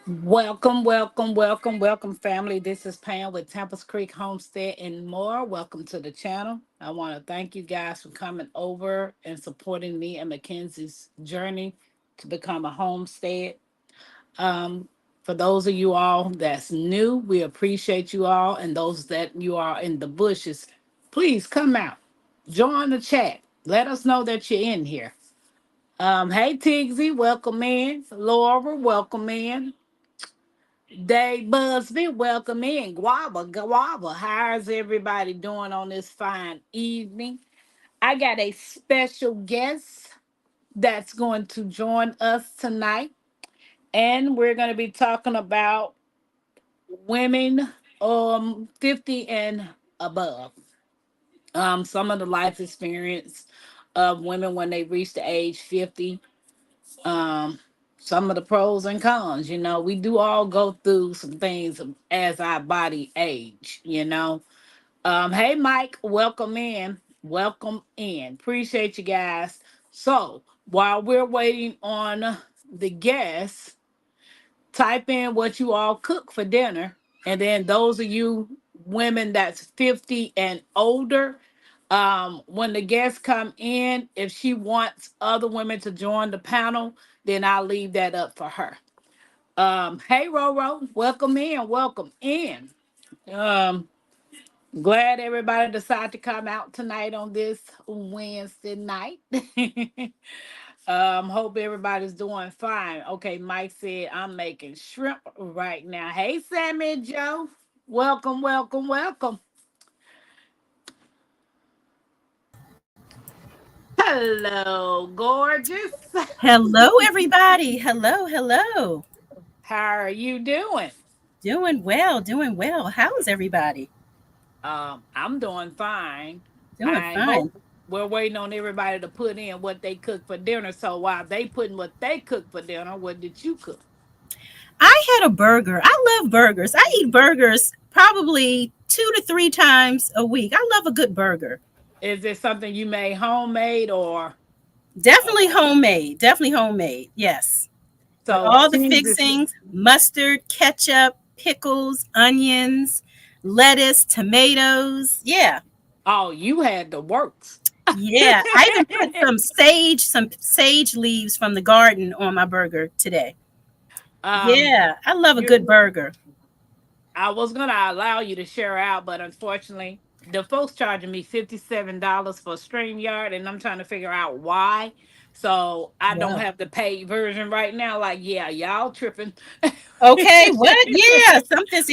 Welcome, family. This is Pam with Tampa's Creek Homestead and more. Welcome to the channel. I want to thank you guys for coming over and supporting me and Mackenzie's journey to become a homestead. Um, for those of you all that's new, we appreciate you all, and those that you are in the bushes, please come out, join the chat. Let us know that you're in here. Hey Tigsy, welcome in. Laura, welcome in. Dave Busby, welcome in. Guava, guava. How's everybody doing on this fine evening? I got a special guest that's going to join us tonight, and we're going to be talking about women 50 and above. Some of the life experience of women when they reach the age 50. um some of the pros and cons. We do all go through some things as our body age. Hey Mike, welcome in, appreciate you guys. So while we're waiting on the guests, type in what you all cook for dinner. And then those of you women that's 50 and older, when the guests come in, if she wants other women to join the panel, then I'll leave that up for her. Hey Roro, welcome in. Um, Glad everybody decided to come out tonight on this Wednesday night. Hope everybody's doing fine. Okay, Mike said I'm making shrimp right now. Hey, Sammy and Joe. Welcome. Hello, gorgeous. Hello, everybody. Hello. How are you doing? Doing well. How is everybody? I'm doing fine. Doing I fine. hope we're waiting on everybody to put in what they cook for dinner. So while they putting what they cook for dinner, what did you cook? I had a burger. I love burgers. I eat burgers probably 2 to 3 times a week. I love a good burger. Is it something you made homemade or Definitely homemade. Definitely homemade. Yes. With so all the Jesus? fixings mustard, ketchup, pickles, onions, lettuce, tomatoes. Yeah. Oh, you had the works. Yeah. I even put some sage leaves from the garden on my burger today. um, Yeah, I love a good you, burger. I was gonna allow you to share out, but unfortunately, the folks charging me $57 for StreamYard, and I'm trying to figure out why. So I don't Wow. have the paid version right now. Like, yeah, y'all tripping. Okay, what? Yeah, something's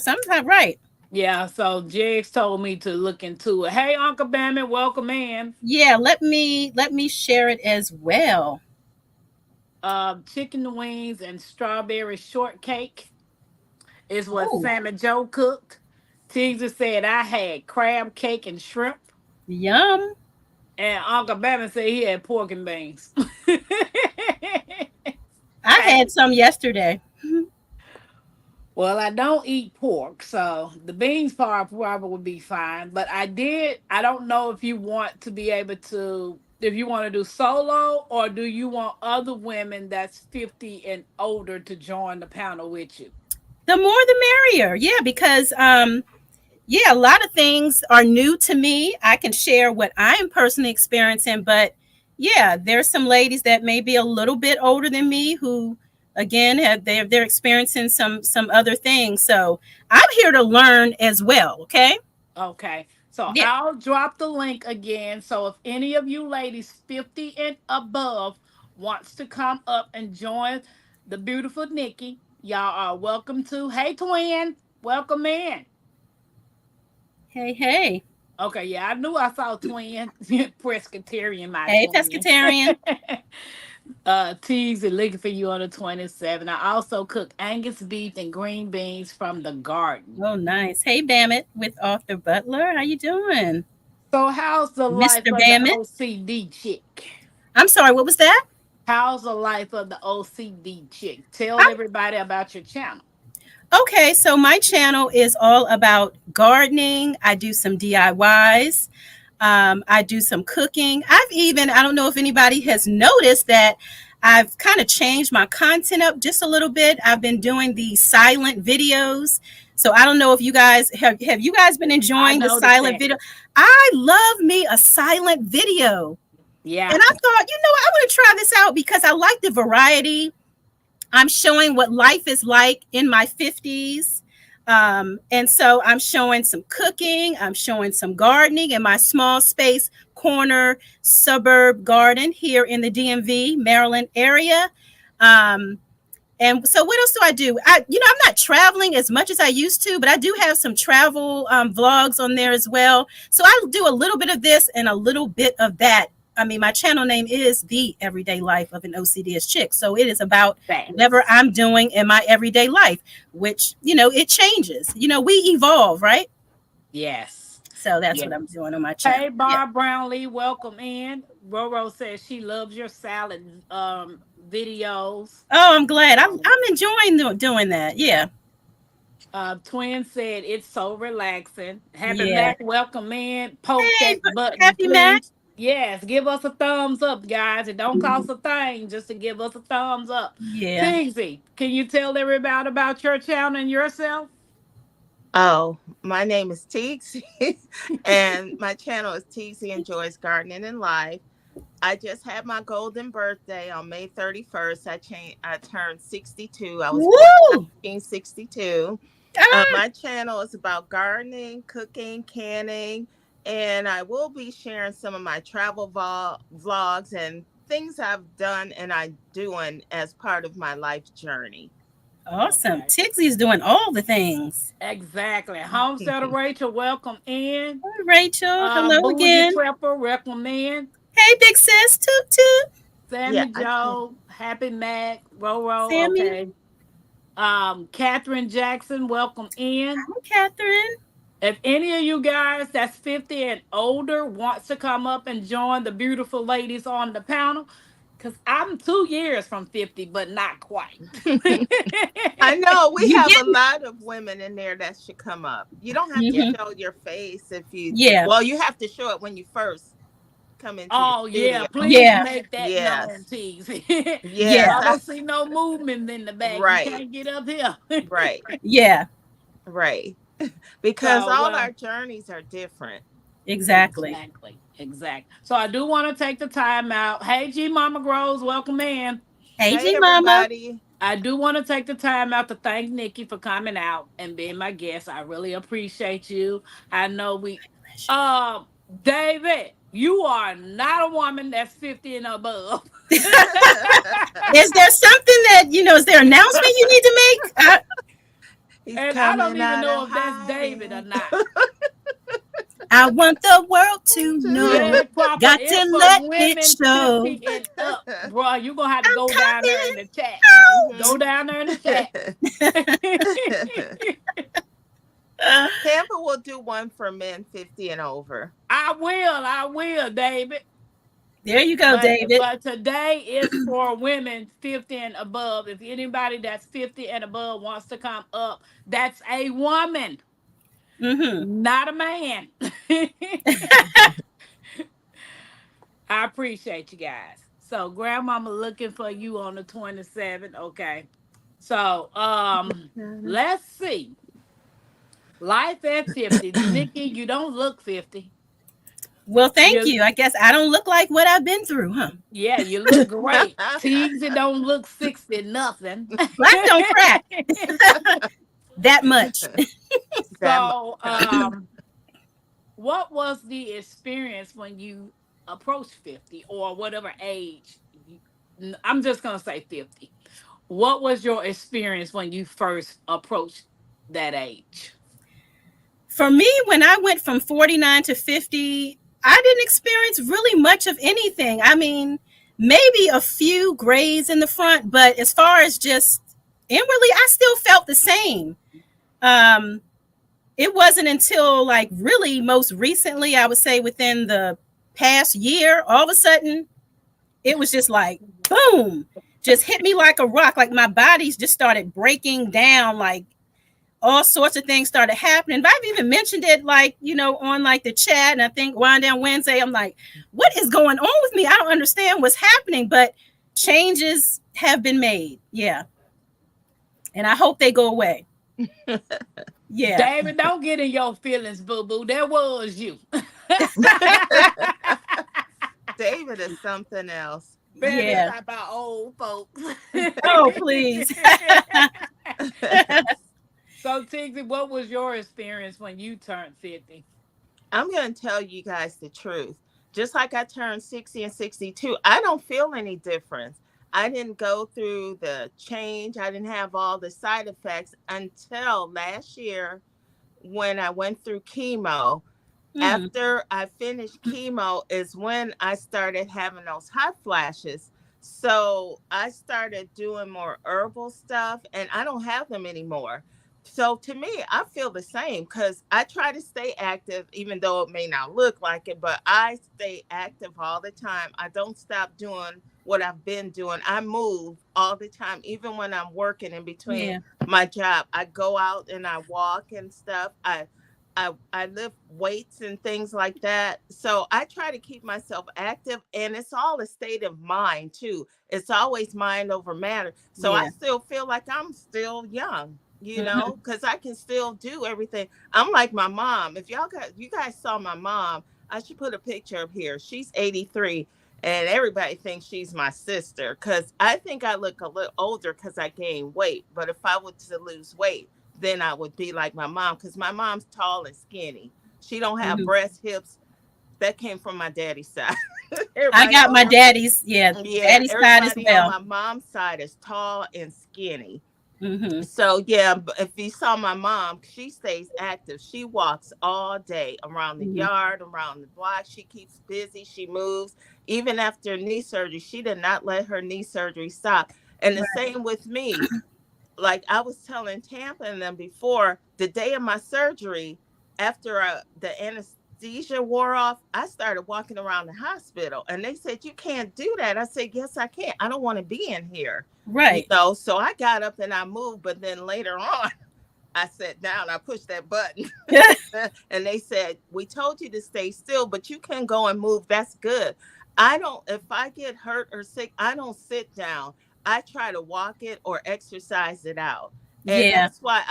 something's not right. Yeah, so Jigs told me to look into it. Hey, Uncle Bammy, welcome in. Yeah, let me share it as well. Chicken wings and strawberry shortcake is what Oh, Sammy Joe cooked. Teaser said I had crab cake and shrimp. yum. And Uncle Bammy said he had pork and beans. I Hey, had some yesterday. well, I don't eat pork, so the beans part probably would be fine. But I did. I don't know if you want to be able to, if you want to do solo, or do you want other women that's 50 and older to join the panel with you? The more the merrier. Yeah, because yeah, a lot of things are new to me. I can share what I'm personally experiencing, but yeah, there's some ladies that may be a little bit older than me who again they're experiencing some other things. So I'm here to learn as well, okay? Okay. So Yeah. I'll drop the link again. So if any of you ladies 50 and above wants to come up and join the beautiful Nikki, y'all are welcome to. Hey twin, welcome in. Hey. Okay, yeah, I knew I saw twin. Presbyterian, my Hey, twin. pescatarian. Teags and looking for you on the 27. I also cook Angus beef and green beans from the garden. Oh, nice. Hey, Bammit with Arthur Butler. How you doing? So how's the life Mr. of the Bammit. OCD chick? I'm sorry, what was that? How's the life of the OCD chick? Tell everybody about your channel. Okay, so my channel is all about gardening. I do some DIYs. I do some cooking. I don't know if anybody has noticed that I've kind of changed my content up just a little bit. I've been doing the silent videos. So I don't know if you guys have you guys been I enjoying the noticed silent that. video? I love me a silent video. Yeah. And I thought, I want to try this out because I like the variety. I'm showing what life is like in my 50s. And so I'm showing some cooking, I'm showing some gardening in my small space corner suburb garden here in the DMV, Maryland area. Um, and so what else do I do? I'm not traveling as much as I used to, but I do have some travel vlogs on there as well. So I do a little bit of this and a little bit of that. I mean, my channel name is The Everyday Life of an OCDS Chick. So it is about whatever Thanks. I'm doing in my everyday life, which, it changes. We evolve, right? Yes. So that's what Yes. I'm doing on my channel. Hey, Yeah. Barb Brownlee, welcome in. Roro says she loves your salad videos. Oh, I'm glad. I'm, Um, I'm enjoying doing that. Yeah. Twin said it's so relaxing. Happy Yeah. Mac, welcome in. Poke Hey, that button, Happy Matt. please. Yes, give us a thumbs up, guys. It don't cost a thing just to give us a thumbs up. Yeah. Tigsy, can you tell everybody about your channel and yourself? Oh, my name is Teeks, and my channel is Teeks Enjoys Gardening and Life. I just had my golden birthday on May 31st. I turned 62. I was born in Woo! 1962. Ah, My channel is about gardening, cooking, canning, and I will be sharing some of my travel vlogs and things I've done and I'm doing as part of my life journey. awesome. Okay. Tixie's doing all the things. Exactly. Homestead Rachel, welcome in. Hi, Rachel. Hello Bougie again. Prepper, welcome in. Hey, big sis. Toot toot. Yeah, Sammy I can. Joe, Happy Mac, Roro, Sammy. okay. Catherine Jackson, welcome in. Hi, Catherine. If any of you guys that's 50 and older wants to come up and join the beautiful ladies on the panel, because I'm 2 years from 50, but not quite. I know we You have a getting? lot of women in there that should come up. You don't have to Mm-hmm. show your face if you, Yeah. well, you have to show it when you first come into the Oh, yeah, studio. please Yeah. make that known, Yes. tease. Yes. Yeah. I don't see no movement in the back. You Right. can't get up here. Right. Yeah. Right. Because So, all our journeys are different. Exactly. exactly, exactly. So I do want to take the time out. Hey, G Mama Grows, welcome in. Hey, Hey, G Mama. everybody. I do want to take the time out to thank Nikki for coming out and being my guest. I really appreciate you. I know um, David, you are not a woman that's 50 and above. Is there something that, is there an announcement you need to make? He's And I don't coming even out know of if that's David or hiding. not. I want the world to know. Greg Crawford, Got it's to for let it women show. 50 and up. Bro, you're going to have to I'm go down there in coming the chat. out. Go down there in the chat. Tampa will do one for men 50 and over. I will, David. There you go, But David. but today is for women 50 and above. If anybody that's 50 and above wants to come up, that's a woman, Mm-hmm. not a man. I appreciate you guys. So grandmama looking for you on the 27th. Okay. So let's see. Life at 50. Nikki, you don't look 50. Well, thank You you. I guess I don't look like what I've been through, huh? Yeah, you look great. Teagues, it don't look 60 nothing. Black don't crack that much. That much So time. what was the experience when you approached 50 or whatever age? I'm just gonna say 50. What was your experience when you first approached that age? For me, when I went from 49 to 50, I didn't experience really much of anything. I mean, maybe a few grays in the front, but as far as just inwardly, I still felt the same. Um, it wasn't until like really most recently, I would say within the past year, all of a sudden, it was just like, boom, just hit me like a rock. Like my body's just started breaking down, like all sorts of things started happening. But I've even mentioned it, like, on like the chat. And I think Wind Down Wednesday, I'm like, what is going on with me? I don't understand what's happening. But changes have been made. Yeah. And I hope they go away. Yeah. David, don't get in your feelings, boo boo. That was you. David is something else. Baby, Yeah. talk about old folks. Oh, please. So, Tixie, what was your experience when you turned 50? I'm going to tell you guys the truth. Just like I turned 60 and 62, I don't feel any difference. I didn't go through the change. I didn't have all the side effects until last year when I went through chemo. Mm, After I finished chemo is when I started having those hot flashes. So I started doing more herbal stuff and I don't have them anymore. So to me, I feel the same because I try to stay active, even though it may not look like it, but I stay active all the time. I don't stop doing what I've been doing. I move all the time, even when I'm working in between yeah. my job. I go out and I walk and stuff. I lift weights and things like that. So I try to keep myself active and it's all a state of mind too. It's always mind over matter. So I Yeah. still feel like I'm still young, Hmm. because I can still do everything. I'm like my mom. If you guys saw my mom, I should put a picture up here. She's 83 and everybody thinks she's my sister because I think I look a little older because I gained weight. But if I were to lose weight, then I would be like my mom because my mom's tall and skinny. She don't have Hmm. breast, hips. That came from my daddy's side. I everybody got on my my daddy's, yeah, Yeah, daddy's side as everybody on well. my mom's side is tall and skinny. Hmm. So yeah, if you saw my mom, she stays active. She walks all day around the Hmm. yard, around the block. She keeps busy. She moves. Even after knee surgery, she did not let her knee surgery stop. And the Right. same with me. Like I was telling Tampa and them before, the day of my surgery, after the anesthesia wore off, I started walking around the hospital and they said, "You can't do that." I said, "Yes, I can. I don't want to be in here." Right. So I got up and I moved, but then later on, I sat down, I pushed that button, and they said, "We told you to stay still, but you can go and move. That's good." I don't, if I get hurt or sick, I don't sit down. I try to walk it or exercise it out. And Yeah. that's why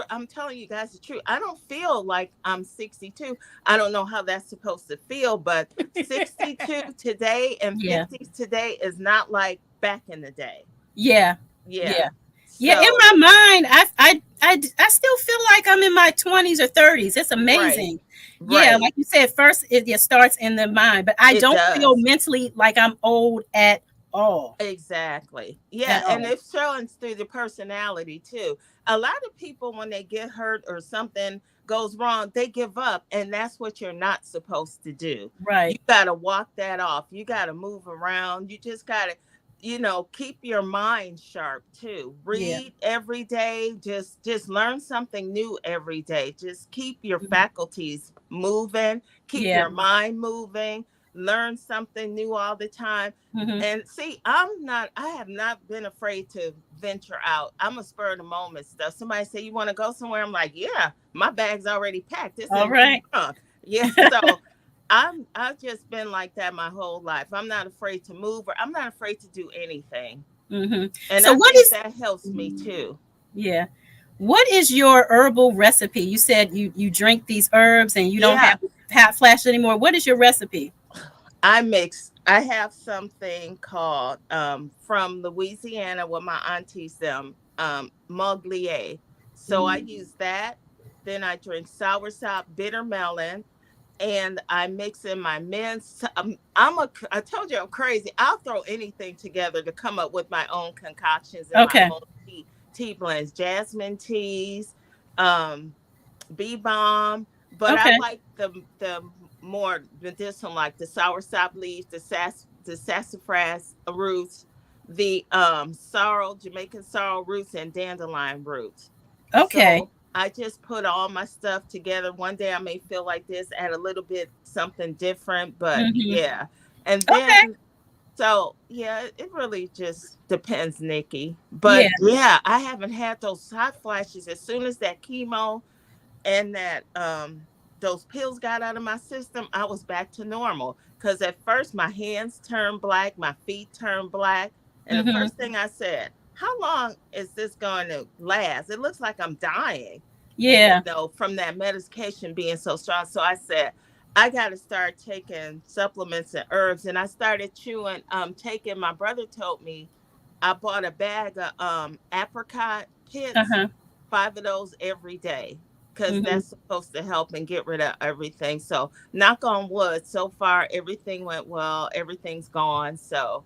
I'm telling you guys the truth. I don't feel like I'm 62. I don't know how that's supposed to feel, but 62 today and Yeah. 50s today is not like back in the day. Yeah. Yeah. Yeah. Yeah. In So, my mind, I still feel like I'm in my 20s or 30s. It's right, amazing. Yeah, right. like you said, first it starts in the mind, but I It don't feel does. mentally like I'm old at all. Exactly. Yeah, At and all. it shows through the personality too. A lot of people, when they get hurt or something goes wrong, they give up, and that's what you're not supposed to do. You Right. got to walk that off. You got to move around. You just got to, keep your mind sharp too. Yeah. Read every day. Just learn something new every day. Just keep your Mhm. faculties moving. Keep Yeah. your mind moving. Learn something new all the time. Hmm. And see, I have not been afraid to venture out. I'm a spur of the moment stuff. Somebody say, "You want to go somewhere?" I'm like, "Yeah, my bag's already packed. It's All in my right. trunk." Yeah. So I've just been like that my whole life. I'm not afraid to move or I'm not afraid to do anything. Hmm. And So I what think is that helps me too. yeah? What is your herbal recipe? You said you drink these herbs and you don't Yeah. have hot flashes anymore. What is your recipe? I have something called from Louisiana with my aunties them Muglier. So I Mm. use that. Then I drink soursop, bitter melon, and I mix in my mints. I told you I'm crazy. I'll throw anything together to come up with my own concoctions and my Okay. own tea blends, jasmine teas, um, bee balm, but I Okay. like the more medicinal, like the soursop leaves, the sassafras roots, the sorrel, Jamaican sorrel roots, and dandelion roots. Okay. So I just put all my stuff together. One day I may feel like this, add a little bit something different, but Hmm. yeah. And Okay. then so yeah, it really just depends, Nikki. Yeah. But yeah, I haven't had those hot flashes as soon as that chemo and that those pills got out of my system, I was back to normal. Because at first my hands turned black, my feet turned black. And the Mm-hmm. first thing I said, how long is this going to last? It looks like I'm dying. And, Yeah. from that medication being so strong. So I said, I got to start taking supplements and herbs. And I started taking, my brother told me, I bought a bag of apricot pits, Uh-huh. 5 of those every day, because Mm-hmm. that's supposed to help and get rid of everything. So knock on wood, so far everything went well. Everything's gone. So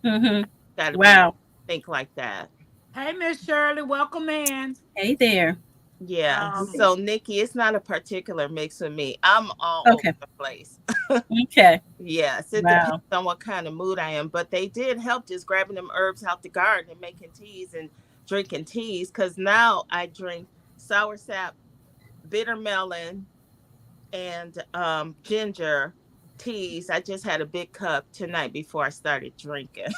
Mm-hmm. got to be Wow. think like that. Hey, Miss Shirley, welcome in. Hey there. Yeah. Um, So Nikki, it's not a particular mix with me. I'm all over Okay. the place. Okay. Yes, it depends Wow. on what kind of mood I am. But they did help just grabbing them herbs out the garden and making teas and drinking teas. Because now I drink soursop, bitter melon, and ginger teas. I just had a big cup tonight before I started drinking.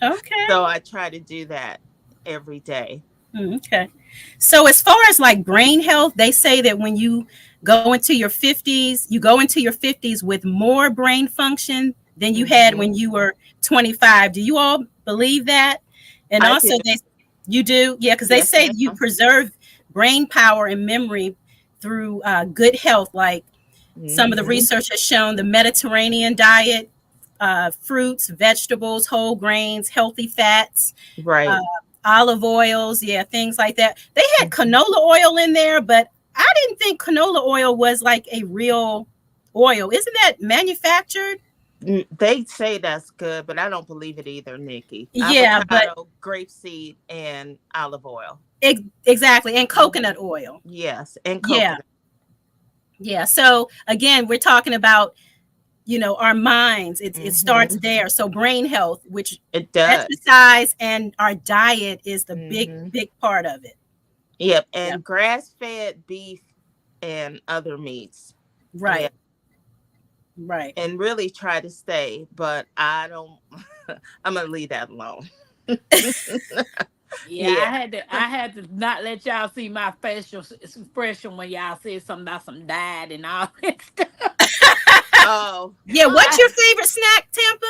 Okay. So I try to do that every day. Okay. So as far as like brain health, they say that when you go into your 50s, you go into your 50s with more brain function than you had Hmm. when you were 25. Do you all believe that? And I do. also they you do? Yeah, cuz they Yes, say you ma'am. preserve brain power and memory through good health, like some of the Hmm. research has shown the Mediterranean diet, fruits, vegetables, whole grains, healthy fats, uh, Right. olive oils, yeah, things like that. They had canola oil in there, but I didn't think canola oil was like a real oil. Isn't that manufactured? They say that's good, but I don't believe it either, Nikki. Yeah, but Avocado, grapeseed, and olive oil. exactly. And Hmm. coconut oil. Yes, and Yeah. coconut. Yeah. So again, we're talking about, our minds. It starts Hmm. there. So brain health, which It does. exercise and our diet is the big, Hmm. big part of it. Yep, Yeah. and grass-fed beef and other meats. Yeah, Right. Right. and really try to stay, but I don't. I'm gonna leave that alone. yeah, Yeah. I had to not let y'all see my facial expression when y'all said something about some diet and all that stuff. Oh, Yeah. What's I, your favorite snack, Tampa?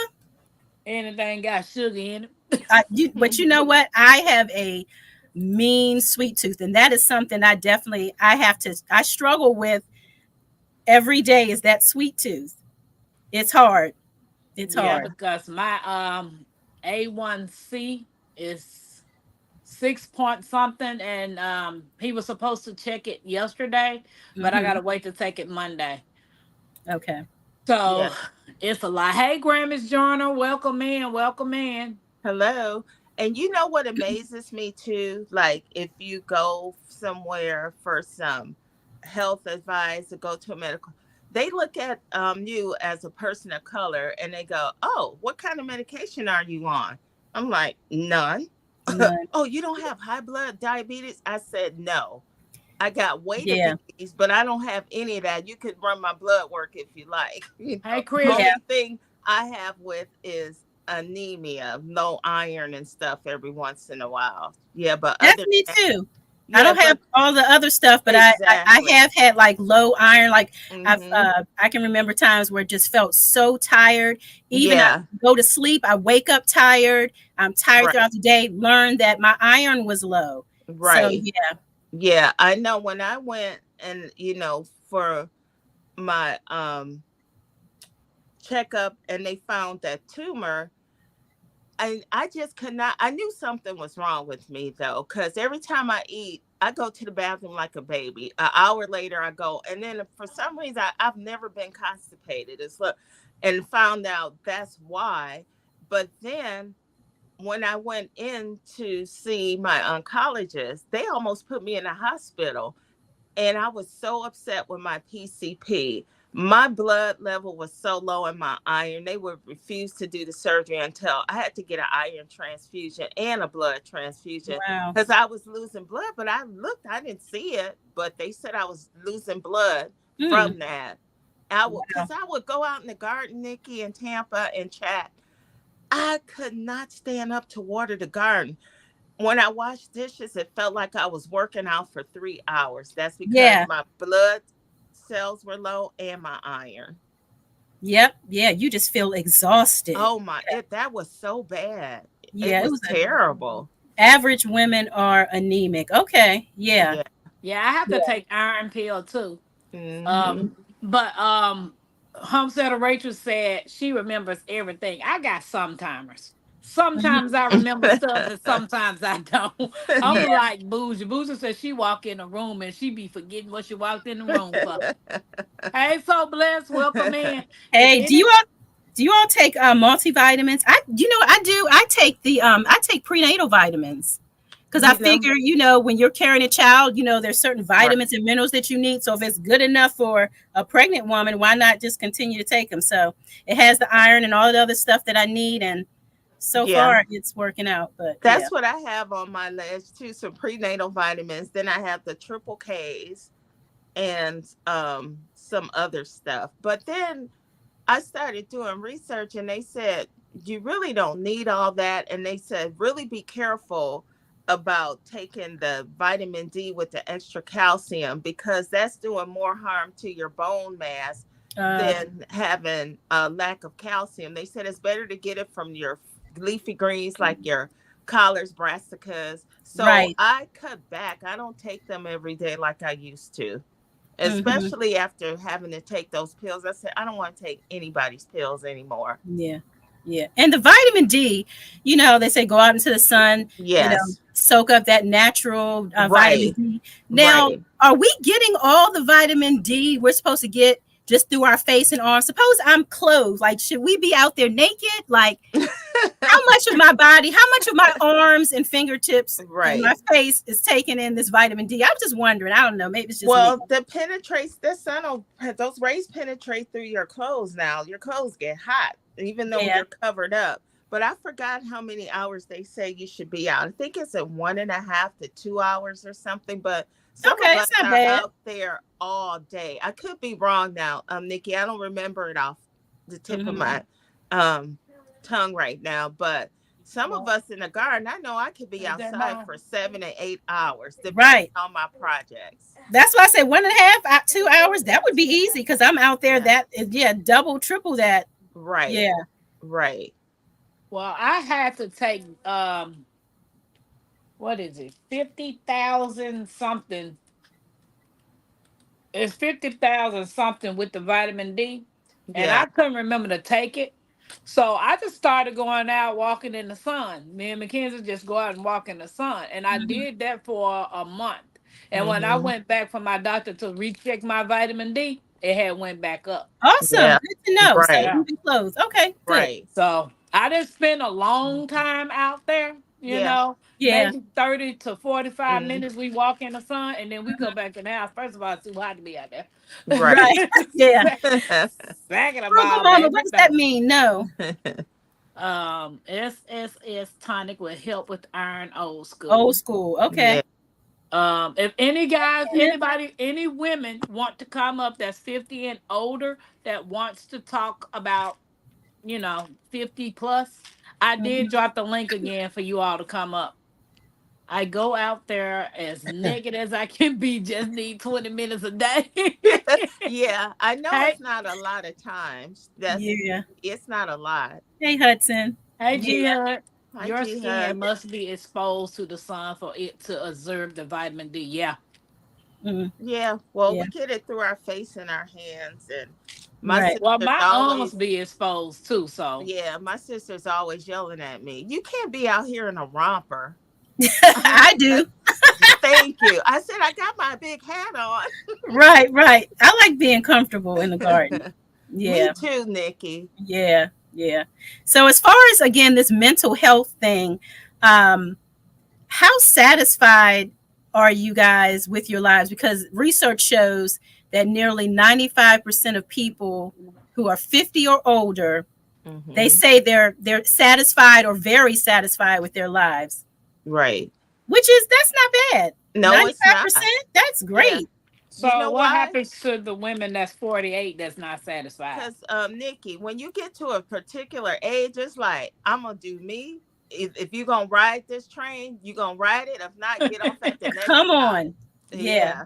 anything got sugar in it. But you know what? I have a mean sweet tooth, and that is something I struggle with every day. Is that sweet tooth? It's hard. It's Yeah, hard. because my A1C is 6 point something, and he was supposed to check it yesterday, but I Hmm. gotta wait to take it Monday. Okay. So yeah. it's a lot. Hey, Grammys Journal, welcome in, welcome in. Hello. And you know what amazes me too? Like if you go somewhere for some health advice or go to a medical, they look at you as a person of color and they go, "Oh, what kind of medication are you on?" I'm like, "None." None. "Oh, you don't have high blood diabetes?" I said, "No. I got weight of Yeah. disease, but I don't have any of that. You could run my blood work if you like." Hey, Yeah. Chris. Only thing I have with is anemia, low iron and stuff every once in a while. Yeah, but That's other me than that, too. I yeah, don't have but all the other stuff, but I exactly. have had like low iron. Like Hmm. I can remember times where it just felt so tired. Even I Yeah, go to sleep, I wake up tired. I'm tired right, throughout the day. Learned that my iron was low. So right. yeah. Yeah, I know when I went and for my checkup and they found that tumor. I just could not. I knew something was wrong with me though, because every time I eat, I go to the bathroom like a baby. An hour later, I go, and then for some reason, I've never been constipated. And found out that's why. But then when I went in to see my oncologist, they almost put me in a hospital and I was so upset with my PCP. My blood level was so low in my iron, they would refuse to do the surgery until I had to get an iron transfusion and a blood transfusion Wow. because I was losing blood. But I looked, I didn't see it, but they said I was losing blood Mm, from that. I would, wow. because I would go out in the garden, Nikki, in Tampa and chat. I could not stand up to water the garden. When I washed dishes, it felt like I was working out for 3 hours. That's because Yeah. my blood cells were low and my iron. Yep. Yeah. You just feel exhausted. Oh my, that was so bad. It Yeah. It was was terrible. average women are anemic. Okay. Yeah. Yeah. Yeah, I have to Yeah. take iron pill too. Hmm. But Homesteader Rachel said she remembers everything. I got sometimes. Sometimes I remember stuff and sometimes I don't. I'm Yeah. like Bougie. Bougie said she walk in a room and she be forgetting what she walked in the room for. Hey, so blessed. Welcome in. If Hey, any do you all take multivitamins? I do. I take I take prenatal vitamins because I You know, figure, when you're carrying a child, there's certain right. vitamins and minerals that you need. So if it's good enough for a pregnant woman, why not just continue to take them? So it has the iron and all the other stuff that I need, and so Yeah. far it's working out. But yeah. That's what I have on my list too. Some prenatal vitamins. Then I have the triple Ks and some other stuff. But then I started doing research and they said you really don't need all that. And they said really be careful about taking the vitamin D with the extra calcium because that's doing more harm to your bone mass Uh, than having a lack of calcium. They said it's better to get it from your leafy greens like your collards, brassicas. So right. I cut back. I don't take them every day like I used to, Hmm. especially after having to take those pills. I said, I don't want to take anybody's pills anymore. Yeah. Yeah. And the vitamin D, they say go out into the sun, Yes. soak up that natural vitamin Right. D. Now, Right. are we getting all the vitamin D we're supposed to get just through our face and arms? Suppose I'm clothed. Like, should we be out there naked? Like, how much of my body, how much of my arms and fingertips and my Right. face is taking in this vitamin D? I was just wondering. I don't know. Maybe it's just me. Well, the sun will, those rays penetrate through your clothes now. Your clothes get hot, even though Yeah. you're covered up. But I forgot how many hours they say you should be out. I think it's at 1.5 to 2 hours or something. But some Okay. of us It's not are bad. out there all day. I could be wrong now, Nikki. I don't remember it off the tip of Hmm. my um tongue right now. But some of well, us in the garden, I know I could be is that outside mine? for 7 to 8 hours, depending Right. on my projects. That's why I said 1.5, 2 hours. That would be easy because I'm out there. Yeah. That is, yeah, double, triple that. Right. Yeah. Right. Well, I had to take what is it? 50,000 something. It's 50,000 something with the vitamin D. And Yeah. I couldn't remember to take it. So I just started going out walking in the sun. Me and Mackenzie just go out and walk in the sun. And I Mhm. did that for a month. And when I Hmm. went back for my doctor to recheck my vitamin D, it had went back up. Awesome. Yeah. Good to know. So Right. Yeah. even clothes. Okay. Good. Right. So I didn't spend a long Mhm. time out there, Yeah. Yeah. maybe 30 to 45 Mm. minutes. We walk in the sun and then we go back in the house. First of all, it's too hot to be out there. Right. Right. Yeah. Second of Frugal all, mama. What does that everything. mean? No. SSS tonic will help with iron old Old school. school. Yeah. Okay. If any guys, Yeah. anybody, any women want to come up that's 50 and older that wants to talk about 50 plus, I did Mhm. drop the link again for you all to come up. I go out there as naked as I can be, just need 20 minutes a day. Yeah. I know hey, it's not a lot of times. Yeah. It's not a lot. Hey, Hudson. hey, Yeah. G Hud, Hi, your G skin Hud. must be exposed to the sun for it to absorb the vitamin D. Yeah. Mhm. Yeah. Well, Yeah. we get it through our face and our hands. And my Right. Well, sister's my arms always, be exposed too, so yeah, my sister's always yelling at me. You can't be out here in a romper. I do. Thank you. I said, I got my big hat on. Right. Right. I like being comfortable in the garden. Me Yeah. too, Nikki. Yeah. Yeah. So as far as again this mental health thing, um, how satisfied are you guys with your lives? Because research shows that nearly 95% of people who are 50 or older, they Hmm. say they're satisfied or very satisfied with their lives, Right. which is that's not bad. No, it's not. 95%, that's Yeah. great. You so know what why? happens to the women that's 48 that's not satisfied? Because Nikki, when you get to a particular age, it's like, I'm gonna do me. If you're gonna ride this train, you're gonna ride it. If not, get off at the next Come stop. on. Yeah.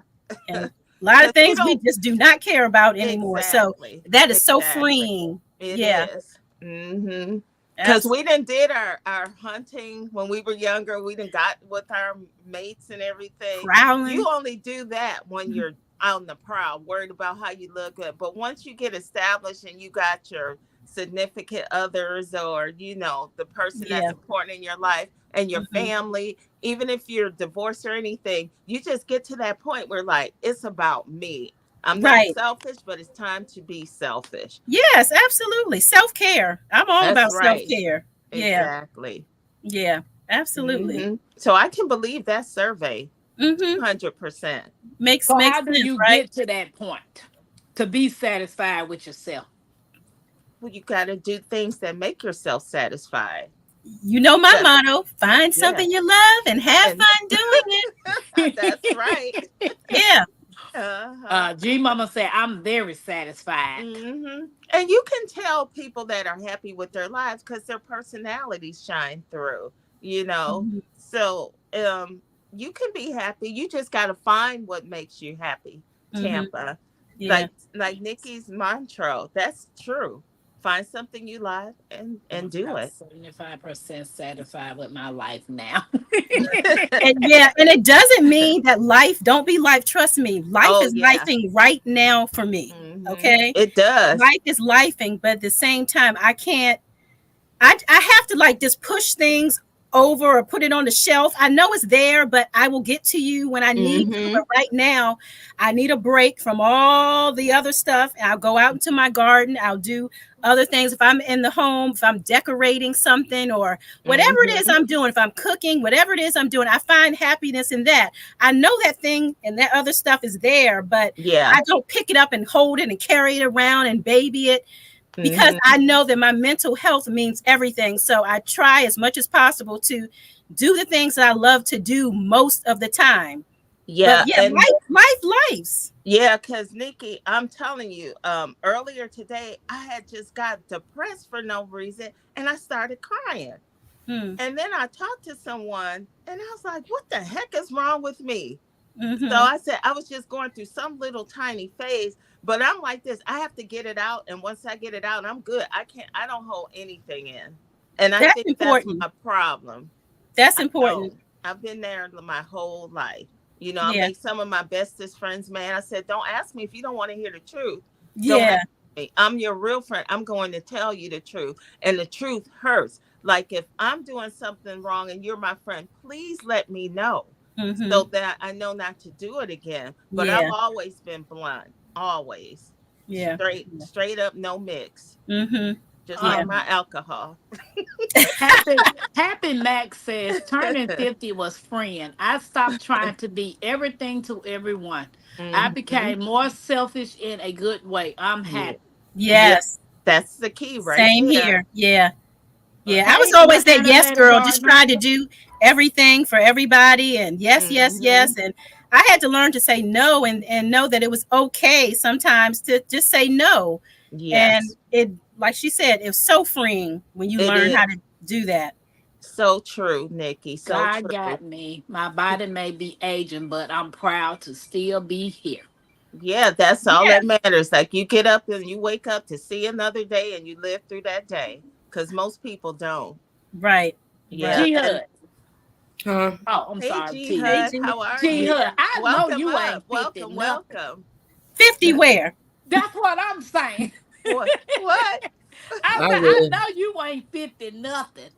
Yeah. And A lot of Because you things we don't just do not care about anymore. So exactly, that is so exactly. freeing. It Yeah, is. Mm-hmm. Because absolutely. we didn't did our hunting when we were younger. We didn't got with our mates and everything. You Prowling. only do that when you're out in the prowl, worried about how you look. But once you get established and you got your significant others or the person that's Yeah. important in your life and your Hmm. family, even if you're divorced or anything, you just get to that point where like it's about me. I'm not Right. selfish, but it's time to be selfish. Yes, absolutely. Self care. I'm all That's about self right. care. Yeah. Exactly. Yeah. Absolutely. So I can believe that survey Hmm. 200%. So Makes how do sense, you right? get to that point to be satisfied with yourself? Well, you got to do things that make yourself satisfied. You know my That, motto: find yeah. something you love and have And fun doing it. that's right. Yeah. Uh-huh. G Mama said, I'm very satisfied. And you can tell people that are happy with their lives because their personalities shine through, you know. Mhm. So you can be happy. You just gotta find what makes you happy. Mhm. Tampa. Yeah. Like Nikki's mantra. That's true. Find something you like and I'm do about it. 75% satisfied with my life now. And yeah, and it doesn't mean that life don't be life. Trust me, life Oh is yeah. lifing right now for me. Okay, It does. life is lifing, but at the same time, I can't. I have to like just push things over or put it on the shelf. I know it's there, but I will get to you when I need to. But Mm-hmm. right now, I need a break from all the other stuff. I'll go out into my garden. I'll do other things. If I'm in the home, if I'm decorating something or whatever it is Mm-hmm. I'm doing, if I'm cooking, whatever it is I'm doing, I find happiness in that. I know that thing and that other stuff is there, but Yeah. I don't pick it up and hold it and carry it around and baby it because Mm-hmm. I know that my mental health means everything. So I try as much as possible to do the things that I love to do most of the time. But Yeah. yeah, And lives. yeah, because Nikki, I'm telling you, earlier today, I had just got depressed for no reason and I started crying. Hmm. And then I talked to someone and I was like, what the heck is wrong with me? So Mm-hmm. I said, I was just going through some little tiny phase, but I'm like this. I have to get it out. And once I get it out, I'm good. I don't hold anything in. And I That's think that's important. my problem. That's I important. don't. I've been there my whole life. I Yeah. make some of my bestest friends mad. I said, don't ask me if you don't want to hear the truth. Don't Yeah. ask me. I'm your real friend. I'm going to tell you the truth. And the truth hurts. Like if I'm doing something wrong and you're my friend, please let me know Mm-hmm. so that I know not to do it again. But I've Yeah. always been blunt. Always. Yeah. Straight up, no mix. Mm-hmm. Just like Yeah. um, my alcohol. Happy Max says turning 50 was freeing. I stopped trying to be everything to everyone. I Hmm. became more selfish in a good way. I'm Yeah. happy. Yeah. Yes. That's the key right Same there. here. Yeah. Well, Yeah, I was hey, always my that yes animator girl, just Gardner. trying to do everything for everybody and yes, yes, Hmm. yes. And I had to learn to say no and know that it was okay sometimes to just say no. And Yes, it, like she said, it was so freeing when you it learn is how to do that. so true, Nikki. So God true. got me. My body may be aging, but I'm proud to still be here. Yeah, that's all Yeah, that matters. Like you get up and you wake up to see another day and you live through that day. Because most people don't. right, Yeah. right. G And Hud. Huh? Oh, I'm hey, sorry, G T. Hud, Aging how are G you? Hud. I know Welcome you up. ain't 50 Welcome, nothing. welcome. 50 where? That's what I'm saying. What? I I said, I will. know you ain't 50 nothing.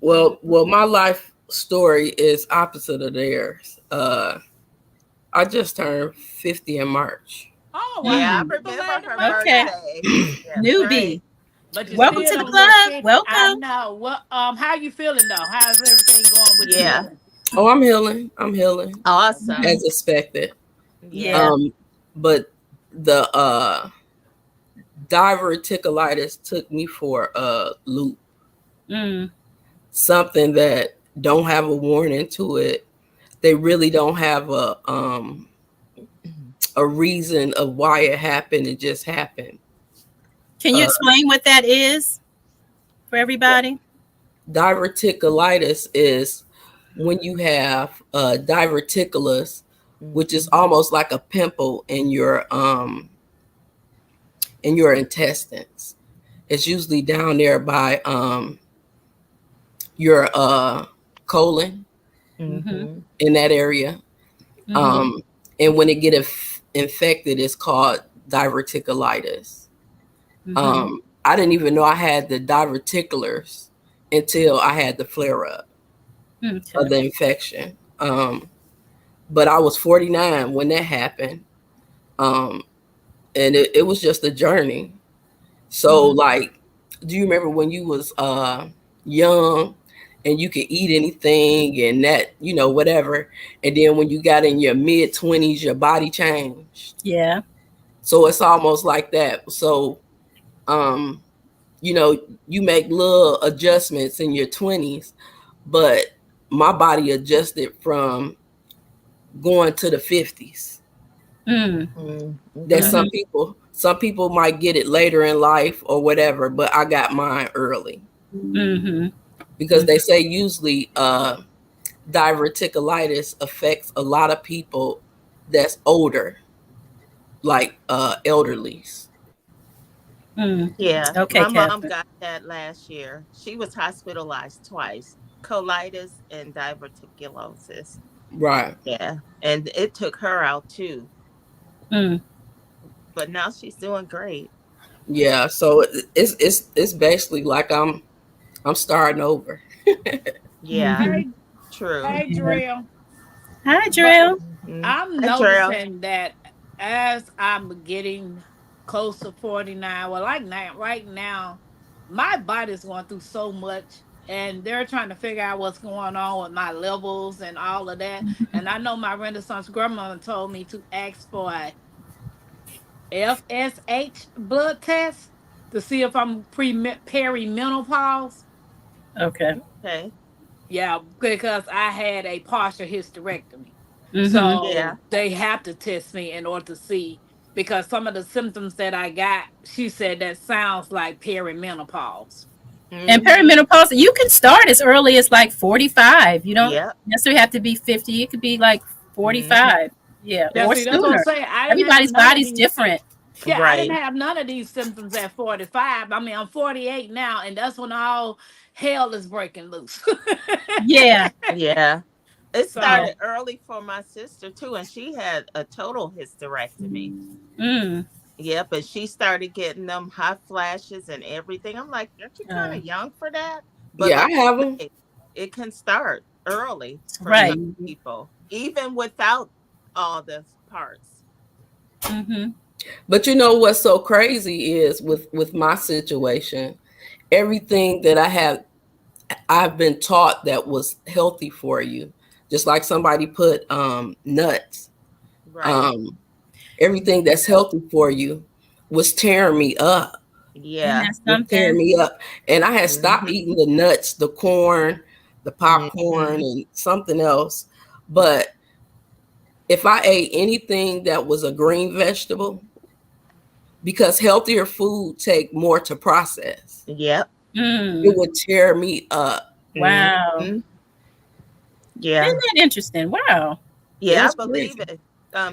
Well, my life story is opposite of theirs. I just turned 50 in March. Oh, well, Yeah, Hmm. I happy remember belated her Okay, birthday. birthday. That's right. newbie. But you Welcome still to the don't look club. 50. I Welcome. know. What how you feeling though? How's everything going with you Yeah. healing? Oh, I'm healing. I'm healing Mhm. Awesome. as expected. Yeah. Yeah. Um, but the diverticulitis took me for a loop. Mm. Something that don't have a warning to it. They really don't have a reason of why it happened. It just happened. Can you Uh, explain what that is for everybody? diverticulitis is when you have diverticulus, which is Mhm. almost like a pimple in your intestines. It's usually down there by your colon, Mhm. Mhm. in that area. Mhm. Um, and when it get infected, it's called diverticulitis. Mhm. I didn't even know I had the diverticulars until I had the flare up of Okay. the infection. But I was 49 when that happened. Um, and it was just a journey. So Mhm. like, do you remember when you was young and you could eat anything and that, whatever. And then when you got in your mid 20s, your body changed. Yeah. So it's almost like that. So um, you know, you make little adjustments in your 20s, but my body adjusted from going to the 50s. Mm. Mm. That Okay. Mhm. some people might get it later in life or whatever, but I got mine early Mhm. because they say usually diverticulitis affects a lot of people that's older, like elderlies. Mm. Yeah, Okay, my mom Catherine. got that last year. She was hospitalized twice, colitis and diverticulosis. Right. Yeah, and it took her out too. Mm. But now she's doing great. Yeah. So it's basically like I'm starting over. Yeah, Mhm. Hey, true. hey, Yeah. Drill. Hi, But Drill. Hmm. I'm Hi, Trail. noticing that as I'm getting close to 49, well, like now, right now, my body's going through so much, and they're trying to figure out what's going on with my levels and all of that. And I know my Renaissance grandmother told me to ask for a FSH blood test to see if I'm perimenopause. Okay. Okay. Yeah, because I had a partial hysterectomy. Mhm. Yeah. So they have to test me in order to see, because some of the symptoms that I got, she said that sounds like perimenopause. And Hmm. perimenopause, you can start as early as like 45. You don't Yep. necessarily have to be 50. It could be like Hmm. 45. Yeah, Yeah, or see, that's what I'm sooner. saying. I didn't have Everybody's none of body's these. different. Yeah, I didn't Right. have none of these symptoms at 45. I mean, I'm 48 now, and that's when all hell is breaking loose. Yeah. Yeah. It Yeah. started early for my sister too, and she had a total hysterectomy. Mm. Yep, and she started getting them hot flashes and everything. I'm like, aren't you kind Uh, of young for that? But Yeah, like I have them. you say, it can start early for some right. people, even without all the parts. Mhm. But what's so crazy is with my situation, everything that I've been taught that was healthy for you, just like somebody put nuts, Right. um, everything that's healthy for you was tearing me up, Isn't Yeah. that was tearing something? me up. And I had stopped Hmm. eating the nuts, the corn, the popcorn, Hmm. and something else. But if I ate anything that was a green vegetable, because healthier food take more to process, Yep. it Mm. would tear me up. Wow. Hmm. Yeah. Isn't that interesting? Wow. Yeah, I That's believe crazy. it.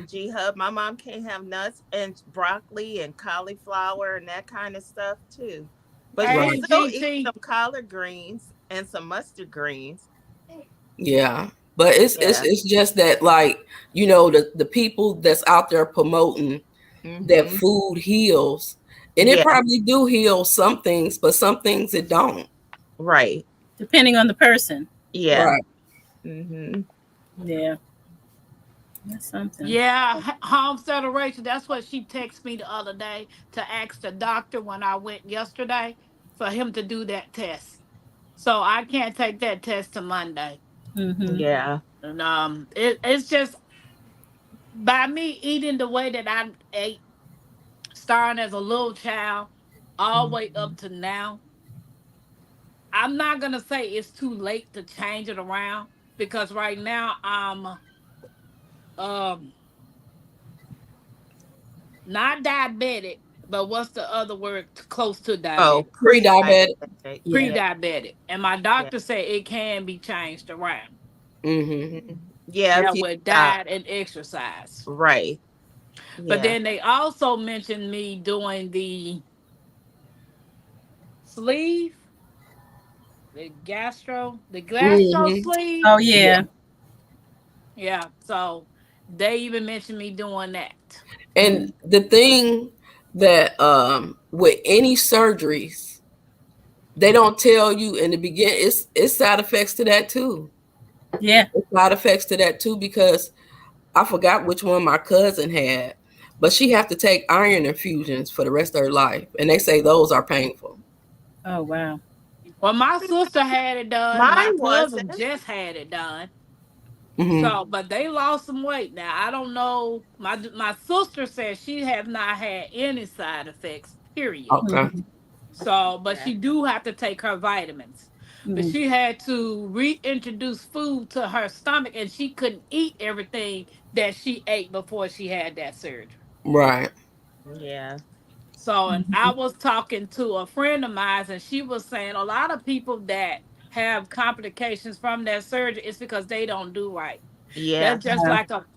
G Hub. My mom can't have nuts and broccoli and cauliflower and that kind of stuff too. But she Hey, Right. still eats GT. some collard greens and some mustard greens. Yeah. But it's it's Yeah. it's just that, like, the people that's out there promoting that Hmm. food heals, and it Yeah. probably do heal some things, but some things it don't. Right. Depending on the person. Yeah. Right. Hmm. Yeah. That's something. Yeah, Homestead Rachel. That's what she texted me the other day to ask the doctor when I went yesterday for him to do that test. So I can't take that test to Monday. Mhm. Yeah. And it's just by me eating the way that I ate, starting as a little child, all the way Hmm. up to now. I'm not gonna say it's too late to change it around, because right now I'm um not diabetic, but what's the other word close to Oh, diabetic? Pre-diabetic. pre-diabetic. Yeah. Yeah. Pre-diabetic, and my Yeah. doctor said it can be changed around. Mm-hmm. Mhm. Yeah, Yeah, if you with diet and exercise. right. But Yeah. then they also mentioned me doing the sleeve, the gastro Mm-hmm. sleeve. Oh Yeah. yeah. Yeah, so they even mentioned me doing that. And the thing that with any surgeries, they don't tell you in the beginning. It's side effects to that too. Yeah. It's side effects to that too because I forgot which one my cousin had, but she have to take iron infusions for the rest of her life, and they say those are painful. Oh wow. Well, my sister had it done. My Mine cousin wasn't. just had it done. Mm-hmm. So, but they lost some weight. Now I don't know. My sister says she has not had any side effects. Period. Okay. Mhm. So, but Yeah. she do have to take her vitamins. But Mhm. she had to reintroduce food to her stomach, and she couldn't eat everything that she ate before she had that surgery. Right. Yeah. So, and I Mhm. was talking to a friend of mine, and she was saying a lot of people that have complications from that surgery is because they don't do right. Yeah. That's just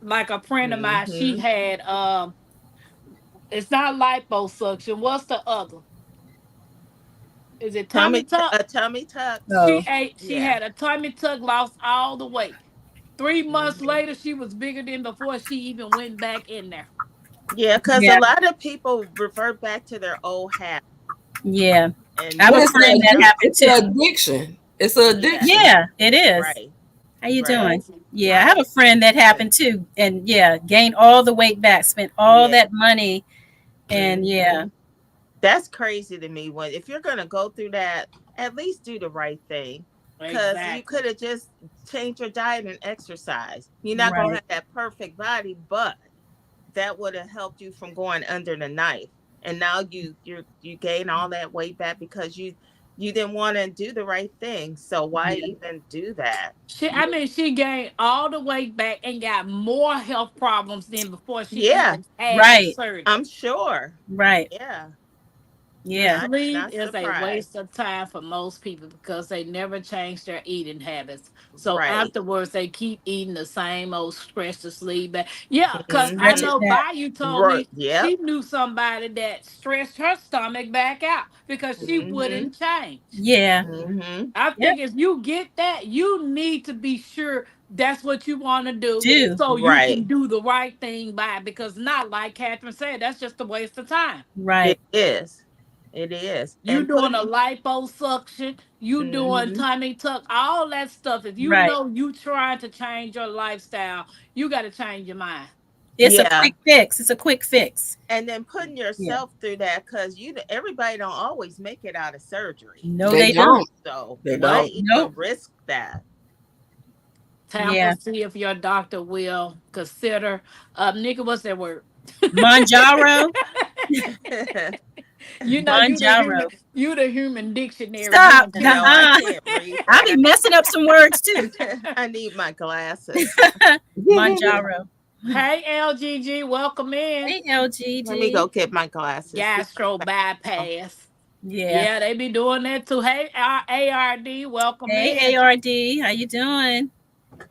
like a friend of mine. She Mhm. had it's not liposuction. What's the other? Is it tummy tuck? A tummy tucks. Oh. She Yeah. had a tummy tuck, lost all the weight. 3 months Mhm. later, she was bigger than before she even went back in there. Yeah, because a Yeah. lot of people revert back to their old habit, Yeah. I and have Well, a you it's friend can't that help. happened it's an too. addiction. It's an Yeah. addiction. Yeah, it is. Right. How you Right. doing? Yes. Yeah, I have I. a friend that happened too, and yeah, gained all the weight back, spent all Yeah. that money, and yeah, Mhm. That's crazy to me. When if you're gonna go through that, at least do the right thing. Cause you Exactly. could have just changed your diet and exercise. You're not gonna right. have that perfect body, but that would have helped you from going under the knife. And now you gain all that weight back because you didn't want to do the right thing. So why Yeah, even do that? I mean, she gained all the weight back and got more health problems than before she Yeah, even had the right, surgery. I'm sure. right. Yeah, The Yeah, sleep not is a surprised. waste of time for most people because they never change their eating habits. So Right. afterwards, they keep eating the same old stretch to sleep. But yeah, because I stretch Mm-hmm. it know back. Bayou told Right. me Yep. she knew somebody that stretched her stomach back out because she Mm-hmm. wouldn't change. Yeah, Mm-hmm. I yep. think if you get that, you need to be sure that's what you want to do Do so you can Right. do the right thing by it. Because not like Catherine said, that's just a waste of time. right. It is. It is. You And doing a putting. liposuction, you doing Mm-hmm. tummy tuck, all that stuff. If you Right. know you trying to change your lifestyle, you got to change your mind. It's a Yeah. quick fix. It's a quick fix. And then putting Yeah. yourself through that because everybody don't always make it out of surgery. No, They they don't. don't. So They why Nope. don't. even Nope. risk that? Tampa, Yeah. see if your doctor will consider. Nigga, what's that word? Manjaro. You know, Manjaro. you the human dictionary. You Stop. and No, I Tampa. Uh-uh. can't read I'll be that. messing up some words too. I need my glasses. Manjaro. Hey, LGG, welcome in. Hey, Let me go LGG. get my glasses. Be Gastro right back. bypass. Yeah. Yeah, they be doing that too. Hey, ARD, welcome Hey, in. ARD. How you doing?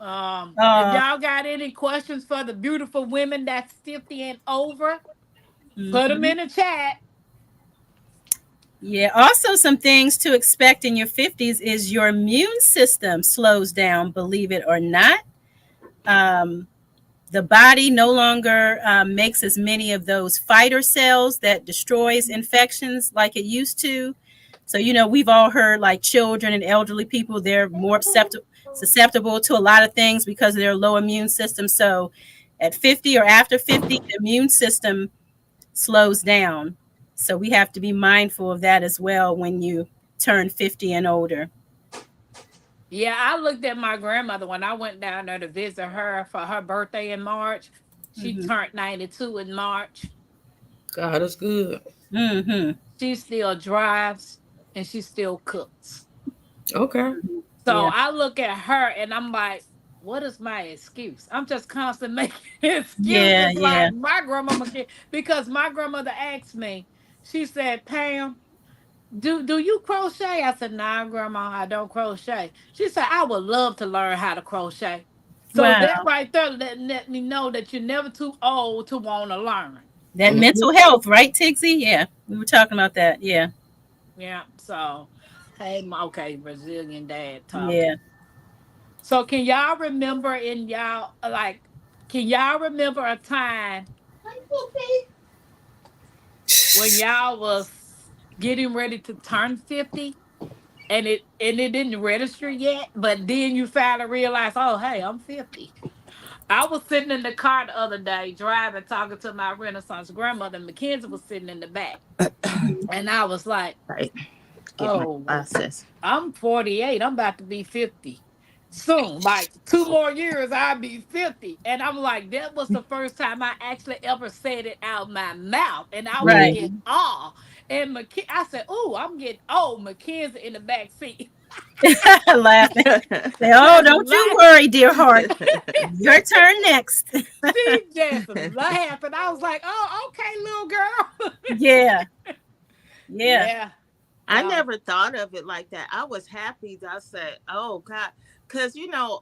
If Uh, y'all got any questions for the beautiful women that's 50 and over, put them mhm. in the chat. Yeah. Also, some things to expect in your 50s is your immune system slows down, believe it or not. Um, the body no longer makes as many of those fighter cells that destroys infections like it used to. So, we've all heard like children and elderly people, they're more susceptible to a lot of things because of their low immune system. So at 50 or after 50, the immune system slows down. So we have to be mindful of that as well when you turn 50 and older. Yeah, I looked at my grandmother when I went down there to visit her for her birthday in March. She Hmm. turned 92 in March. God is good. Hmm. She still drives and she still cooks. Okay. So Yeah. I look at her and I'm like, what is my excuse? I'm just constantly making Yeah. excuses Yeah. like my grandmama can, because my grandmother asked me, she said, Pam, do you crochet? I said, nah, grandma, I don't crochet. She said, I would love to learn how to crochet. So that Wow. right there let me know that you're never too old to want to learn. That Mhm. mental health, right, Tixie? Yeah. We were talking about that. Yeah. Yeah. So, hey, okay, Brazilian dad talking. Yeah. So can y'all remember in y'all like can y'all remember a time when y'all was getting ready to turn 50 and it didn't register yet, but then you finally realize, oh hey, I'm 50. I was sitting in the car the other day driving, talking to my Renaissance grandmother, and Mackenzie was sitting in the back. Mhm. And I was like, Right. Get my oh, glasses. I'm 48. I'm about to be 50 soon. Like 2 more years, I'll be 50. And I'm like, that was the first time I actually ever said it out my mouth. And I was Right. in awe. And I said, oh, I'm getting old. Mackenzie in the back seat. Laughing. Say, oh, Just don't you laugh. worry, dear heart. Your turn next. She just laughed. And I was like, oh, okay, little girl. Yeah. Yeah. Yeah. I So, never thought of it like that. I was happy that I said, "Oh God," because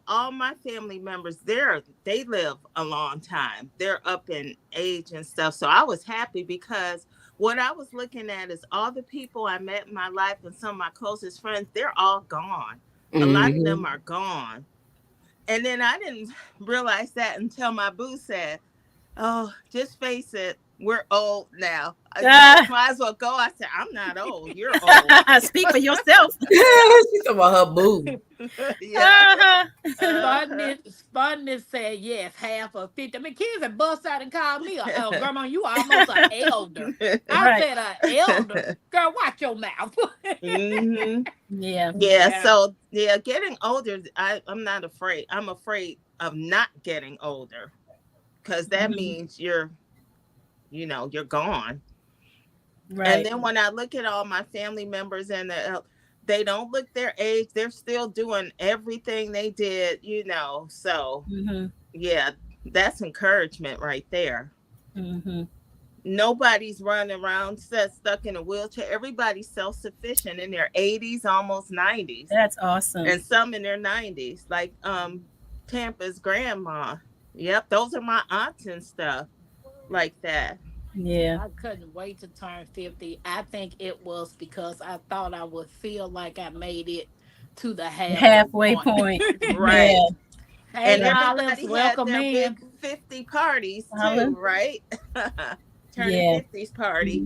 all my family members they live a long time. They're up in age and stuff. So I was happy because what I was looking at is all the people I met in my life and some of my closest friends. They're all gone. A lot of them Mhm. are gone. And then I didn't realize that until my boo said, "Oh, just face it. We're old now. You Ah, might as well go." I said, "I'm not old. You're old." speak for yourself. She talking about her boo. Yeah. Uh-huh. Uh-huh. Spunness said yes, half of 50. I mean, kids had bust out and called me, oh, grandma, you almost an elder. I Right. said, an elder? Girl, watch your mouth. hmm Yeah. Yeah. Yeah. So yeah, getting older, I'm not afraid. I'm afraid of not getting older because that Mhm. means you're gone. And Right. then when I look at all my family members and they don't look their age, they're still doing everything they did. So Mhm. yeah, that's encouragement right there. Mhm. Nobody's running around stuck in a wheelchair. Everybody's self sufficient in their 80s, almost 90s, That's awesome. and some in their 90s, like Tampa's grandma. Yep, those are my aunts and stuff like that. Yeah. I couldn't wait to turn 50. I think it was because I thought I would feel like I made it to the The halfway halfway point. point. Right. Yeah. Hey, And Yeah. Olives, everybody had welcome their big in. 50 parties too, Holland. right? Turning Yeah. 50s party.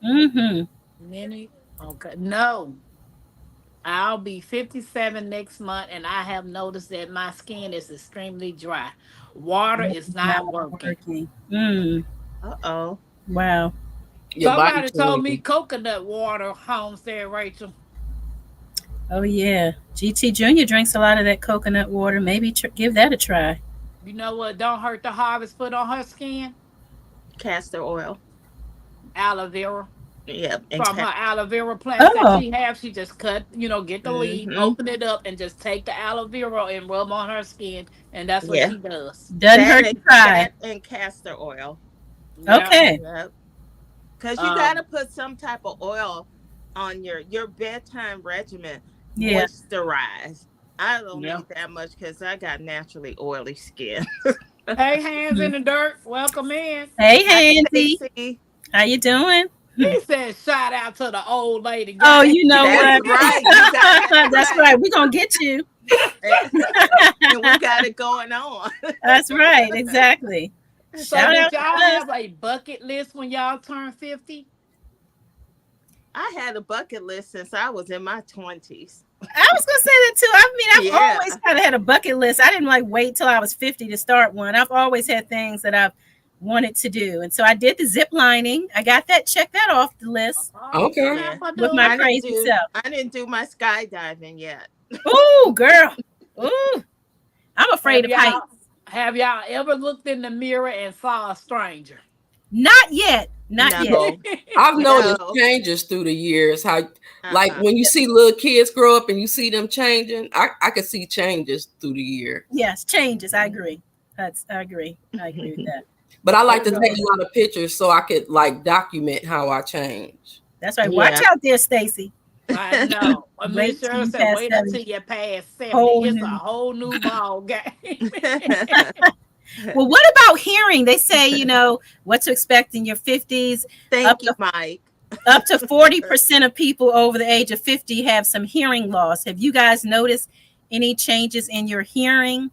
Mhm. Many? Okay. No, I'll be 57 next month, and I have noticed that my skin is extremely dry. Water is It's not not working. working. Mm. Uh-oh. Wow. Your body Somebody told me changing. coconut water, Homestead Rachel. Oh yeah. GT Junior drinks a lot of that coconut water. Maybe give that a try. You know what? Don't hurt the harvest put on her skin? Castor oil. Aloe vera. Yep. And From her aloe vera plants that Oh. she has, she just cut, get the leaf, mm-hmm. open it up, and just take the aloe vera and rub on her skin. And that's what Yeah. she does. Doesn't hurt to try. That and castor oil. Yeah. Okay. Yep. Because you got Um, to put some type of oil on your bedtime regimen. Yeah. Moisturize. I don't yeah. need that much because I got naturally oily skin. Hey, hands in Mhm. the dirt. Welcome in. Hey, Hi, Handsy. Stacy. How you doing? Hmm. He said, shout out to the old lady Oh, guy. you know That's what? right. You got that That's right. right. We're gonna get you. And we got it going on. That's right. Exactly. So, Shout did out y'all to us. have a bucket list when y'all turned 50? I had a bucket list since I was in my 20s. I was gonna say that too. I mean, I've Yeah. always kind of had a bucket list. I didn't like wait till I was 50 to start one. I've always had things that I've wanted to do, and so I did the zip lining. I got that. Check that off the list Oh, Okay. Yeah. snap a with my do. crazy self. I didn't do my skydiving yet. Ooh, girl. Ooh, I'm afraid Have of heights. y'all have y'all ever looked in the mirror and saw a stranger? Not yet. Not yet. No. I've noticed No. changes through the years. How, like Uh-uh. when you see little kids grow up and you see them changing, I can see changes through the year. Yes, changes. I agree. I agree. I agree with that. But I like Oh to take no. a lot of pictures so I could like document how I change. That's right. Watch Yeah. out there, Stacy. I know. Miss Wait till Cheryl you said, pass wait 70. until you pass 70. Whole It's a new. whole new ball game. Well, what about hearing? They say, what to expect in your 50s. Up Thank you, to Mike. up to 40% of people over the age of 50 have some hearing loss. Have you guys noticed any changes in your hearing?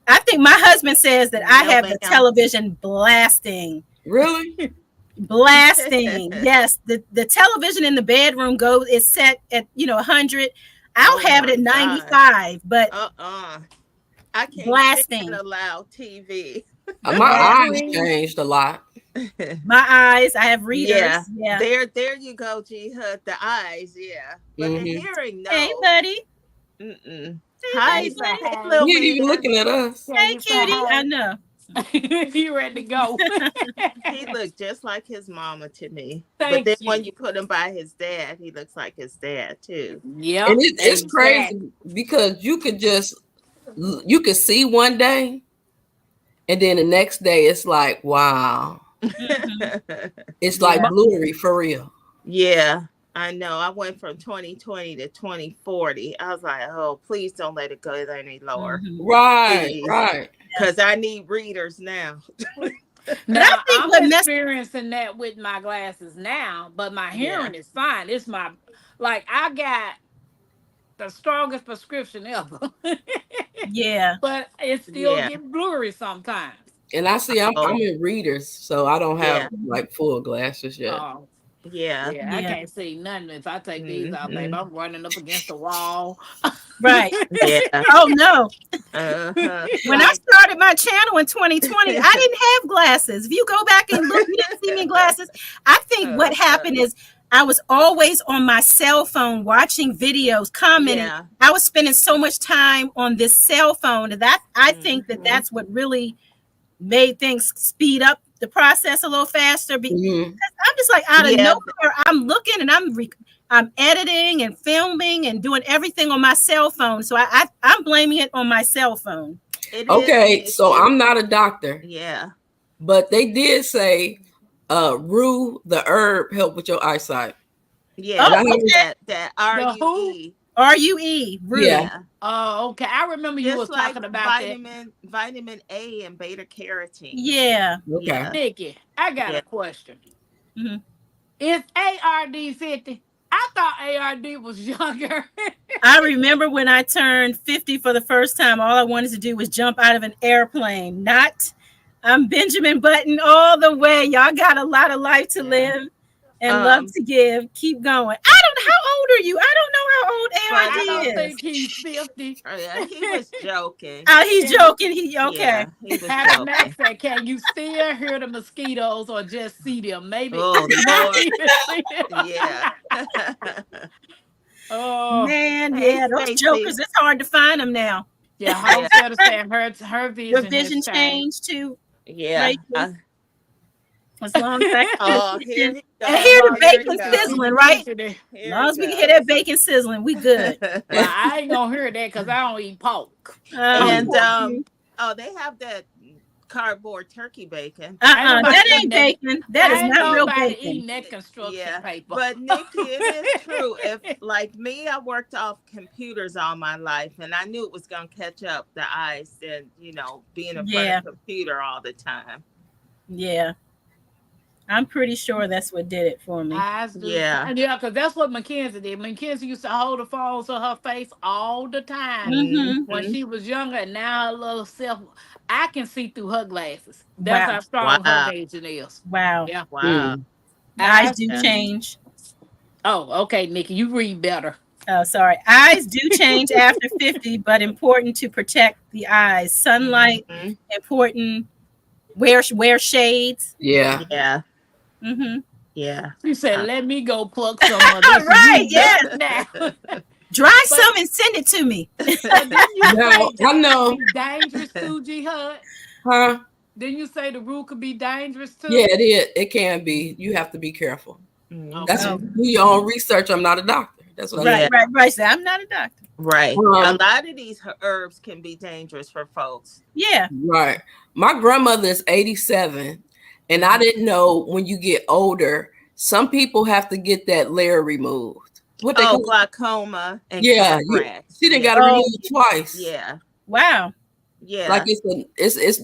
I think my husband says that I No, have the ma'am. television blasting. Really? Blasting. Yes, the television in the bedroom is set at 100. I'll Oh have it my at gosh. 95, but I can't stand blasting. a loud TV. My eyes Agree. changed a lot. My eyes, I have readers. Yeah. Yeah. There you go, G Hood. The eyes, yeah. But the Mm-hmm. hearing, Hey, no. buddy. Mm-mm. Hey, Hi, Can buddy, you say buddy. hey, hi? little You ain't even man. looking at us. Can Hey, you say cutie. I hi? know. You ready to go? He looked just like his mama to me. But Thank then when you. you put him by his dad, he looks like his dad too. Yep, And it's exactly. crazy because you could see one day and then the next day it's like, wow. Mhm. It's like Yeah. blurry for real. Yeah, I know. I went from 2020 to 2040. I was like, oh, please don't let it go any lower. Mhm. Right, Please. right. Because I need readers now. But I Now think I'm what messed experiencing that with my glasses now, but my Yeah. hearing is fine. It's my like I got the strongest prescription ever, yeah. but it still Yeah. get blurry sometimes. And I see I'm Oh, in readers, so I don't have yeah. like full glasses yet. Oh Yeah. yeah, I Yeah. can't see nothing if I take these out, babe. Hmm. I'm running up against the wall. Right. Yeah. Oh no. Uh-huh. When I Like started my channel in 2020, I didn't have glasses. If you go back and look, you didn't see me in glasses. I think what happened is I was always on my cell phone watching videos, commenting. Yeah. I was spending so much time on this cell phone that I think that Mhm. that's what really made things speed up the process a little faster. Mhm. I'm just like out of Yeah. nowhere, I'm looking and I'm editing and filming and doing everything on my cell phone. So I'm blaming it on my cell phone. It is, Okay, so Nikki. I'm not a doctor, Yeah. but they did say rue the herb help with your eyesight. Yeah. Oh, And I It's haven't, okay. that the who? RUE. RUE, yeah, Rue. Yeah. Oh, okay. I remember you Just was like talking about that. vitamin A and beta carotene. Yeah. okay. Yeah. Nikki, I got Yeah. a question. Mhm. Is ARD 50? I thought ARD was younger. I remember when I turned 50 for the first time, all I wanted to do was jump out of an airplane. I'm Benjamin Button all the way. Y'all got a lot of life to Yeah. live and love Um, to give. Keep going. I don't know. How old are you? I don't know how old But I don't ARD is. think he's 50. yeah, he was joking. Oh, he's Can you, joking. Okay. Yeah, he was Happy Max joking. said, can you still hear the mosquitoes or just see them? Maybe Oh not Lord. even see them. Yeah. Oh, Man, Hey, yeah, those Stacy. jokers, it's hard to find them now. yeah. Yeah. Hope said her Your vision has vision changed. changed too, Yeah. Rachel, as long as I Oh, can here he and go. hear the Oh, Here he bacon Nikki, go. you sizzling, right? mentioned it. As Here long he as we can hear that goes. bacon sizzling, we good. Well, I ain't gonna hear that because I don't eat pork. And Poor you. oh, they have that cardboard turkey bacon. Ain't nobody That eating ain't that. bacon. That is Ain't not real nobody bacon. eating that construction Yeah. paper. But Nikki, it is true. If like me, I worked off computers all my life and I knew it was gonna catch up the eyes and being in front Yeah, of a computer all the time. yeah. I'm pretty sure that's what did it for me. Eyes do, Yeah. yeah, because that's what Mackenzie did. Mackenzie used to hold the phone to her face all the time Mm-hmm. when Hmm. she was younger, and now her little self, I can see through her glasses. That's Wow. how strong her Wow. vision is. Wow. Yeah, Wow. Mm. Eyes eyes do Yeah. do. change. Oh, okay, Nikki, you read better. Oh, sorry. Eyes do change after 50, but important to protect the eyes. Sunlight, Hmm. important. Wear shades. Yeah. Yeah. Mm-hmm. Yeah. She said, Uh, "Let me go pluck some of this, and Right, you yes. better now." Dry But some and send it to me. but didn't you Now say I it could know, be dangerous too, G Hud? huh? Didn't you say the root could be dangerous Yeah, too? it is. It can be. You have to be careful. That's Okay. Oh, Mhm. do your own research. I'm not a doctor. That's what I right, Yeah. said. right. So I'm not a doctor. Right. A Um, lot of these herbs can be dangerous for folks. Yeah. right. My grandmother is 87, and I Mhm. didn't know when you get older some people have to get that layer removed. What they Oh, call it? glaucoma and Yeah, cataracts. she didn't Yeah. got to remove Oh, it twice. Yeah. wow. Like Yeah.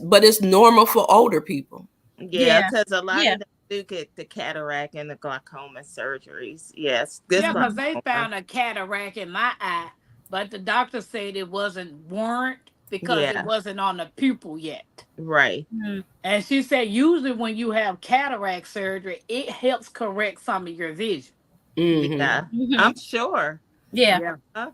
but it's normal for older people. Yeah. Yeah. Because a lot Yeah. of them do get the cataract and the glaucoma surgeries. Yes. This Yeah, because they glaucoma. found a cataract in my eye, but the doctor said it wasn't warrant because it Yeah. wasn't on the pupil yet. Right. Mm. And she said usually when you have cataract surgery, it helps correct some of your vision. Mm-hmm. Yeah. Hmm. I'm sure. Yeah. Yeah. Uh,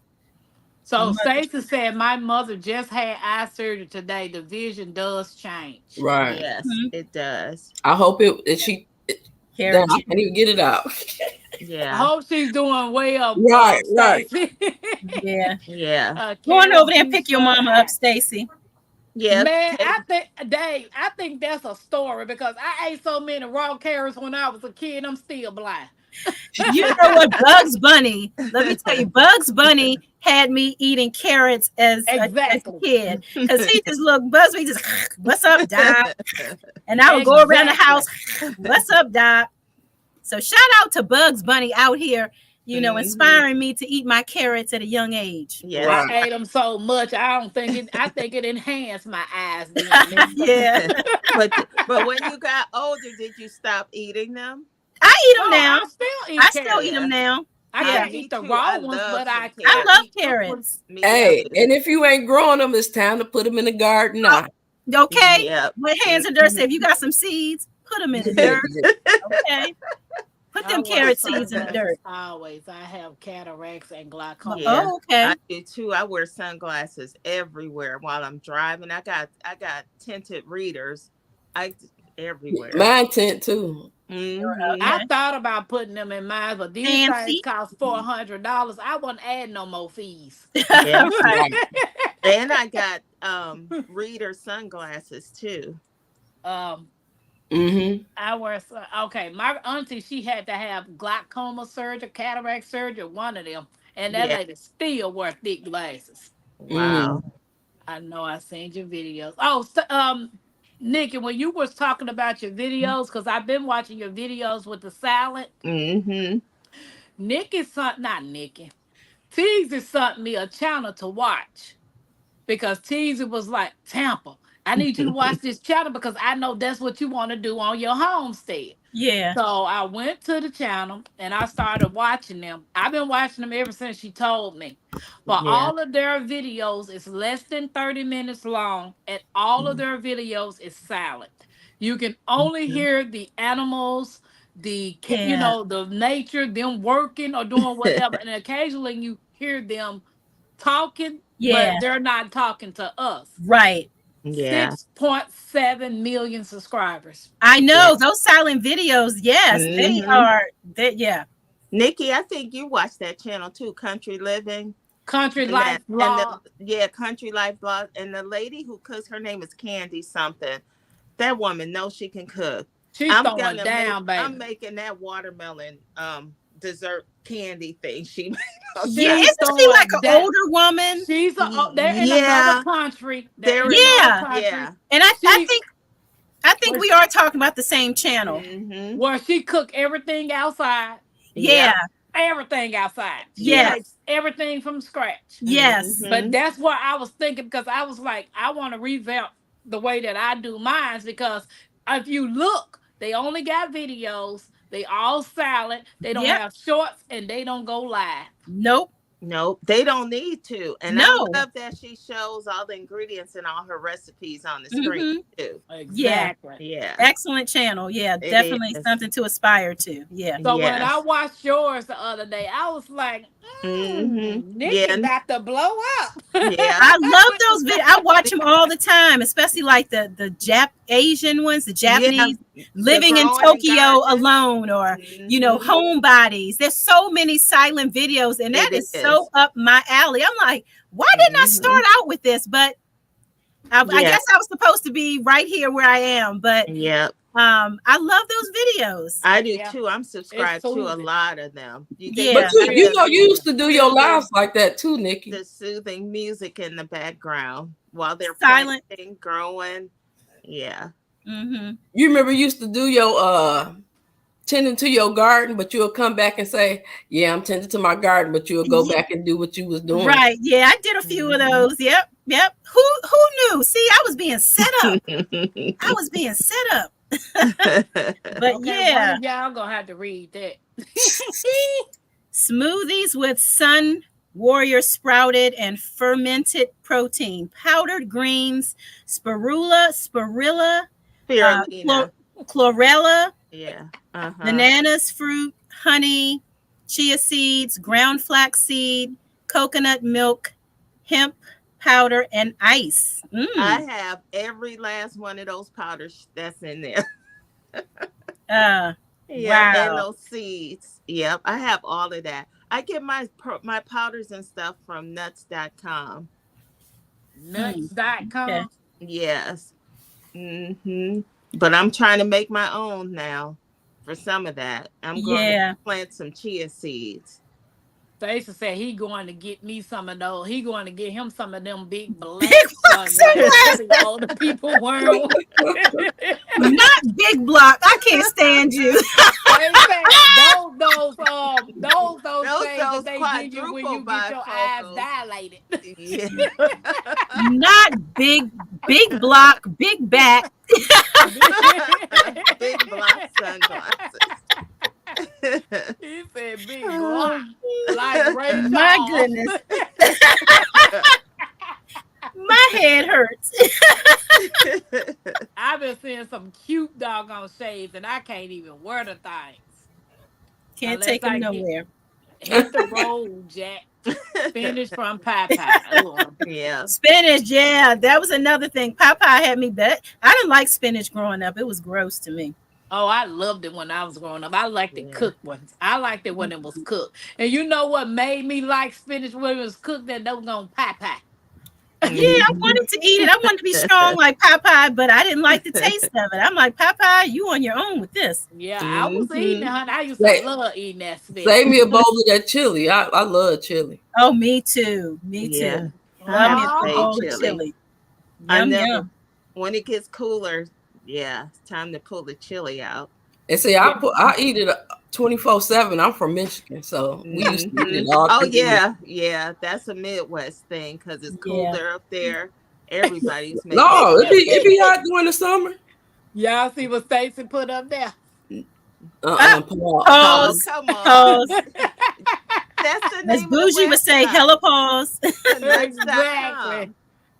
So Much. Stacy said my mother just had eye surgery today. The vision does change. Right. yes, Mhm. it does. I hope damn, Carrot I can't even get it out. I Yeah. hope she's doing well, Right, right. Stacy. Yeah. Yeah. Go on Carrots over there and do pick your show mama up, eye. Stacy. Yeah. Man, I think Dave, I think that's a story because I ate so many raw carrots when I was a kid. I'm still blind. You know what? Bugs Bunny, let me tell you, Bugs Bunny had me eating carrots as a Exactly. kid because he just looked, Bugs Bunny just, what's up, Doc? And I would go around the Exactly. house, what's up, Doc? So shout out to Bugs Bunny out here, inspiring me to eat my carrots at a young age. Yes. I Right. ate them so much. I don't think it. I think it enhanced my eyes then. Yeah. But when you got older, did you stop eating them? I eat them No, now. I still eat I still eat carrots. them Yeah. now. I Yeah. can't Me eat the too. I raw ones, love but some I I carrots. love eat cooked ones. carrots. Me Hey, too. and if you ain't growing them, it's time to put them in the garden Oh, now. okay. Yep. With hands in dirt, say if you got some seeds, put them in the dirt. Okay. Put I them wear carrot seeds in the sunglasses dirt. always. I have cataracts and glaucoma. Yeah, Oh, okay. I do too. I wear sunglasses everywhere while I'm driving. I got tinted readers. I everywhere. Mine tent too. Hmm I Okay. thought about putting them in mine, but these things Fancy. cost $400. I wouldn't add no more fees. Yeah. Right. Right. And I got reader sunglasses too. um, Mm-hmm. okay. My auntie, she had to have glaucoma surgery, cataract surgery, one of them, and that Yeah. lady still wear thick glasses. Wow. Mm-hmm. I know I seen your videos. Oh, Nikki, when you was talking about your videos, because I've been watching your videos with the salad. Hmm Nikki sent not Nikki. Teasy sent me a channel to watch because Teasy was like, Tampa, I need you to watch this channel because I know that's what you want to do on your homestead. Yeah. So I went to the channel and I started watching them. I've been watching them ever since she told me. But Yeah. all of their videos is less than 30 minutes long, and all of their videos is silent. You can only Mhm. hear the animals, Yeah. the nature, them working or doing whatever. And occasionally you hear them talking, Yeah. but they're not talking to us. Right. Yeah. 6.7 million subscribers. I Yeah. know those silent videos. Yes, they hmm are. Yeah. Nikki, I think you watch that channel too, Country Living. Country And Life that and Vlog. Country Life blog. And the lady who cooks, her name is Candy something. That woman knows she can cook. She's throwing down, I'm baby. making that watermelon dessert candy thing she made Yeah. outside. She's Isn't she like throwing an down. older woman? They're in another Yeah, country. They're there in it another Yeah. country. yeah. And I She think where, we are talking about the same channel. hmm where she cook everything outside. Yeah. Yep. Everything outside. She Yep. makes Yes. everything from scratch. Yes. But hmm that's what I was thinking because I was like, I want to revamp the way that I do mine because if you look, they only got videos. They all silent. They don't Yep. have shorts and they don't go live. Nope. Nope, they don't need to. And I No. love that she shows all the ingredients and all her recipes on the screen Hmm. too. Yeah. Exactly. Yeah, Excellent channel. Yeah. it Definitely is. something to aspire to. Yeah. So when I Yes. watched yours the other day, I was like, Nikki Yeah. about to blow up. Yeah. I love those videos. I watch them all the time, especially like the Asian ones, the Yeah. Japanese The living in growing and Tokyo gardening. alone, or Mhm. homebodies. There's so many silent videos, and that It is is. so up my alley. I'm like, why didn't I Mhm. start out with this? But I Yeah. guess I was supposed to be right here where I am. But Yep. I love those videos. I do Yeah, too. I'm it's subscribed to a soothing. lot of them. They Yeah. But just hear you used to do your lives like that too, Nikki. the soothing music in the background while they're Silent. planting, growing. Yeah. Mm-hmm. You remember you used to do your tending to your garden, but you'll come back and say, yeah, I'm tending to my garden, but you'll go back and do what you was doing. Right. Yeah, I did a few of those. Yep. Who knew? See, I was being set up. But Okay, yeah. one of y'all gonna have to read that. Smoothies with Sun Warrior sprouted and fermented protein, powdered greens, spirula, Spirulina. chlorella, Yeah. bananas, fruit, honey, chia seeds, ground flaxseed, coconut milk, hemp powder, and ice. I have every last one of those powders that's in there. Wow. And those seeds. Yep, I have all of that. I get my powders and stuff from nuts.com. Nuts.com. Okay. Yes. But I'm trying to make my own now for some of that. I'm going to plant some chia seeds. Stacey said he going to get me some of those. He going to get him some of them big black sunglasses. all the people wearing. Not big block. I can't stand you. Those things that they give you when you get your eyes dilated. Yeah. Not big block, big back. Big block sunglasses. He said big block. Like Ray Charles. My goodness. My head hurts. I've been seeing some cute doggone shades and I can't even wear the things. Can't take them nowhere. Hit the road, Jack. Spinach from Popeye. Yeah. Spinach, yeah. That was another thing. Popeye had me bet. I didn't like spinach growing up. It was gross to me. Oh, I loved it when I was growing up. I liked it cooked ones. I liked it when it was cooked. And you know what made me like spinach when it was cooked? That was on Popeye. Yeah, I wanted to eat it. I wanted to be strong like Popeye, but I didn't like the taste of it. I'm like, Popeye, you on your own with this. Yeah, I was eating it, honey. I used to love eating that spinach. Save me a bowl of that chili. I love chili. Oh, me too. Me too. Love me a bowl of chili. When it gets cooler, it's time to pull the chili out. And see, I eat it 24/7. I'm from Michigan, so we used to eat it all. Oh yeah, that's a Midwest thing because it's colder up there. Everybody's making no, it be hot during the summer. Y'all see what Stacey put up there? Pause. Come on. That's the name. As Bougie would say, hella pause. Exactly.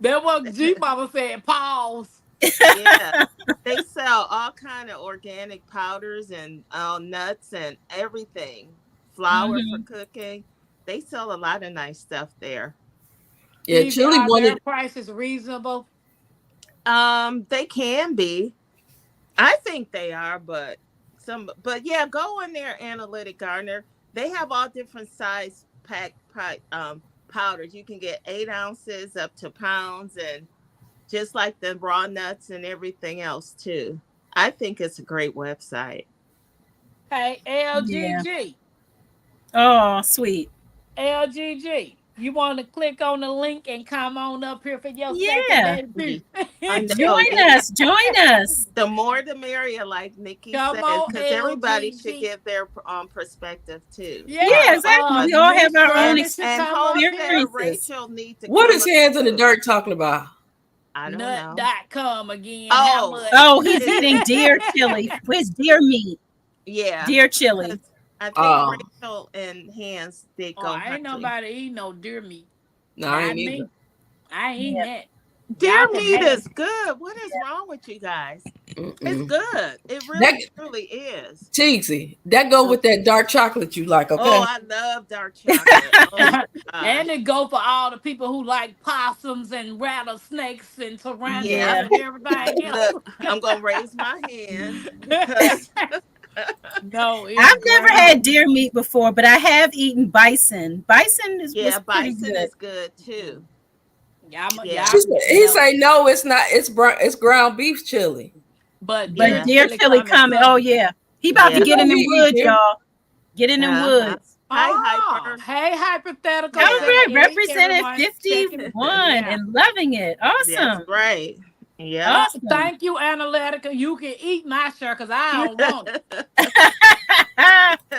That what G Mama said. Pause. Yeah, they sell all kind of organic powders and nuts and everything, flour for cooking. They sell a lot of nice stuff there. Yeah, chili their price is reasonable. They can be. I think they are, but yeah, go in there, Analytic Gardener. They have all different size powders. You can get 8 ounces up to pounds, and just like the raw nuts and everything else too. I think it's a great website. Hey, LGG. Yeah. Oh, sweet. LGG. You want to click on the link and come on up here for your second debut. Join us. The more the merrier, like Nikki said, because everybody should give their perspective too. Yeah, exactly. We all have our own experiences. Rachel needs to. What is Hands in the Dirt talking about? I don't know. Nut.com again. He's eating deer chili. Where's deer meat? Yeah. Deer chili. I think Rachel and Hands, they go. Ain't nobody eat no deer meat. No, I ain't either. I ain't eating that. Deer meat is good. What is wrong with you guys? It's good. It really is. Cheesy. That go with that dark chocolate you like, okay? Oh, I love dark chocolate. And it go for all the people who like possums and rattlesnakes and tarantulas and everything else. Look, I'm going to raise my hand. No, I've never had deer meat before, but I have eaten bison. Bison is bison is good too. He say no, it's not. It's ground beef chili. But deer chili coming. Oh yeah, he about to get in the woods, y'all. Get in the woods. Hey, hypothetical. All right, represented 51 and loving it. Awesome. Yes, right. Yep. Awesome. Thank you, Analytica. You can eat my shirt because I don't want it.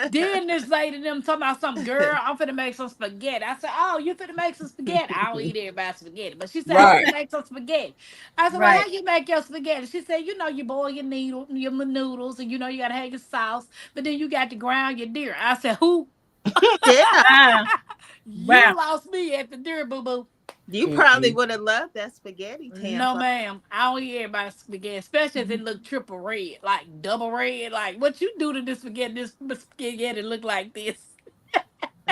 Then this lady them talking about some girl, I'm finna make some spaghetti. I said, oh, you finna make some spaghetti? I don't eat everybody's spaghetti. But she said, I'm Right. finna make some spaghetti. I said, well, Right. how you make your spaghetti? She said, you know, you boil your noodles, and you know you gotta have your sauce, but then you got to ground your deer. I said, who? Yeah. Ah, You wow. lost me at the deer, boo boo. You probably Mm-mm. would have loved that spaghetti, No, Tampa. ma'am. I don't eat everybody's spaghetti, especially if it look triple red, like double red. Like, what you do to this spaghetti? This spaghetti look like this.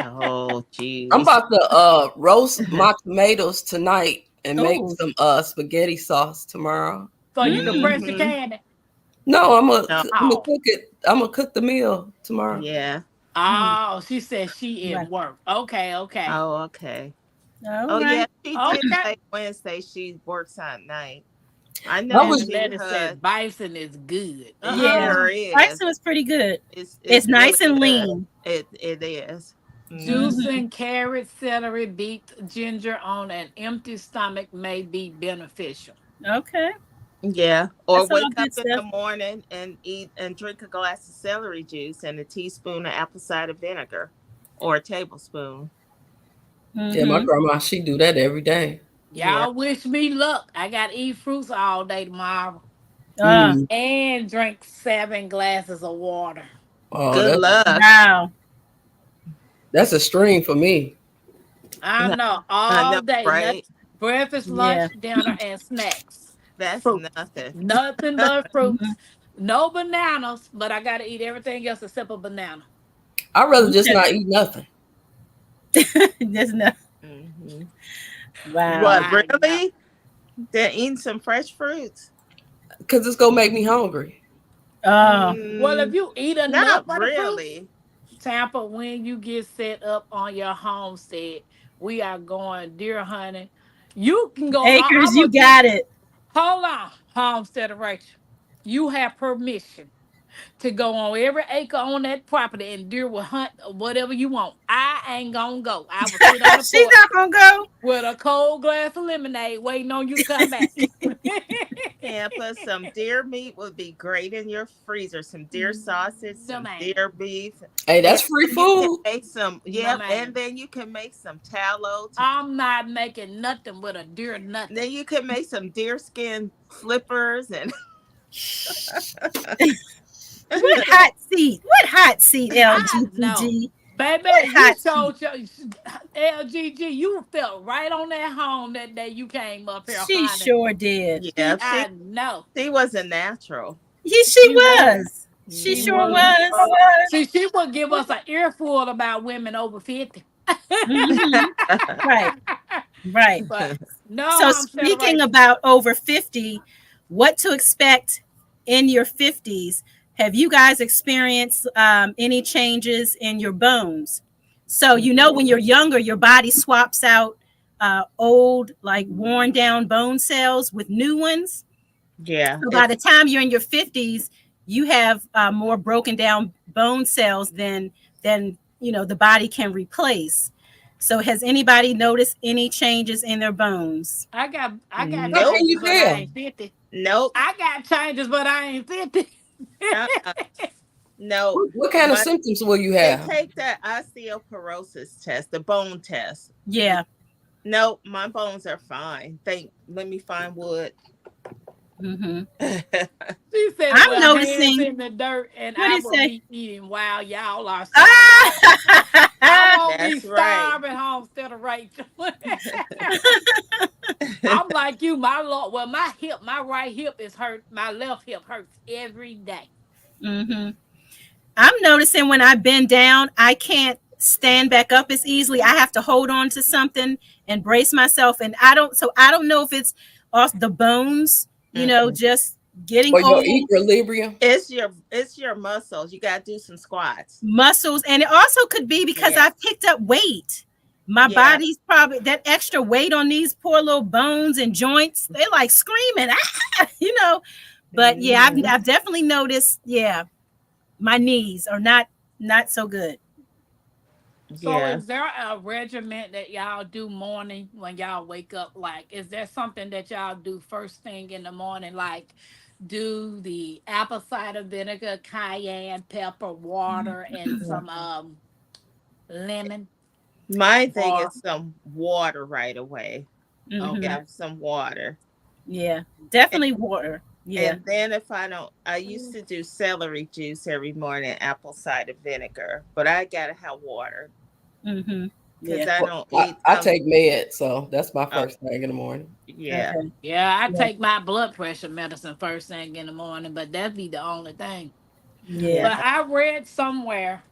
Oh, I'm jeez. about to roast my tomatoes tonight and make Oh. some spaghetti sauce tomorrow. So you can Mm. press your Mm-hmm. candy. No, No. I'm gonna Oh. cook it. I'm gonna cook the meal tomorrow. Yeah. Mm. Oh, she said she at Right. work. Okay, okay. Oh, okay. All Oh, yeah. right. She did Okay. say Wednesday she works at night. I I know And the was she letter had. said bison is good. It Yeah. sure is. Bison was pretty good. It's It's really nice and good. lean. It is. Mm-hmm. Hmm. Juicing carrot, celery, beet, ginger on an empty stomach may be beneficial. Okay. Yeah. Or That's all wake up good in the stuff. morning and eat and drink a glass of celery juice and a teaspoon of apple cider vinegar, or a tablespoon. yeah, my Hmm. grandma she do that every day. Yeah. Y'all wish me luck. I got to eat fruits all day tomorrow Mm. and drink 7 glasses of water. Oh, Good luck. Wow. that's a stream for me. I know I know, all day. Nothing, right? breakfast, Yeah. lunch, dinner, and snacks. That's Fruits. nothing. Nothing but Hmm. fruits. No bananas, but I got to eat everything else except a banana. I'd rather just Okay. not eat nothing There's no. Hmm. Wow. What, I know. really? They're eating some fresh fruits? because it's gonna make me hungry. Oh. Well, if Mm, you eat enough not of the fruits, really. Tampa, when you get set up on your homestead, we are going deer hunting. You can go. Acres, I'm you gonna get. got it. Hold on, homestead of Rachel. You have permission to go on every acre on that property and deer will hunt whatever you want. I ain't gonna go. I will sit on the She's porch not gonna go. with a cold glass of lemonade waiting on you to come back. Tampa, some deer meat would be great in your freezer. Some deer sausage, No, some ma'am. deer beef. Hey, And that's free then you can food. make some, No, yep, and ma'am. then you can make some tallow. I'm not making nothing with a deer Then nothing. you can make some deer skin slippers and What hot seat? What hot seat, I know. LGTG? What Baby, you hot seat? showed your LGG. You felt right on that home that day you came up here, She honey. sure did. yeah, I know. she was a natural. Yeah, she She was. was. She She sure Hmm. was. was. See, she would give us an earful about women over 50. Hmm. Right, right. But no, So homestead of speaking Rachel. about over 50, what to expect in your 50s? Have you guys experienced any changes in your bones? So you know when you're younger, your body swaps out old, like worn down bone cells with new ones. Yeah, So by it's the time you're in your 50s, you have more broken down bone cells than the body can replace. So has anybody noticed any changes in their bones? I got How nope, can changes, you but I tell? ain't 50. nope, I got changes, but I ain't 50. uh-uh, no. What kind of But symptoms will you they have? take that osteoporosis test, the bone test. Yeah. Nope, my bones are fine. Let me find wood. Hmm. She said, I'm well, hands noticing. in the dirt and What I do you will say? be eating while y'all are starving. I Ah! won't be That's right. starving home instead of Rachel. I'm like you, my Lord. Well, my right hip is hurt. My left hip hurts every day. Hmm. I'm noticing when I bend down, I can't stand back up as easily. I have to hold on to something and brace myself. And I don't know if it's off the bones, Mm-mm. just getting Or your old, equilibrium? It's your muscles. You gotta do some squats. muscles. And it also could be because Yeah, I've picked up weight. My yeah. body's probably that extra weight on these poor little bones and joints. They're like screaming, But yeah, Hmm. I've definitely noticed, yeah, my knees are not so good. So Yeah. is there a regiment that y'all do morning when y'all wake up? Like, is there something that y'all do first thing in the morning? Like, do the apple cider vinegar, cayenne pepper, water, and Yeah. some lemon? My thing Or is some water right away. Mm-hmm. okay, Yeah, some water. Yeah, And, definitely water. Yeah. and then if I don't, I used to do celery juice every morning, apple cider vinegar, but I gotta have water Mm-hmm. because Yeah. I Well, don't I, eat. I take meds, so that's my Oh, first thing in the morning. yeah. Okay. yeah, I Yeah. take my blood pressure medicine first thing in the morning, but that'd be the only thing. Yeah. Yeah. But I read somewhere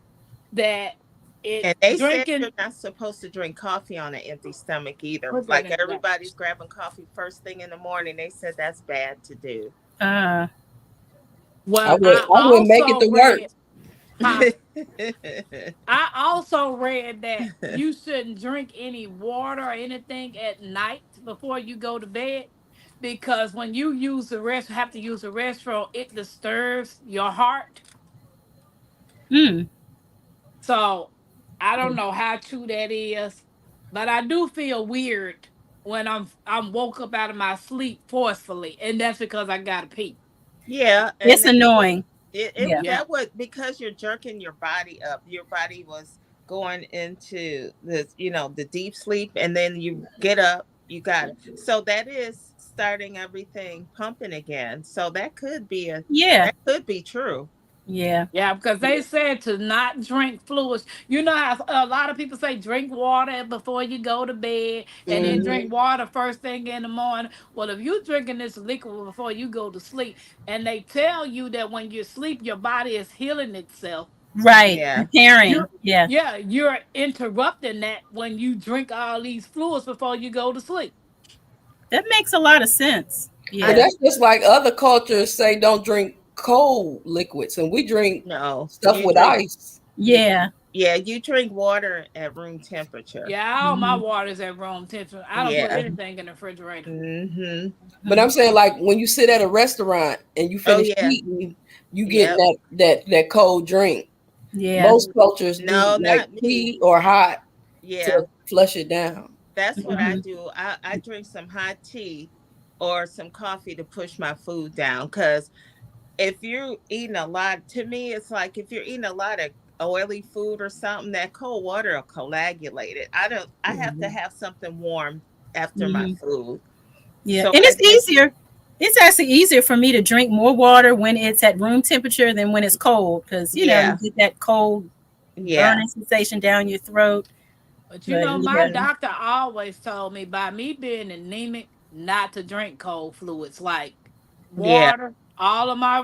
that it And they said drinking. you're not supposed to drink coffee on an empty stomach either. Put that Like in the back. everybody's grabbing coffee first thing in the morning. They said that's bad to do. Uh, Well, I I wouldn't make it also to work. read, huh? I also read that you shouldn't drink any water or anything at night before you go to bed because when you have to use the restroom, it disturbs your heart. mm, So I don't know how true that is, but I do feel weird when I'm woke up out of my sleep forcefully, and that's because I gotta pee. Yeah, it's and annoying. it Yeah. Yeah. that would because you're jerking your body up. Your body was going into this, the deep sleep, and then you get up. You got it. So that is starting everything pumping again. So Yeah. that could be true. Yeah. Yeah, because they said to not drink fluids. You know how a lot of people say drink water before you go to bed and then Hmm. drink water first thing in the morning. Well, if you're drinking this liquid before you go to sleep, and they tell you that when you sleep, your body is healing itself, Right. Yeah. Repairing. you're Yeah. yeah, you're interrupting that when you drink all these fluids before you go to sleep. That makes a lot of sense. I But Yeah. that's just like other cultures say don't drink cold liquids, and we drink No, stuff you with drink. ice. Yeah, Yeah. yeah, you drink water at room temperature. Yeah, all my Mm-hmm. water's at room temperature. I don't put Yeah. anything in the refrigerator. Hmm. But I'm saying, like, when you sit at a restaurant and you Oh finish yeah. eating, you get Yep. that cold drink. Yeah. Most cultures do No, like not me. tea or hot Yeah. to flush it down. That's what I Mm-hmm. do. I drink some hot tea or some coffee to push my food down. Cause if you're eating a lot, to me, it's like if you're eating a lot of oily food or something, that cold water will coagulate it. I have to Mhm. have something warm after my Mm-hmm. food. Yeah. So And I it's drink, easier. It's actually easier for me to drink more water when it's at room temperature than when it's cold because, you yeah, get that cold yeah. burning sensation down your throat. But But my yeah. Hmm. doctor always told me by me being anemic not to drink cold fluids like Yeah. water. All of my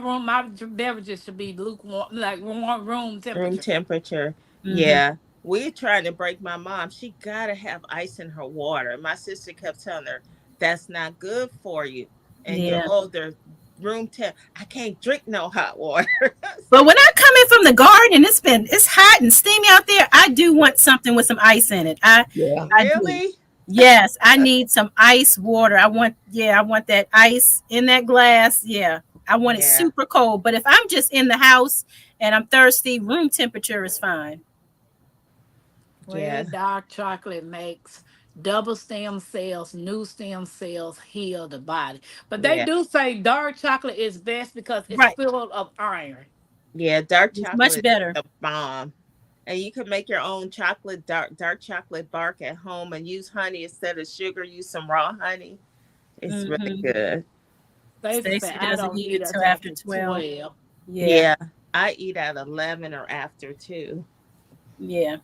beverages should be lukewarm, like warm room Room temperature. temperature. Mm-hmm. Yeah. We're trying to break my mom. She gotta have ice in her water. My sister kept telling her that's not good for you. And you're Yeah. older. Room temp. I can't drink no hot water. It's But like, when I come in from the garden, it's hot and steamy out there. I do want something with some ice in it. Yeah. I do. really? Yes, I need some ice water. I want that ice in that glass. Yeah. I want it Yeah. super cold. But if I'm just in the house and I'm thirsty, room temperature is fine. Yeah. Red dark chocolate makes double stem cells, new stem cells heal the body. But they Yeah. do say dark chocolate is best because it's Right. full of iron. Yeah. Dark It's much chocolate is better. the bomb. And you can make your own dark chocolate bark at home and use honey instead of sugar. Use some raw honey. It's really Hmm. good. Stacy said Stacy I doesn't don't eat eat it till until after after 12. 12. Yeah. Yeah. I eat at 11 or after too. Yeah.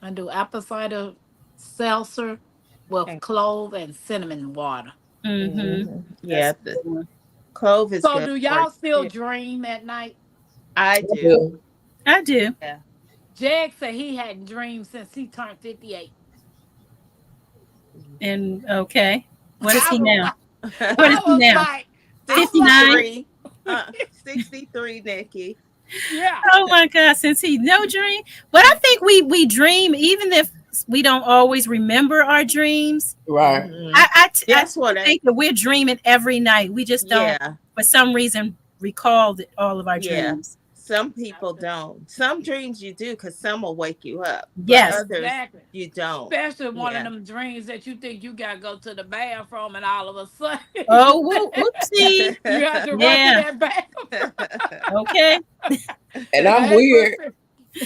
I do apple cider seltzer with Okay. clove and cinnamon water. Mm-hmm. Hmm. That's Yeah. a The good one. clove is So good do for y'all still you. dream at night? I I do. do. I do. Yeah. Jag said he hadn't dreamed since he turned 58. And okay. What is I he was now? like, What is I he was now? like, I'm like, 59? 63. 63, Nikki. yeah. Oh my God, since he no dream. But I think we dream even if we don't always remember our dreams. Right. Hmm. I That's what I, think that we're dreaming every night. We just don't yeah. for some reason recall all of our Yeah. dreams. Some people don't. Some dreams you do because some will wake you up, but Yes. others Exactly. you don't. Especially one of Yeah. them dreams that you think you gotta go to the bathroom, and all of a sudden Oh, whoopsie. you have to run to Yeah. that bathroom. Okay. And I'm Hey, weird. Percy.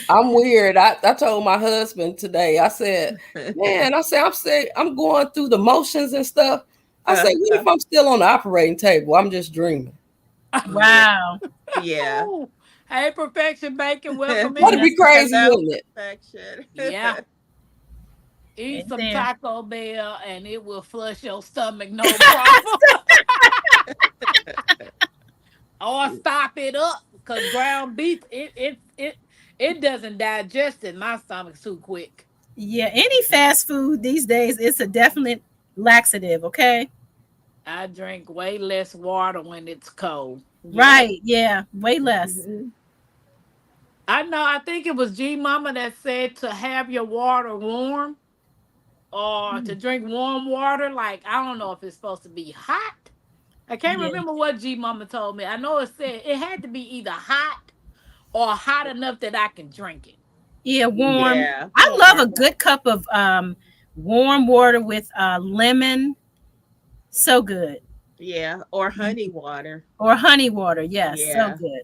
I'm weird. I told my husband today, I said, man, I'm saying I'm going through the motions and stuff. I said, what if I'm still on the operating table? I'm just dreaming. Yeah. Wow. Yeah. Ooh. Hey, Perfection Bacon, welcome That'd in. be crazy, Hello, wouldn't it? perfection. Yeah, eat Right some there. Taco Bell and it will flush your stomach no problem. Or stop it up, because ground beef it doesn't digest in my stomach too quick. Yeah. Any fast food these days, it's a definite laxative. Okay. I drink way less water when it's cold. Yep. Right. Yeah. Way less. Mhm. I know. I think it was G Mama that said to have your water warm, or to Mm. drink warm water. Like, I don't know if it's supposed to be hot. I can't Yeah. remember what G Mama told me. I know it said it had to be either hot or hot enough that I can drink it. Yeah. Warm. Yeah. I love a Warm. good cup of warm water with lemon. So good. Yeah. Or Mm. honey water. Or honey water. Yes. So Yeah. good.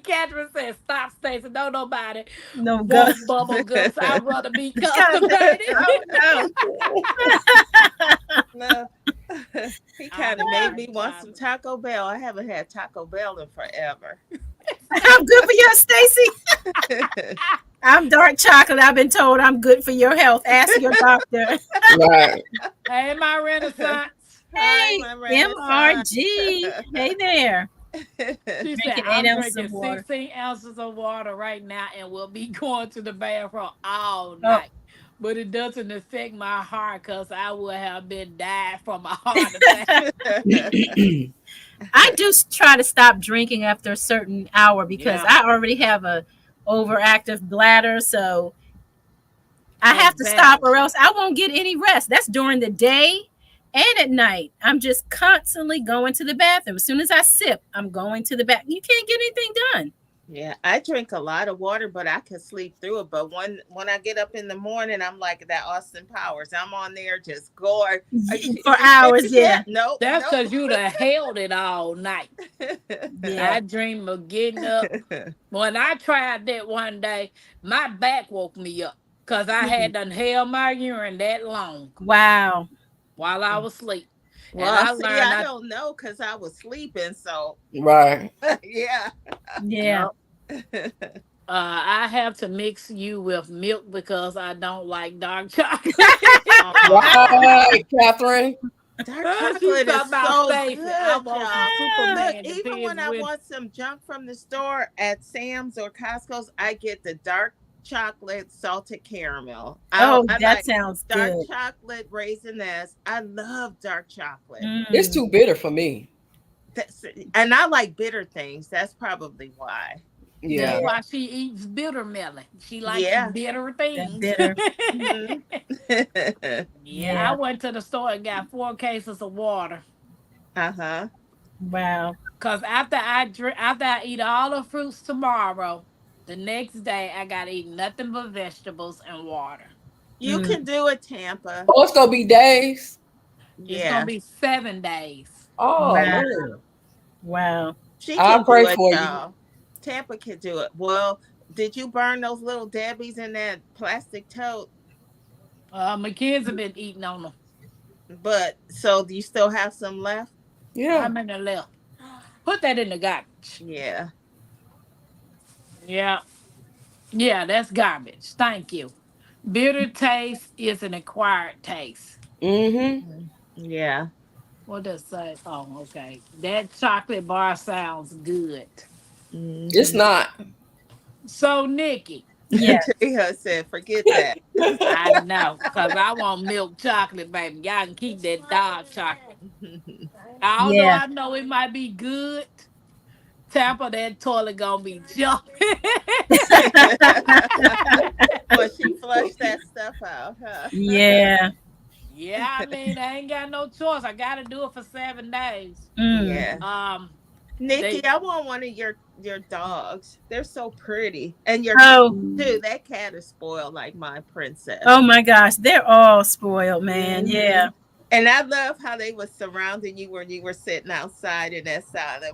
Catherine said, "Stop, Stacey. No, nobody No go. want bubble guts. I'd rather be constipated." Oh no. No. He I kind of made love me want some chocolate. Taco Bell. I haven't had Taco Bell in forever. I'm good for you, Stacy. I'm dark chocolate. I've been told I'm good for your health. Ask your doctor. Right. Hey, my Renaissance. Hi, Hey, my Renaissance. MRG. Hey there. She said, Drinking eight "I'm ounces drinking of water. 16 ounces of water right now and will be going to the bathroom all Oh, night. But it doesn't affect my heart because I would have been died from a heart attack." I do try to stop drinking after a certain hour because Yeah, I already have a overactive bladder, so I have to stop exactly. or else I won't get any rest. That's during the day and at night. I'm just constantly going to the bathroom. As soon as I sip, I'm going to the bathroom. You can't get anything done. Yeah, I drink a lot of water, but I can sleep through it. But when I get up in the morning, I'm like that Austin Powers. I'm on there just going. For Is you hours, finished yeah. yet? Nope, That's nope. because you'd have held it all night. Yeah. I dream of getting up. When I tried that one day, my back woke me up because I Hmm. had done held my urine that long Wow. while I was asleep. And Well, I see, learned I I, don't know because I was sleeping. So Right. yeah. Yeah. no, I have to mix you with milk because I don't like dark chocolate. Oh, Right, Catherine. dark She's chocolate talking is about so Stacy. I good, want some y'all. Ah, Look, Superman. even Depends when I when. want some junk from the store at Sam's or Costco's, I get the dark chocolate salted caramel. oh, I that like sounds dark good. chocolate raisinets. I love dark chocolate. It's Mm. too bitter for me. That's, and I like bitter things. That's probably why. That's Yeah. Yeah, why she eats bitter melon. She likes Yeah. bitter that things. bitter. Hmm. Yeah, I Yeah. went to the store and got 4 cases of water. Uh-huh. Wow. Cause after I eat all the fruits tomorrow, the next day I gotta eat nothing but vegetables and water. You Mm. can do it, Tampa. Oh, it's gonna be days. It's gonna Yeah. be 7 days. Oh Wow. man. Wow. She I'll can do pray it, for you. y'all. Tampa can do it. Well, did you burn those little Debbies in that plastic tote? My kids have been eating on them. But so do you still have some left? How Yeah. many left? Put that in the garbage. Yeah. Yeah, yeah, that's garbage. Thank you. Bitter taste is an acquired taste. Mm-hmm. Mhm. Yeah. What does it say? Oh, okay. That chocolate bar sounds good. It's Hmm. not. So, Nikki, Yeah. Treehouse said, forget that. I know, because I want milk chocolate, baby. Y'all can keep that dark chocolate. Although Yeah. I know it might be good, Tampa, that toilet gonna be jumping. Well, she flushed that stuff out, huh? Yeah. Yeah, I mean, I ain't got no choice. I gotta do it for 7 days. Mm. Yeah. Um, Nikki, They I want one of your dogs. They're so pretty, and your cat Oh, too. That cat is spoiled like my oh princess. my gosh, they're all spoiled, man. Hmm. Yeah. And I love how they were surrounding you when you were sitting outside in that side. The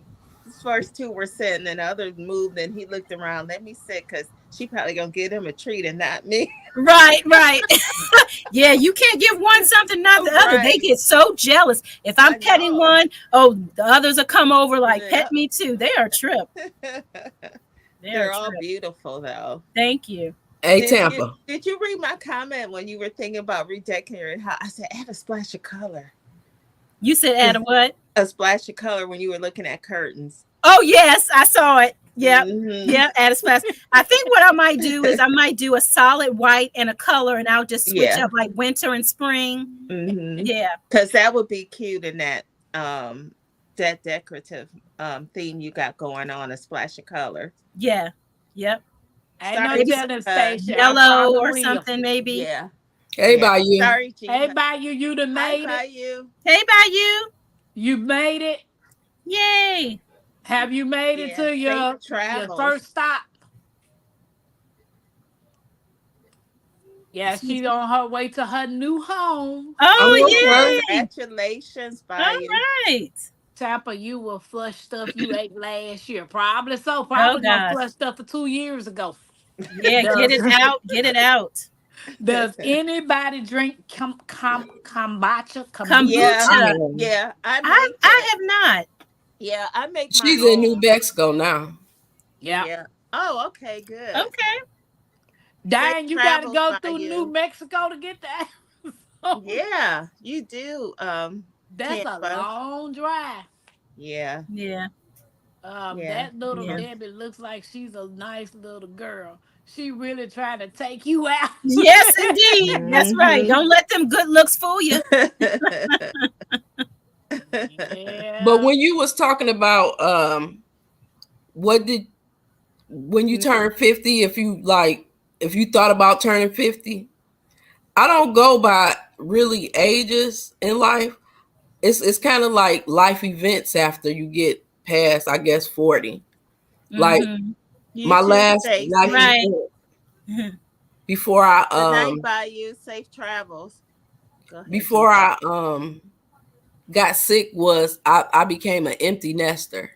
first two were sitting, and the others moved, and he looked around. Let me sit, cause she probably gonna give him a treat and not me. Right, right. Yeah, you can't give one something, not the other. They Right. get so jealous. If I'm I petting know. one, oh, the others will come over like, Yeah. pet me too. They are a trip. They are a They're all trip. beautiful though. Thank you. Hey Did you Tampa. did you read my comment when you were thinking about redecorating your house? I said add a splash of color. You said add a what? A splash of color when you were looking at curtains. Oh, yes, I saw it. Yep. Hmm. Yep, add a splash. I think what I might do is I might do a solid white and a color, and I'll just switch Yeah. up like winter and spring. Yeah, Because that would be cute in that decorative theme you got going on, a splash of color. yeah, yep. ain't no Sorry, Maybe G telling HUD. Stacia. I yellow probably or will. something, maybe. Yeah. Hey Yeah. by you. Sorry, G Hey, HUD. by you done Hi, made it. Bayou. Hey, Bayou. You made it. Yay. Have you made it Yeah. to Safe your travels. first stop? Yeah, she's on her way to her new home. Oh, Oh, okay. yay. Congratulations, All Bayou. right. Tampa, you will flush stuff you ate last year. Probably so. Oh, Probably gonna gosh. flush stuff for 2 years ago. Yeah, get Does it out. Get it out. Does anybody drink kombucha? Yeah. Kombucha? Kombucha. Yeah. I I make I it. have not. Yeah. I make my She's in New own. Mexico now. Yeah. Yeah. Oh, okay. Good. Okay. Safe Dang, you got to travels, go through New Bayou. Mexico to get that. Yeah, you do, That's a Tampa. long drive. Yeah, Yeah. yeah. That little Yeah. Debbie looks like she's a nice little girl. She really trying to take you out. Yes, indeed. That's right. Hmm. Don't let them good looks fool you. But Yeah. when you was talking about what did when you turn 50, if you thought about turning 50, I don't go by really ages in life. It's kind of like life events after you get past, I guess, 40. Like Mm-hmm. You my too, last life Stacy. Right. event before I Good night, Bayou. Safe travels. Go ahead, G. before I got sick was I became an empty nester.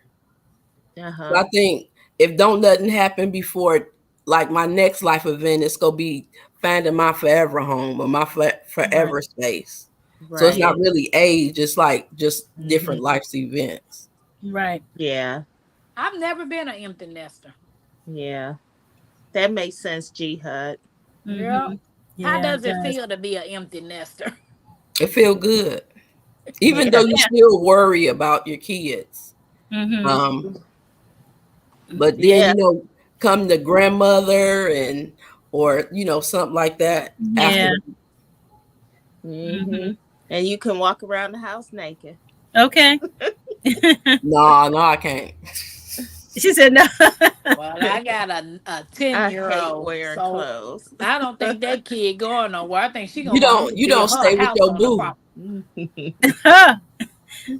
Uh So I huh. think if don't nothing happen before like my next life event, it's gonna be finding my forever home or my Right. forever space. So it's Right. not really age; it's like just Hmm. different life's events. Right. Yeah. I've never been an empty nester. Yeah. That makes sense, G HUD. Yeah. Mm-hmm. How Yeah, it does it does. feel to be an empty nester? It feel good, even though Yeah. you Yeah. still worry about your kids. Mm-hmm. Um, but then Yeah. come the grandmother and or something like that after. Yeah. Hmm. Mm-hmm. And you can walk around the house naked. Okay. No, no, I can't. She said no. Well, I got a 10 I year hate old, wearing so clothes. I don't think that kid going nowhere. I think she You gonna want me don't to you build don't her a stay with house your on the boo. property.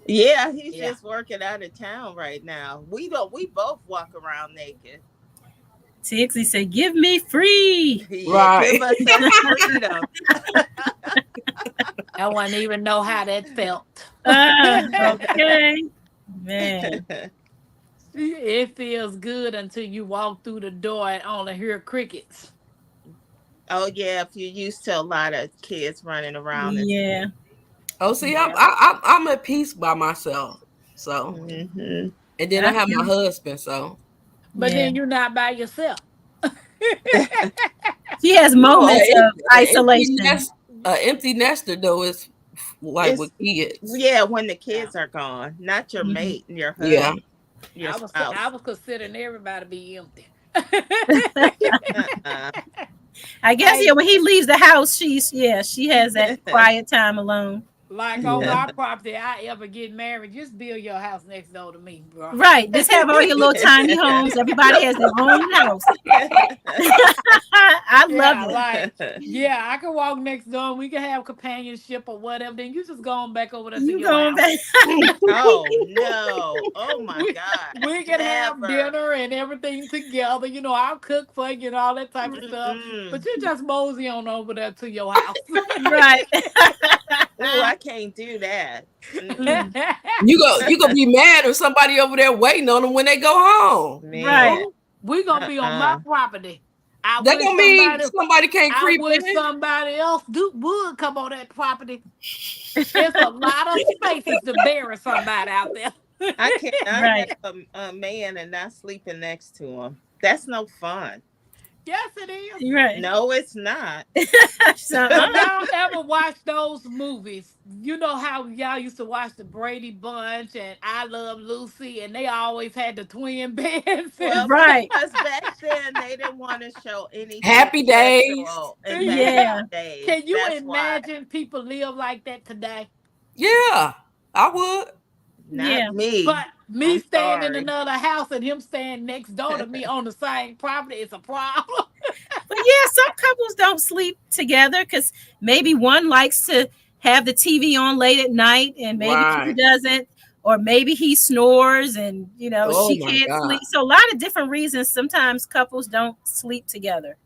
Yeah, he's Yeah. just working out of town right now. We both walk around naked. Tixie said, "Give me free." Yeah, Right. give us some freedom. I wouldn't even know how that felt. Okay, man. It feels good until you walk through the door and only hear crickets. Oh yeah, if you're used to a lot of kids running around and stuff. Yeah. Oh, see, Yeah. I'm at peace by myself. So, Hmm. and then I I have my am. husband. So, But Yeah. then you're not by yourself. She has no, moments of isolation. an empty nester though is like It's with kids. yeah, when the Yeah. kids are gone, not your Mhm. mate and your Yeah. husband, your I spouse. was considering everybody be empty. I guess, yeah, Hey, when he leaves the house, she has that quiet time alone. Like on Yeah. my property, I ever get married, just build your house next door to me, bro. Right. Just have all your little tiny homes. Everybody has their own house. I love Yeah, it. like, yeah, I can walk next door and we can have companionship or whatever. Then you just going back over there to You your going house. back. Oh no. Oh my we God. we can have Never. dinner and everything together. You know, I'll cook for you and all that type of stuff. Mm-mm. But you just mosey on over there to your house. Right. Oh, I can't do that. Mm-mm. Mm, You gonna be mad if somebody over there waiting on them when they go home. right. Man. Oh, we gonna be on my Uh-uh. property. I That wish gonna mean somebody somebody can't I creep wish in. somebody else would come on that property. It's a lot of spaces to bury somebody out there. I cannot Right. have a man and not sleeping next to him. That's no fun. Yes, it is. Right. No, it's not. So, If y'all ever watch those movies, you know how y'all used to watch the Brady Bunch and I Love Lucy, and they always had the twin beds. Well, right. because back then they didn't want to show anything Happy days. sexual and back in Yeah. Yeah. the days. Can you That's why. imagine people live like that today? Yeah, I would. Not Yeah. me. But me I'm staying in sorry. another house and him staying next door to me on the same property is a problem. But yeah, some couples don't sleep together because maybe one likes to have the TV on late at night and maybe she Right. doesn't, or maybe he snores and Oh she my can't God. sleep. So a lot of different reasons. Sometimes couples don't sleep together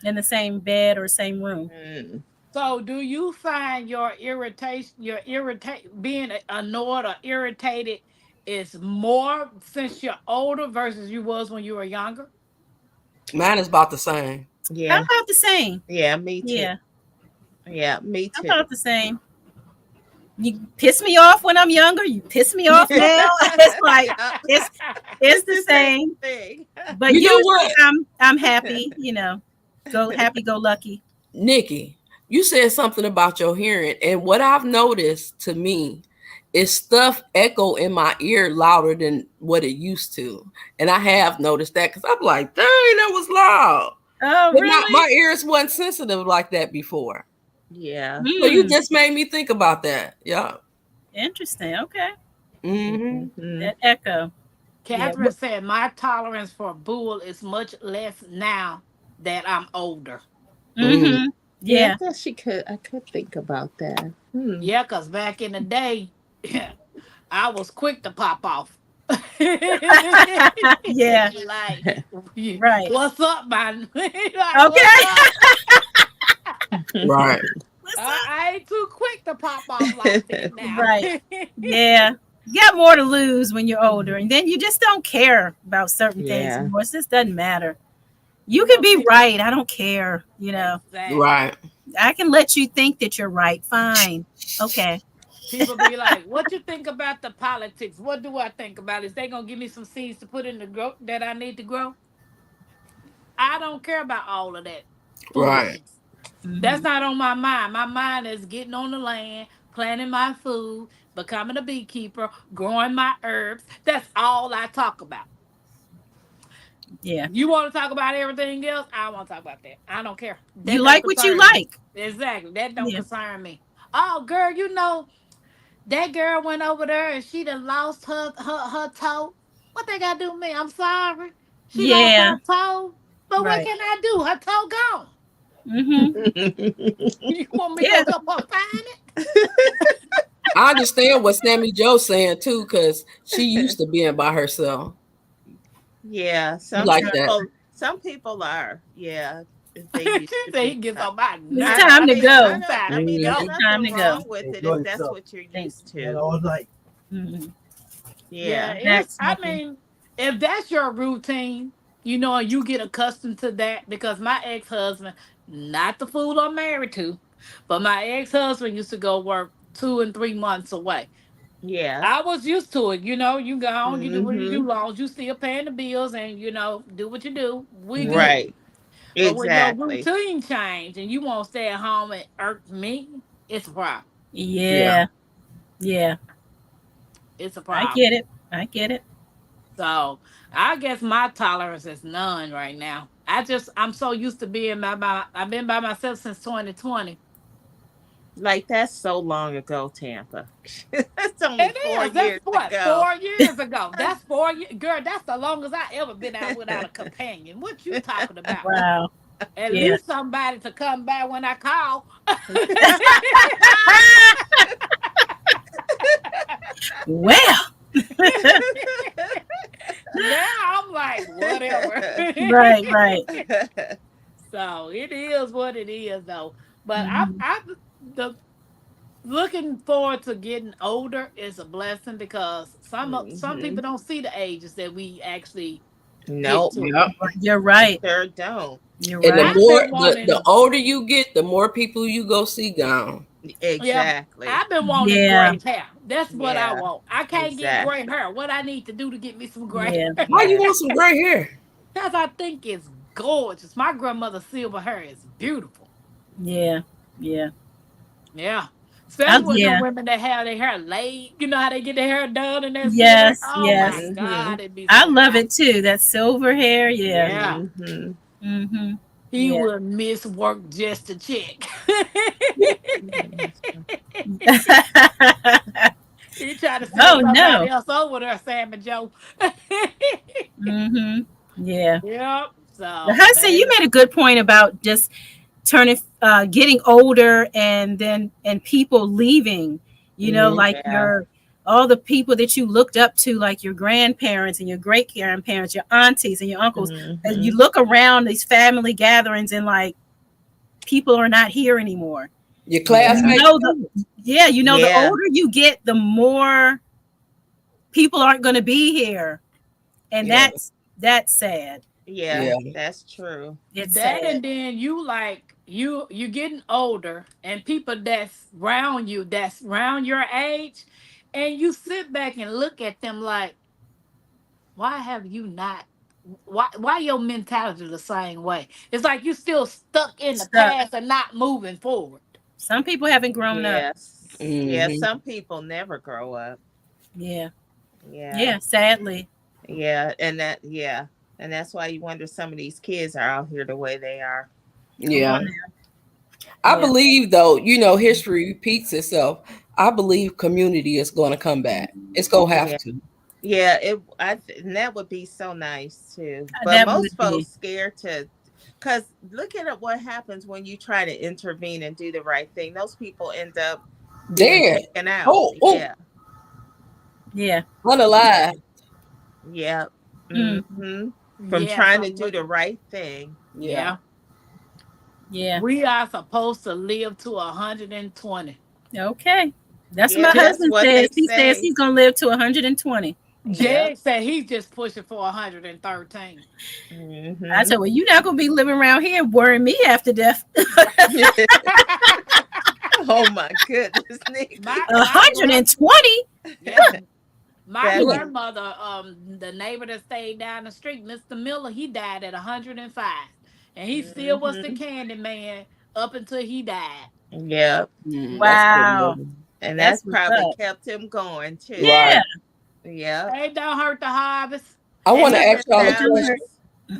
in the same bed or same room. Mm. So, do you find being annoyed or irritated is more since you're older versus you was when you were younger? Mine is about the same. How Yeah. about the same? Yeah, me too. Yeah, Yeah, me how too. about the same? You piss me off when I'm younger. You piss me off now. It's like Yep. it's it's It's the the same same. thing. But You know usually what, I'm happy, go happy, go lucky. Nikki? You said something about your hearing, and what I've noticed to me is stuff echo in my ear louder than what it used to, and I have noticed that because I'm like, dang, that was loud. Oh, But really? my ears wasn't sensitive like that before. Yeah. So you Hmm. just made me think about that. Yeah. Interesting. Okay. Mm-hmm. Mhm. That echo. Yeah. Catherine said, my tolerance for bull is much less now that I'm older. Mm. Mm-hmm. Yeah, I Yeah. guess she could. I could think about that. Hmm. Yeah, because back in the day, I was quick to pop off. Yeah. Like, Right. what's up, man? Like, what's Okay. up? Right. What's I ain't too quick to pop off like that up? now. Right. Yeah. You got more to lose when you're older, and then you just don't care about certain things Yeah. anymore. It just doesn't matter. You You can know, be right. I don't care. exactly. Right. I can let you think that you're right. Fine. Okay. People be like, "What you think about the politics? What do I think about? Is they gonna give me some seeds to put in the grow that I need to grow? I don't care about all of that Right. foolishness. That's Hmm. not on my mind. My mind is getting on the land, planting my food, becoming a beekeeper, growing my herbs. That's all I talk about. Yeah. You want to talk about everything else? I want to talk about that. I don't care. You That don't like what you concern me. like. Exactly. That don't Yeah. concern me. Oh, girl, that girl went over there and she done lost her toe. What they got to do with me? I'm sorry. She lost Yeah. her toe. But what Right. can I do? Her toe gone. Hmm. You want me to go Yeah. help her find it? I understand what Sammy Joe's saying too, because she used to being by herself. Yeah. You Some like Yeah. that? people. Some people are. Yeah. If they used She to said he be. gets on my It's I. nerve. I time to mean. I go. know. Time I mean. to There's Mhm. go. It's time nothing to go. wrong with it if Enjoy that's yourself. what you're Thank used And to. all night. you. Yeah, Yeah. it's. I Exactly. mean, if that's your routine, and you get accustomed to that, because my ex husband, not the fool I'm married to, but my ex husband used to go work 2 and 3 months away. Yeah. I was used to it. You go on, you do what you do, Mm-hmm. long as you still paying the bills and do what you do. We good. Right. But when your Exactly. routine change and you won't stay at home and irk me, it's a problem. Yeah. Yeah. Yeah. It's a I problem. get it. I get it. So I guess my tolerance is none right now. I'm so used to being I've been by myself since 2020 Like that's so long ago, Tampa. That's only It four is. That's years what, ago. 4 years ago. That's 4 years. Girl, that's the longest I ever been out without a companion. What you talking about? Wow. At Yeah. least somebody to come by when I call. Well, Now I'm like, whatever. right, right. So it is what it is, though. But Mhm. the looking forward to getting older is a blessing because some Hmm. people don't see the ages that we actually get Nope, to. Yeah. You're they right. sure don't. You're And the right. I've more been the wanting, older you get, the more people you go see gone. yeah, Exactly. I've been wanting Yeah. gray hair. That's what I Yeah, want. I can't get gray exactly. hair. What I need to do to get me some gray Yeah. hair? Why you Yeah. want some gray hair? Because I think it's gorgeous. My grandmother's silver hair is beautiful. Yeah. Yeah. Yeah. Especially with the Yeah. women that have their hair laid. You know how they get their hair done and their silver hair? Yes. Oh my Yes. Hmm. God, it'd be I so love fine. it too. That silver hair. Yeah. Yeah. Hmm. Mm-hmm. He Yeah. would miss work just to check. He tried to send Oh somebody no. else over there, Sammy Joe. Mm-hmm. Yeah. Yep. But So, Hudson, you baby. made a good point about just turning, getting older, and people leaving. You know, Hmm. like Yeah. your all the people that you looked up to, like your grandparents and your great grandparents, your aunties and your uncles. And you Hmm. look around these family gatherings, and like people are not here anymore. Your And you Yeah. classmates know too. yeah, you know, the Yeah. older you get, the more people aren't going to be here, and Yeah. that's sad. Yeah. Yeah. That's true. It's That sad. and then you like you getting older and people that's round your age and you sit back and look at them like why have you not why your mentality the same way? It's like you still stuck in the Stuck. past and not moving forward. Some people haven't grown up. Yes. Yeah. Hmm. Some people never grow up. Yeah. Yeah. Yeah, sadly. Yeah. Yeah. And that's why you wonder some of these kids are out here the way they are. Come Yeah. on now. I Yeah. believe though, history repeats itself. I believe community is going to come back. It's going to have Yeah. to. Yeah, and that would be so nice too. But That most would be. folks scared to, cause look at what happens when you try to intervene and do the right thing. Those people end up being Dead. taken out. Oh, oh, Yeah, Yeah. yeah, unalive. yeah. Mm, Hmm. From Yeah, trying so to do look the right thing. Yeah. yeah. yeah. We are supposed to live to 120. Okay. That's what Yeah, my that's husband what says. they He says say. he's gonna live to 120. Yep. Jay said he's just pushing for 113. I Hmm. said, well, you're not gonna be living around here worrying me after death. Oh my goodness, Nikki. My grand 120. yeah. My That Look, be. grandmother, the neighbor that stayed down the street, Mr. Miller, he died at 105. And he still was the Hmm. candy man up until he died. Yep. that's good Wow. living. And That's that's what's probably up. kept him going too. Yeah. Right. Yep. It don't hurt the harvest. I And want to he Mr. ask been y'all a It down don't there. hurt. question.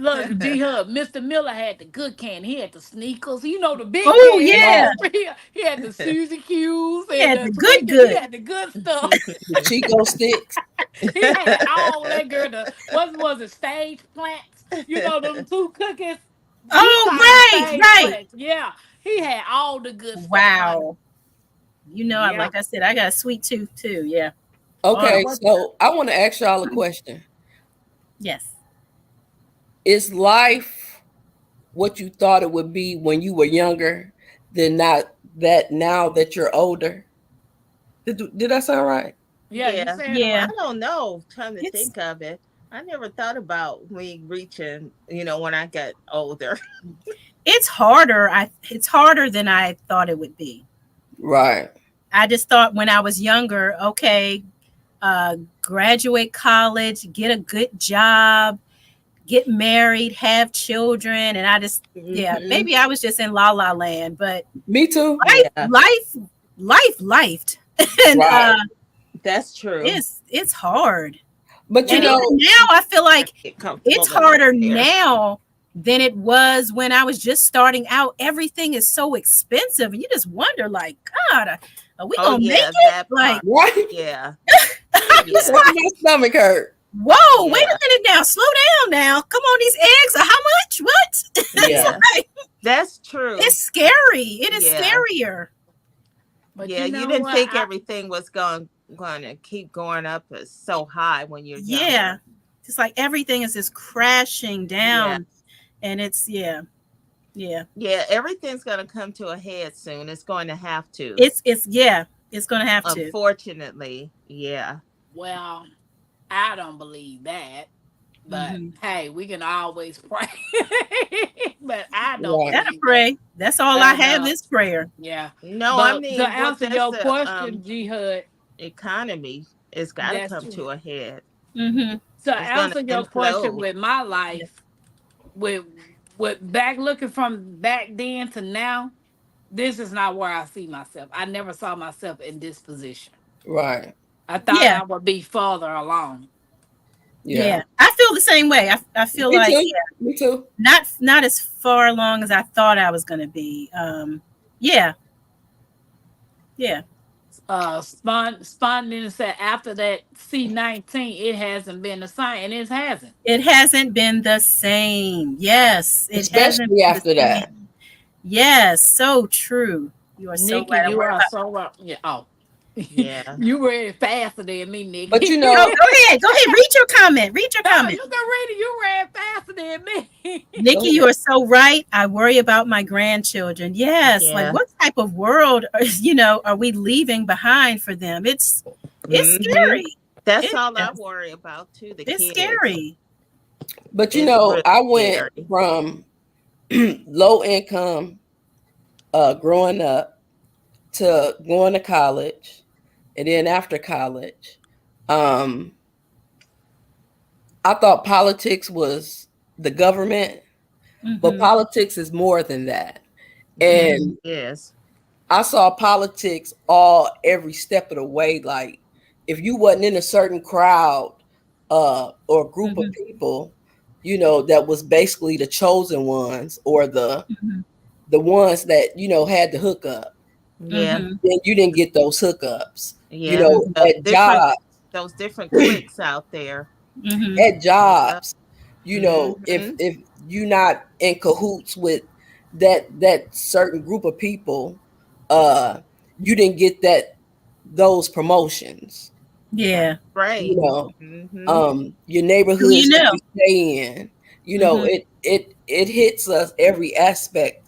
Look, G Hub, Mr. Miller had the good candy. He had the sneakers, the big Oh candy. yeah. Right. He had the Susie Q's He and had the the Twinkies. He good. had the good stuff. The Chico sticks. He had all that girl. What was it? Stage plants. Them two cookies. We Oh, call them right, stage right. plants. Yeah, he had all the good stuff, honey. Wow. You know, Yeah. like I said, I got a sweet tooth too. Yeah. All So the Okay, what? so I want to ask y'all a question. yes. Is life what you thought it would be when you were younger than not that now that you're older? Did that sound right? Yeah, you Yeah. saying it I Yeah. right. don't know. Trying to It's think of it. I never thought about me reaching, when I got older. it's harder. It's harder than I thought it would be. Right. I just thought when I was younger, okay, graduate college, get a good job, get married, have children, and I just yeah, Hmm. maybe I was just in la la land, but Me too. Yeah, lifed, and Right. that's true. it's hard. But And Yeah. even now, I feel like Get comfortable it's enough harder there. now than it was when I was just starting out. Everything is so expensive, and you just wonder, like, God, are we Oh gonna make yeah, it? that Like, part. Right? Yeah. I'm just Yeah. like, My stomach hurt. whoa, wait Yeah. a minute now, slow down now. Come on, these eggs are how much? What? It's Yeah. Yeah. like, That's true. it's scary. It is Yeah. scarier. But Yeah. you You know didn't what? think everything was going to keep going up so high when you're Yeah, younger. it's like everything is just crashing Yeah. down, and it's yeah. Yeah. Everything's going to come to a head soon. It's going to have to. It's yeah, it's gonna have to. Unfortunately. Yeah. Well, I don't believe that. But Mm-hmm. hey, we can always pray. But I don't Right. Gotta believe that. pray. That's all I And have is prayer. yeah. No, I But to mean, what answer that's your the question, G Hud, economy. It's got to that's come true. to a head. Mm-hmm. To It's going to answer your question implode. with my Yeah. life, with back looking from back then to now, this is not where I see myself. I never saw myself in this position. Right. I thought Yeah. I would be further along. Yeah. Yeah. I feel the same way. I feel Me like, too. yeah, Me too. not as far along as I thought I was gonna be. Yeah, yeah. Spondin said after that C19, it hasn't been the same, and it hasn't. It hasn't been the same. Yes, it hasn't Especially been the after that. same. Yes, so true. You are so Nikki, right. I'm you worried are about. so right. Yeah. Oh, Yeah. you read faster than me, But Nikki. you Oh, know, go ahead. Go ahead. Read your comment. Read your No, comment. you can read it. You read faster than me. go Nikki, you ahead. are so right. I worry about my grandchildren. Yes, like Yeah. what type of world are, are we leaving behind for them? It's Hmm. scary. That's It all I is. worry about too. The It's kids. scary. But you It's know, really I went scary. from low income growing up to going to college, and then after college, um, I thought politics was the government, but Mm-hmm. politics is more than that. Mm-hmm. And Yes. I saw politics all every step of the way. Like if you wasn't in a certain crowd or group of Mm-hmm. people, that was basically the chosen ones or Mm-hmm. the ones that, had the hookup, Yeah. Mm-hmm. then you didn't get those hookups. Yeah. At Those different cliques out there. Mm-hmm. at Yeah. jobs, if Hmm. you're not in cahoots with that certain group of people, uh you didn't get those promotions. That's Yeah. you right. know Hmm. your Who you neighborhoods that know? you stay in, Mm-hmm. it hits us every aspect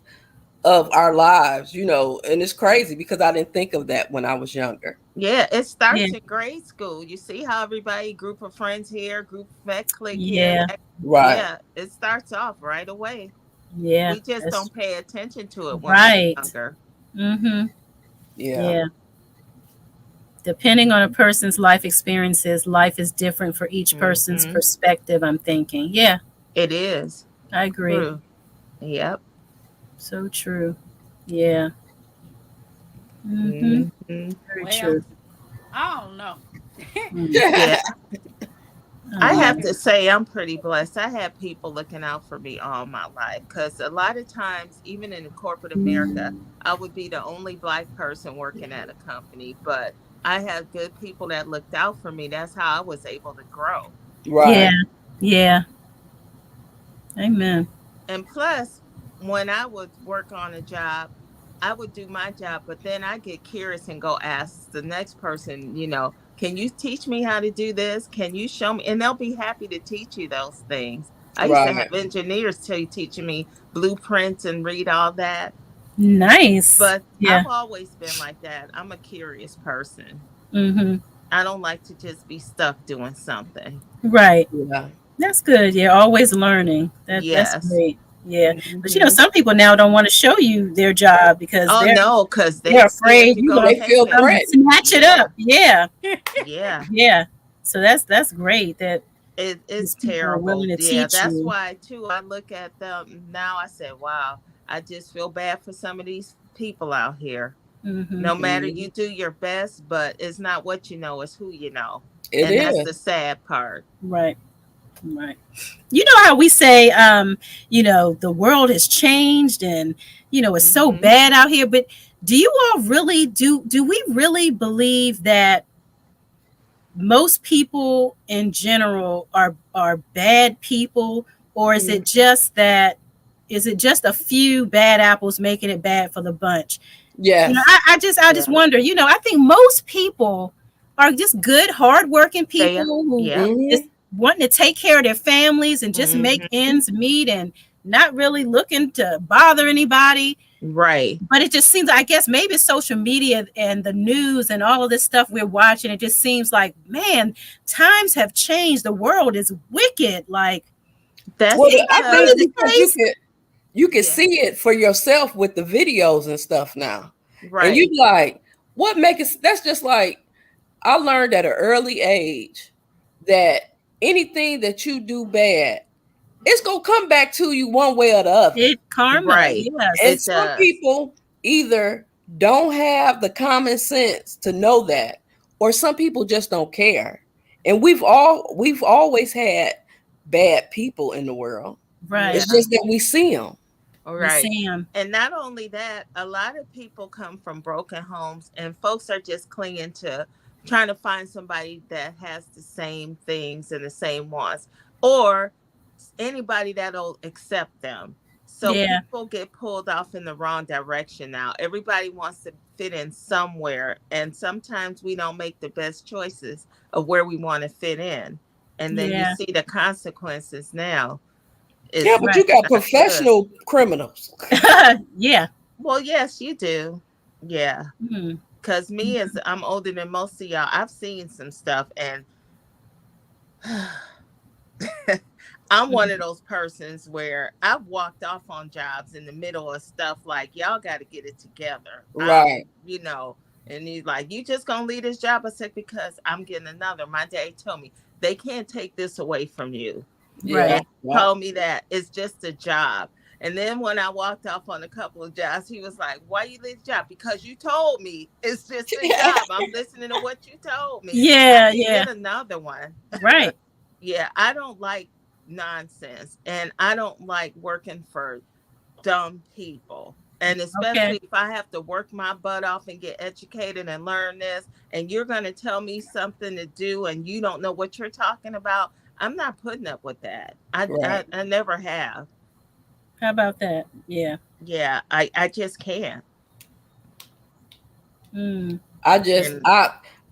of our lives, and it's crazy because I didn't think of that when I was younger. Yeah, it Yeah. starts in grade school. You see how everybody, group of friends here, group of that clique here. Yeah. Right. Yeah, it starts off right away. Yeah. We just That's don't pay attention to it when we're right. younger. Mm-hmm. Yeah. Yeah. Depending on a person's life experiences, life is different for each person's Hmm. perspective, I'm thinking. Yeah, It is I agree. true. Yep. So true. Yeah. Mm-hmm. Hmm. Very Well, true. I don't know. Mm. Yeah. I Uh, have to say, I'm pretty blessed. I had people looking out for me all my life because a lot of times, even in corporate America, I would be the only Black person working at a company, but I had good people that looked out for me. That's how I was able to grow. yeah. Right. Yeah. Amen. And plus, when I would work on a job, I would do my job, but then I get curious and go ask the next person, can you teach me how to do this? Can you show me? And they'll be happy to teach you those things. I used to have Right. engineers teaching me blueprints and read all that. Nice. But Yeah. I've always been like that. I'm a curious person. Mm-hmm. I don't like to just be stuck doing something. Right. Yeah. That's good. Yeah. Always learning. That's Yes. great. Yeah. But Hmm. some people now don't want to show you their job because Oh no, because they're they scared afraid you you're go gonna They take feel it. come threatened. snatch it Yeah. up. Yeah. Yeah. Yeah. So that's great that It's these people are willing terrible. to Yeah, teach that's you. why too. I look at them now. I say, "Wow, I just feel bad for some of these people out here. Mm-hmm. No matter Mhm. you do your best, but it's not what you know; it's who you know, It and that's is. the sad part. Right. Right. You know how we say, the world has changed and, it's so Hmm. bad out here. But do you all really do we really believe that most people in general are bad people, or is it just a few bad apples making it bad for the bunch? Yes. I just Yeah, wonder. I think most people are just good, hardworking they are. people who Yeah. just Hmm. wanting to take care of their families and just make Hmm. ends meet and not really looking to bother anybody. Right. But it just seems, I guess, maybe social media and the news and all of this stuff we're watching, it just seems like, man, times have changed. The world is wicked. Like, That's Well, is I that think because, really the because you case? can you can yeah, see it for yourself with the videos and stuff now, and you right. like what make it. That's just like I learned at an early age that anything that you do bad, it's gonna come back to you one way or the other. It karma, Right. And yes. It some does. people either don't have the common sense to know that, or some people just don't care. And we've always had bad people in the world. Right. Yeah. It's just that we see them. All We right. see them. And not only that, a lot of people come from broken homes and folks are just clinging to trying to find somebody that has the same things and the same wants or anybody that'll accept them. So Yeah. people get pulled off in the wrong direction now. Everybody wants to fit in somewhere and sometimes we don't make the best choices of where we want to fit in. And then you Yeah. see the consequences now. Yeah, It's but you Right. got not good. professional criminals. Yeah. Well, yes, you do. Yeah. Hmm. Cause me as I'm older than most of y'all, I've seen some stuff and I'm one of Hmm. those persons where I've walked off on jobs in the middle of stuff like y'all gotta get it together. Right. And he's like, you just gonna leave this job? I said, because I'm getting another. My dad told me they can't take this away from you. Yeah. Right. And he Yeah. told me that it's just a job. And then when I walked off on a couple of jobs, he was like, why you leave the job? Because you told me it's just a job. I'm listening to what you told me. I Yeah. can Yeah. get another one. Right. Yeah, I don't like nonsense and I don't like working for dumb people. And Okay. especially if I have to work my butt off and get educated and learn this, and you're going to tell me something to do and you don't know what you're talking about, I'm not putting up with that. Right. I never have. How about that? Yeah. Yeah, I just can't. Mm. I just And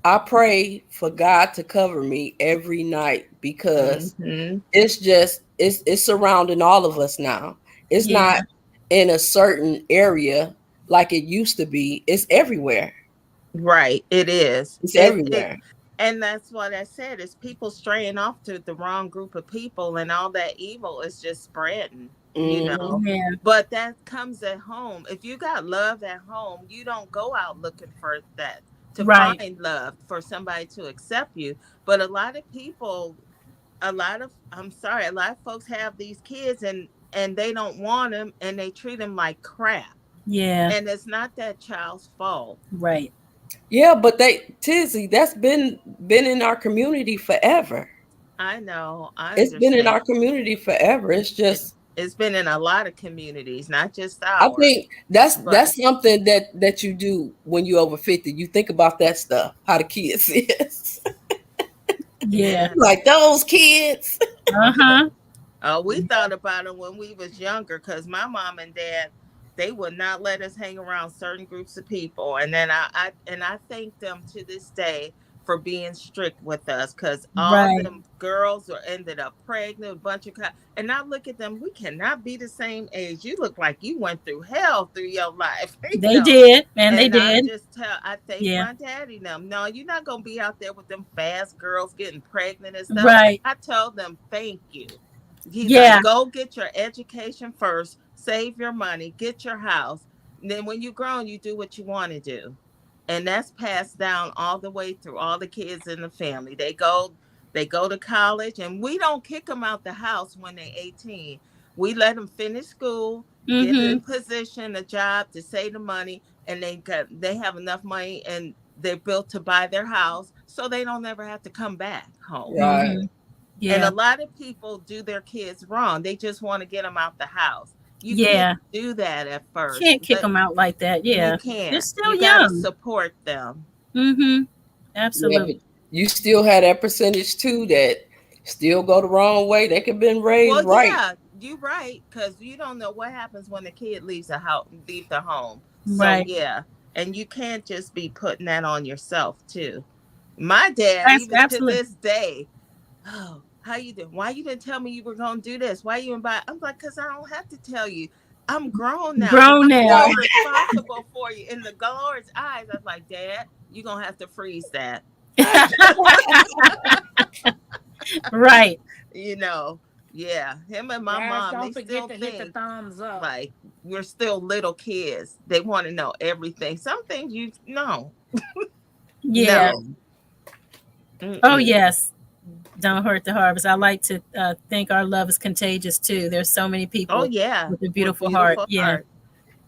I pray for God to cover me every night because hmm it's surrounding all of us now. It's not Yeah. in a certain area like it used to be. It's everywhere. right, it is. It's It everywhere. and that's what I said is people straying off to the wrong group of people and all that evil is just spreading, you Hmm. know. Yeah. But that comes at home. If you got love at home, you don't go out looking for that to Right. find love for somebody to accept you. But a lot of people, I'm sorry, a lot of folks have these kids and they don't want them and they treat them like crap. Yeah. And it's not that child's fault. Right. Yeah, but Tizzy, that's been in our community forever. I know, I It's been in understand. our community forever. It's It, just it's been in a lot of communities, not just I ours. think that's But something that you do when you're over 50. You think about that stuff, how the kids is. Yeah. yeah, Like those kids. Uh-huh. we thought about it when we was younger because my mom and dad they would not let us hang around certain groups of people, and then I thank them to this day for being strict with us because all Right. them girls are ended up pregnant, a bunch of and I look at them, we cannot be the same age. You look like you went through hell through your life, They did, and they And I did. just I thank Yeah. my daddy them. No, you're not gonna be out there with them fast girls getting pregnant and stuff. Right. I told them thank you. He's like, Yeah. go get your education first, save your money, get your house. And then when you're grown, you do what you want to do. And that's passed down all the way through all the kids in the family. They go to college and we don't kick them out the house when they're 18. We let them finish school, get Mm-hmm. in position, a job to save the money, and they have enough money and they're built to buy their house so they don't ever have to come back home. Right. Mm-hmm. And a Yeah. lot of people do their kids wrong. They just want to get them out the house. You can't Yeah. do that at first. Can't kick them out like that. You Yeah. They're can't. still You got to young. support them. Mm-hmm. Yeah, Absolutely. but you still have that percentage too that still go the wrong way. They could been raised Well, right. yeah, you're right, because you don't know what happens when the kid leaves the house, leave the home. So Right. yeah, and you can't just be putting that on yourself too. My dad, even to Absolutely. this day, oh, how you doing? Why you didn't tell me you were gonna do this? Why you didn't buy? I'm like, cause I don't have to tell you. I'm grown now. Grown I'm now. still responsible for you. In the Lord's eyes, I was like, Dad, you're gonna have to freeze that. Right. you know, yeah, him and my Guys, mom, don't they forget still to hit the think thumbs up. like we're still little kids. They want to know everything. Some things you know, Yeah. no. Oh, Mm-mm. yes. Don't hurt the harvest. I like to think our love is contagious too. There's so many Oh people yeah, with a with beautiful heart. beautiful Yeah. heart.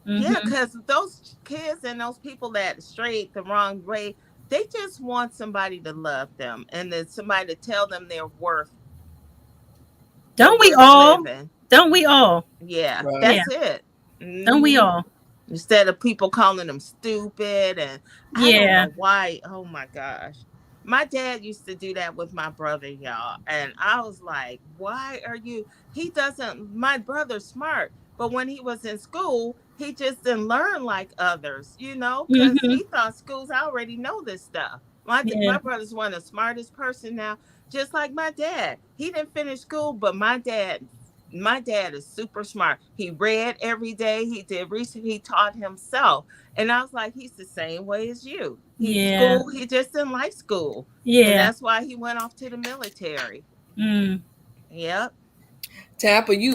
Yeah, Mm-hmm. because those kids and those people that strayed the wrong way, they just want somebody to love them and then somebody to tell them they're Don't we worth all? living. Don't we all? Yeah, Right. Yeah. that's it. Don't we Hmm. all? Instead of people calling them stupid, and I don't Yeah. know why. Oh my gosh. My dad used to do that with my brother, y'all. And I was like, why are you? He doesn't, my brother's smart. But when he was in school, he just didn't learn like others, because Mm-hmm. he thought schools, I already know this stuff. Yeah. My brother's one of the smartest person now, just like my dad. He didn't finish school, but my dad is super smart. He read every day. He did research. He taught himself. And I was like, he's the same way as you. Yeah. He just didn't like school. And Yeah. that's why he went off to the military. Mm. Yep. Tampa, you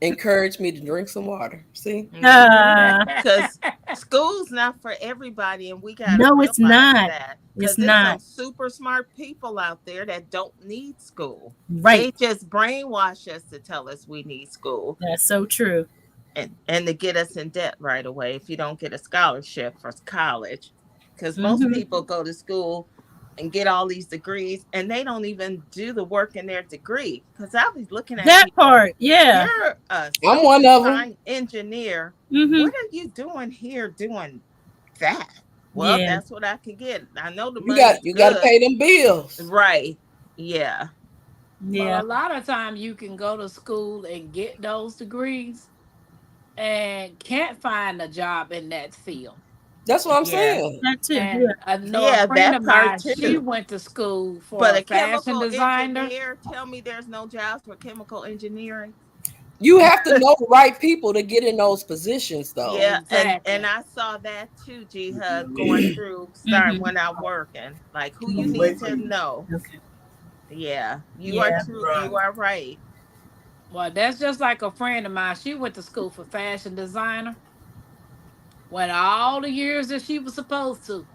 encouraged me to drink some water. See? Uh, Because school's not for everybody, and we got to no, it's realize not. that. It's Because there's some not. super smart people out there that don't need school. Right. They just brainwash us to tell us we need school. That's so true. And to get us in debt right away if you don't get a scholarship for college, because most Mm-hmm. people go to school and get all these degrees and they don't even do the work in their degree. Because I was looking at That people, part. Yeah. you're a I'm such one and of them. fine engineer, Mm-hmm. what are you doing here doing that? Well, Yeah. that's what I can get. I know the You money's got to good. pay them bills. Right. Yeah. But Yeah. a lot of time you can go to school and get those degrees and can't find a job in that field. That's what I'm Yeah. saying. That too. Yeah. And I know a Yeah, friend that of part mine, she too. went to school for But a a fashion chemical designer. engineer, tell me there's no jobs for chemical engineering. You have to know the right people to get in those positions, though. Yeah, and Exactly. I saw that too, G Hug, going through starting Mm-hmm. when I'm working. Like who you need to know. Okay. Yeah, you are Yeah. true. You are right. Well, that's just like a friend of mine. She went to school for fashion designer, went all the years that she was supposed to,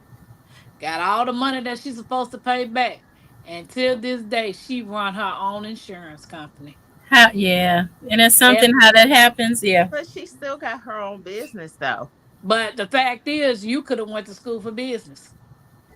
got all the money that she's supposed to pay back. And till this day, she run her own insurance company. How, yeah. And that's Yeah. something how that happens. Yeah. But she still got her own business though. But the fact is, you could have went to school for business.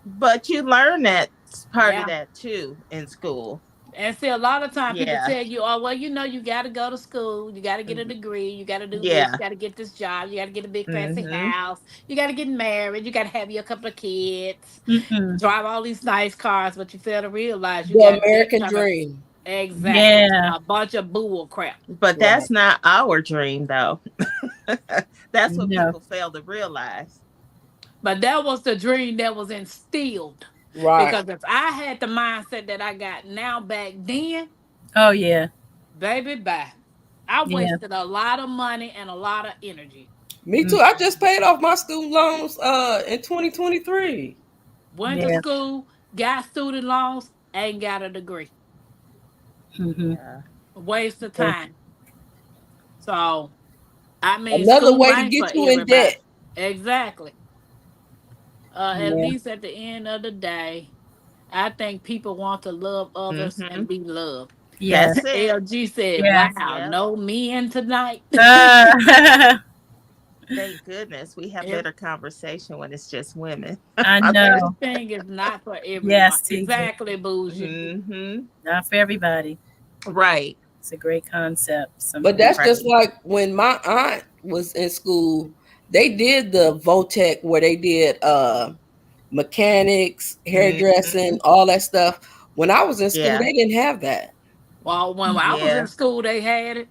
But you learn that part of Yeah. that too in school. And see, a lot of time people Yeah. tell you, oh, well, you got to go to school. You got to get a degree. You got to do this. You Yeah. got to get this job. You got to get a big fancy Mm-hmm. house. You got to get married. You got to have your couple of kids. Mm-mm. Drive all these nice cars. But you fail to realize you The got debt American coming. dream. Exactly. Yeah. A bunch of bull crap. But Right. that's not our dream though. That's what No. people fail to realize. But that was the dream that was instilled. Right. Because if I had the mindset that I got now back then, Oh yeah. baby, bye. I Yeah. wasted a lot of money and a lot of energy. Me Mm. too. I just paid off my student loans in 2023. Went to Yeah. school, got student loans, ain't got a degree. Mm-hmm. Yeah. Waste of Yeah. time. So, I mean, Another school way to ain't for get you in everybody. debt. Exactly. At Yeah. least at the end of the day, I think people want to love others Mm-hmm. and be loved. Yeah. That's it. LG said, Yeah. wow, Yep. no men tonight. Uh, Thank goodness we have Ev- better conversation when it's just women. I I bet. know. Everything is not for everyone. Yes, Tizzy. Exactly, bougie. Mm-hmm. Not for everybody. Right. It's a great concept. Some But that's just Right. like when my aunt was in school, they did the VOTEC where they did mechanics, Mm-hmm. hairdressing, all that stuff. When I was in school, Yeah. they didn't have that. Well, when I was in Yeah. school, they had it.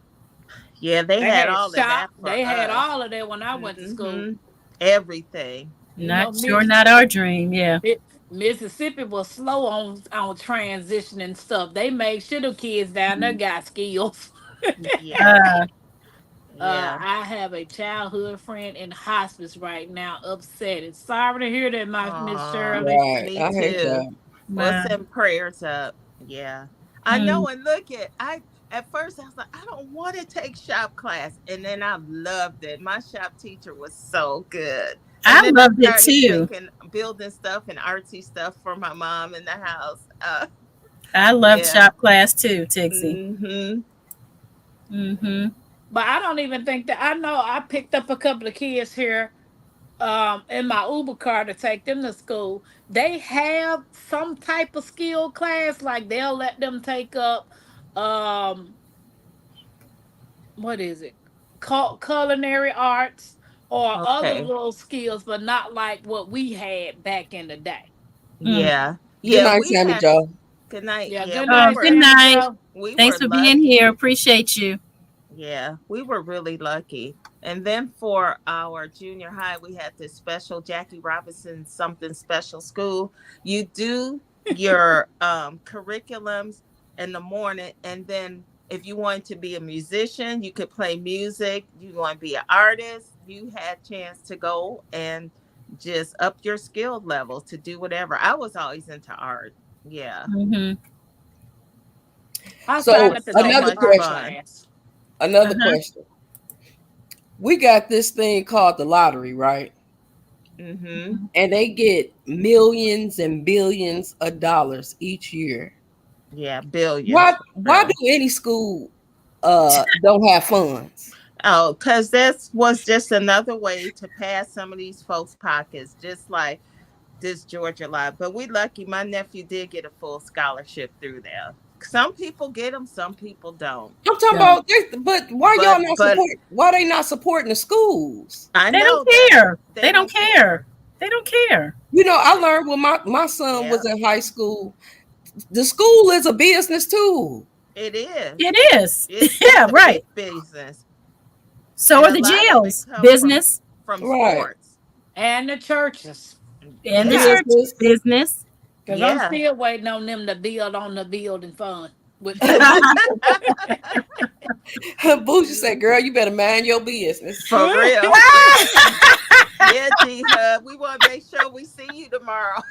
Yeah. They They had had all of shop. that for They had us. all of that when I went to school. Mm-hmm. Everything. You know, not sure, not our dream. Yeah. Mississippi was slow on transitioning stuff. They made sure the kids down there got skills. Yeah. Uh, Yeah. I have a childhood friend in hospice right now, upset. It's sorry to hear that, my Miss Shirley. Right. Me I hate too. that. Well, wow. send prayers up. Yeah. I Mm. know. And look I at first I was like, I don't want to take shop class. And then I loved it. My shop teacher was so good. And I then I loved it started too. making building stuff and artsy stuff for my mom in the house. I loved Yeah. shop class too, Tixie. Mm-hmm. Mm-hmm. But I don't even think that I know I picked up a couple of kids here in my Uber car to take them to school. They have some type of skill class, like they'll let them take up um what is it? Culinary arts or other Okay. little skills, but not like what we had back in the day. Mm. Yeah. Good Yeah. night, We Sammy had Joe. good night. Yeah, Yeah, good Oh, night, good Sammy night. Joe. we Thanks were for being lucky. here. Appreciate you. Yeah, we were really lucky. And then for our junior high, we had this special Jackie Robinson something special school. You do your curriculums in the morning, and then if you wanted to be a musician, you could play music. You want to be an artist, you had chance to go and just up your skill levels to do whatever. I was always into art. Yeah, Mm-hmm. I it signed So was up to so take another an much art question. fun. class. Another Uh-huh. question. We got this thing called the lottery, right? Hmm. And they get millions and billions of dollars each year. Yeah, billions Why for why do real. any school don't have funds? Oh, because this was just another way to pass some of these folks' pockets, just like this Georgia Live. But we lucky my nephew did get a full scholarship through there. Some people get them, some people don't. I'm talking So about this, but why y'all not But support? Why they not supporting the schools? I they don't know that care. they They don't don't care. care. They don't care. You know, I learned when my son Yeah, was in high school. The school is a business too. it is. It is. It's Yeah, a big right. business, So and are a the lot of it jails. come Business from Right. sports. And the churches. and the Yeah, churches. Business. Business. Because I'm yeah. still waiting on them to build on the building fund. With Bougie said, "Girl, you better mind your business." For real. Yeah, G Hub. We want to make sure we see you tomorrow.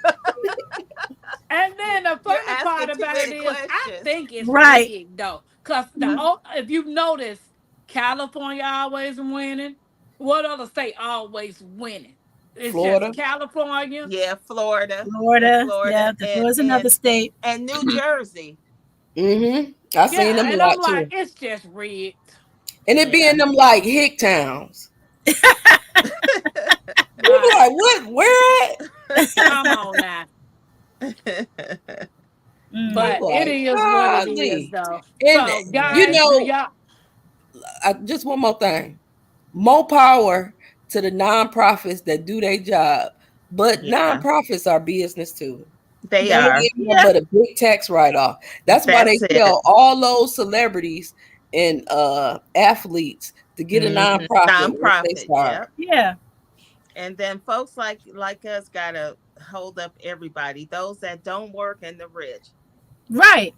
And then the You're funny part asking too about it many is, I questions. think it's Right. rigged though, cause Mm. if you notice, California always winning. What other state always winning? It's just Florida. California. Yeah, Florida. Yeah, Florida. Florida Yeah, there was another state. and New Jersey. Mm-hmm. I seen Yeah, them a and I'm lot like, too. it's just rigged. And it be Yeah. in them like hick towns. We be Right? like, what? Where at? Come on now. Mm. I'm But it like, is what it is, golly. though. And So, Yeah. you guys, do know, y'all? just one more thing. More power to the nonprofits that do their job. But Yeah. nonprofits are business too. They They ain't are. getting nothing Yeah. but a big tax write-off. That's why they That's it. tell all those celebrities and athletes to get a Mhm. nonprofit once they Nonprofit. start. Yep. Yeah. And then folks like us gotta hold up everybody. Those that don't work and the rich. Right.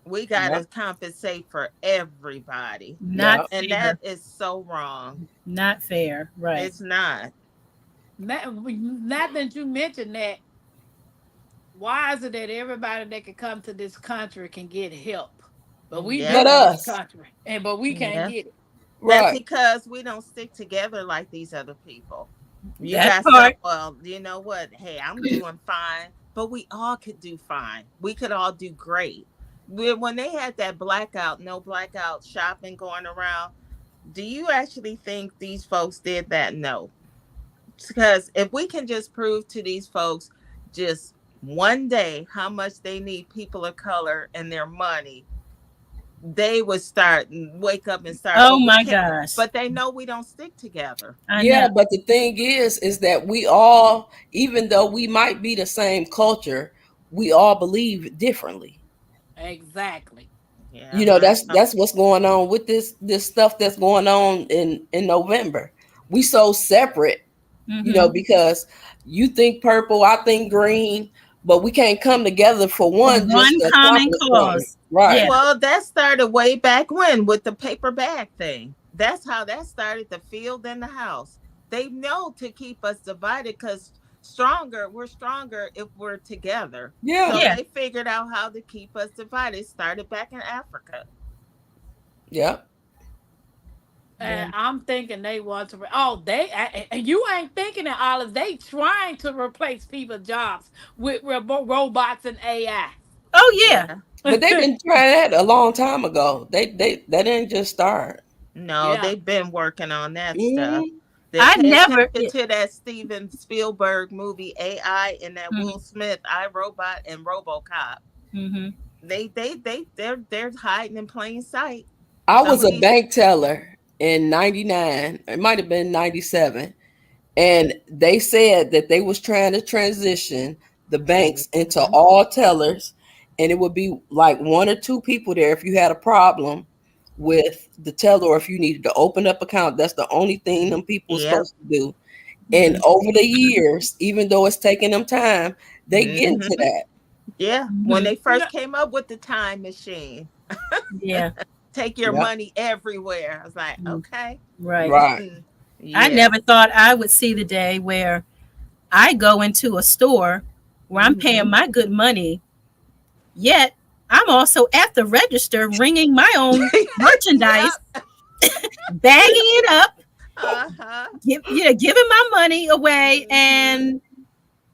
We Yep. gotta compensate for everybody. Not Yep. And fair. that is so wrong. Not fair. Right. It's not. Not that you mentioned that, why is it that everybody that can come to this country can get help, but we But Yep. live in this us. country but we can't Yeah. get it? That's Right. because we don't stick together like these other people. You That got some, part. well, you know what? Hey, I'm doing fine, but we all could do fine. We could all do great. When they had that blackout, no blackout shopping going around, Do you actually think these folks did that? No. Because if we can just prove to these folks just one day how much they need people of color and their money, they would start and wake up and start. Oh But we my can't. gosh. But they know we don't stick together. I Yeah, know. but the thing is that we all, even though we might be the same culture, we all believe differently. Exactly. Yeah, You know, I know. that's what's going on with this stuff that's going on in November. We so separate, you know, Mm-hmm. because you think purple, I think green, but we can't come together for For one just one to common accomplish something. cause. Right. Yeah. Well, that started way back when with the paper bag thing. That's how that started, the field and the house. They know to keep us divided because we're stronger if we're together. Yeah. So Yeah. they figured out how to keep us divided. It started back in Africa. Yeah. Yeah. And I'm thinking they want to. Oh, and you ain't thinking that Olive. They trying to replace people's jobs with robots and AI. Oh yeah. Yeah. But they've been trying that a long time ago. They that didn't just start. No, Yeah. they've been working on that stuff. Hmm. They I pay never. attention to that Steven Spielberg movie AI and that Will Smith I Robot and RoboCop. Mm-hmm. They're hiding in plain sight. I Some was of a these. bank teller in 99. It might have been 97. And they said that they was trying to transition the banks into Mhm. all tellers, and it would be like one or two people there if you had a problem with the teller or if you needed to open up account. That's the only thing them people were Yep. supposed to do. And Mm-hmm. over the years, even though it's taking them time, they get Hmm. into that. Yeah. When Mm-hmm. they You first know, came up with the time machine, Yeah. take your Yeah. money everywhere. I was like, Mm. okay. Right. Right. I Yeah. never thought I would see the day where I go into a store where I'm Hmm. paying my good money, yet I'm also at the register ringing my own merchandise, Yep. bagging it up, Uh-huh. giving my money away, Hmm. and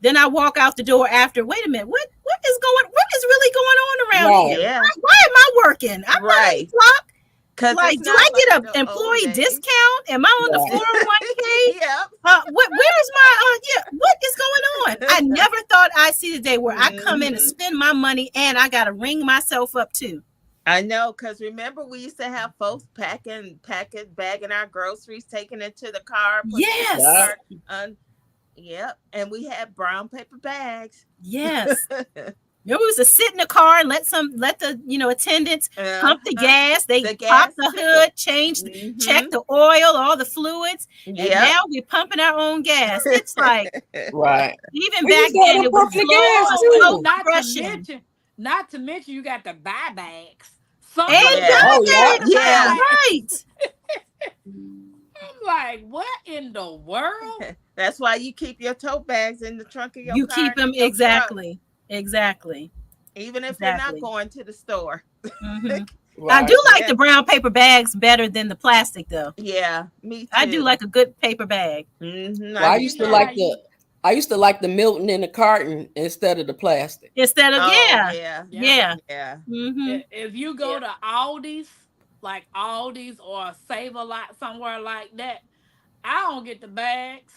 then I walk out the door after. Wait a minute, what is really going on around Right. here? Yeah. Why am I working? I'm not on the Right. clock. Because it's Like, do not I like get an the old employee days. discount? Am I on the Right. 401k? Yep. Where's my yeah? What is going on? I never thought I'd see the day where I come in and Hmm. spend my money and I gotta ring myself up too. I know, because remember we used to have folks bagging our groceries, taking it to the car, putting it in the Yeah. Yes, car. Un- yep, and we had brown paper bags. yes. There was to sit in the car and let the attendants pump the Uh-huh. gas. They The pop gas the too. hood, check Hmm. the oil, all the fluids, and Yep. now we're pumping our own gas. It's like Right. even We back used to have then them it was pumping the gas slow, oh, slow too. progression. not to mention, you got the buy bags. Some And of them Yeah. don't Oh even yeah. have buy the buy bags, Yeah. bags. right? I'm like, what in the world? That's why you keep your tote bags in the trunk of your You car keep and in them your truck, exactly, exactly, even if you're not exactly. going to the store. Hmm. I Right. do like Yeah. the brown paper bags better than the plastic, though. Yeah, me I do too. like a good paper bag I Well, do You know too. how you, I used to like the Milton in the carton instead of the plastic. instead of Oh yeah, yeah. yeah. yeah. Yeah. Hmm. If you go Yeah. to Aldi's, like Aldi's or Save a Lot somewhere like that, I don't get the bags.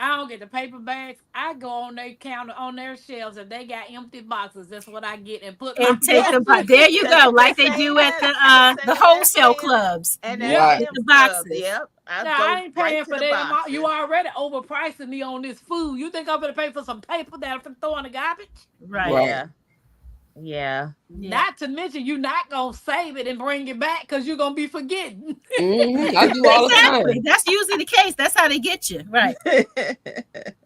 I don't get the paper bags. I go on their counter on their shelves. If they got empty boxes, that's what I get and put my And take Yeah. them. stuff in. There you Cause go, like the they same do at at the the same at wholesale Sam's clubs and at Yeah. Right. with the Sam's Club. boxes. Yep. I Now I go ain't right paying to for the them. You boxes. already overpricing me on this food. You think I'm gonna pay for some paper that I'm finna throw in the garbage? Right. Right. Yeah. Yeah. Yeah. Not to mention you not gonna save it and bring it back because you're gonna be forgetting. I do all the Exactly. time. That's usually the case. That's how they get you. Right. That's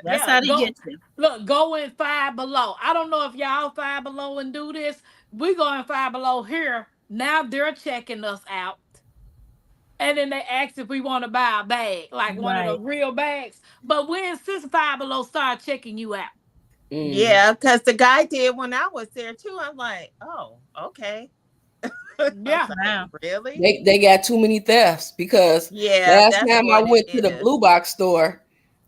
Yeah, how they go get you. look, go in Five Below. I don't know if y'all Five Below and do this. We go in Five Below here. Now they're checking us out. And then they ask if we want to buy a bag, like one of the Right. real bags. But when since Five Below start checking you out. Mm. Yeah, because the guy did when I was there too. I'm like, oh, okay. I was Yeah. like, Wow. really? They got too many thefts because Yeah, last that's time I what it went to the is. blue box store,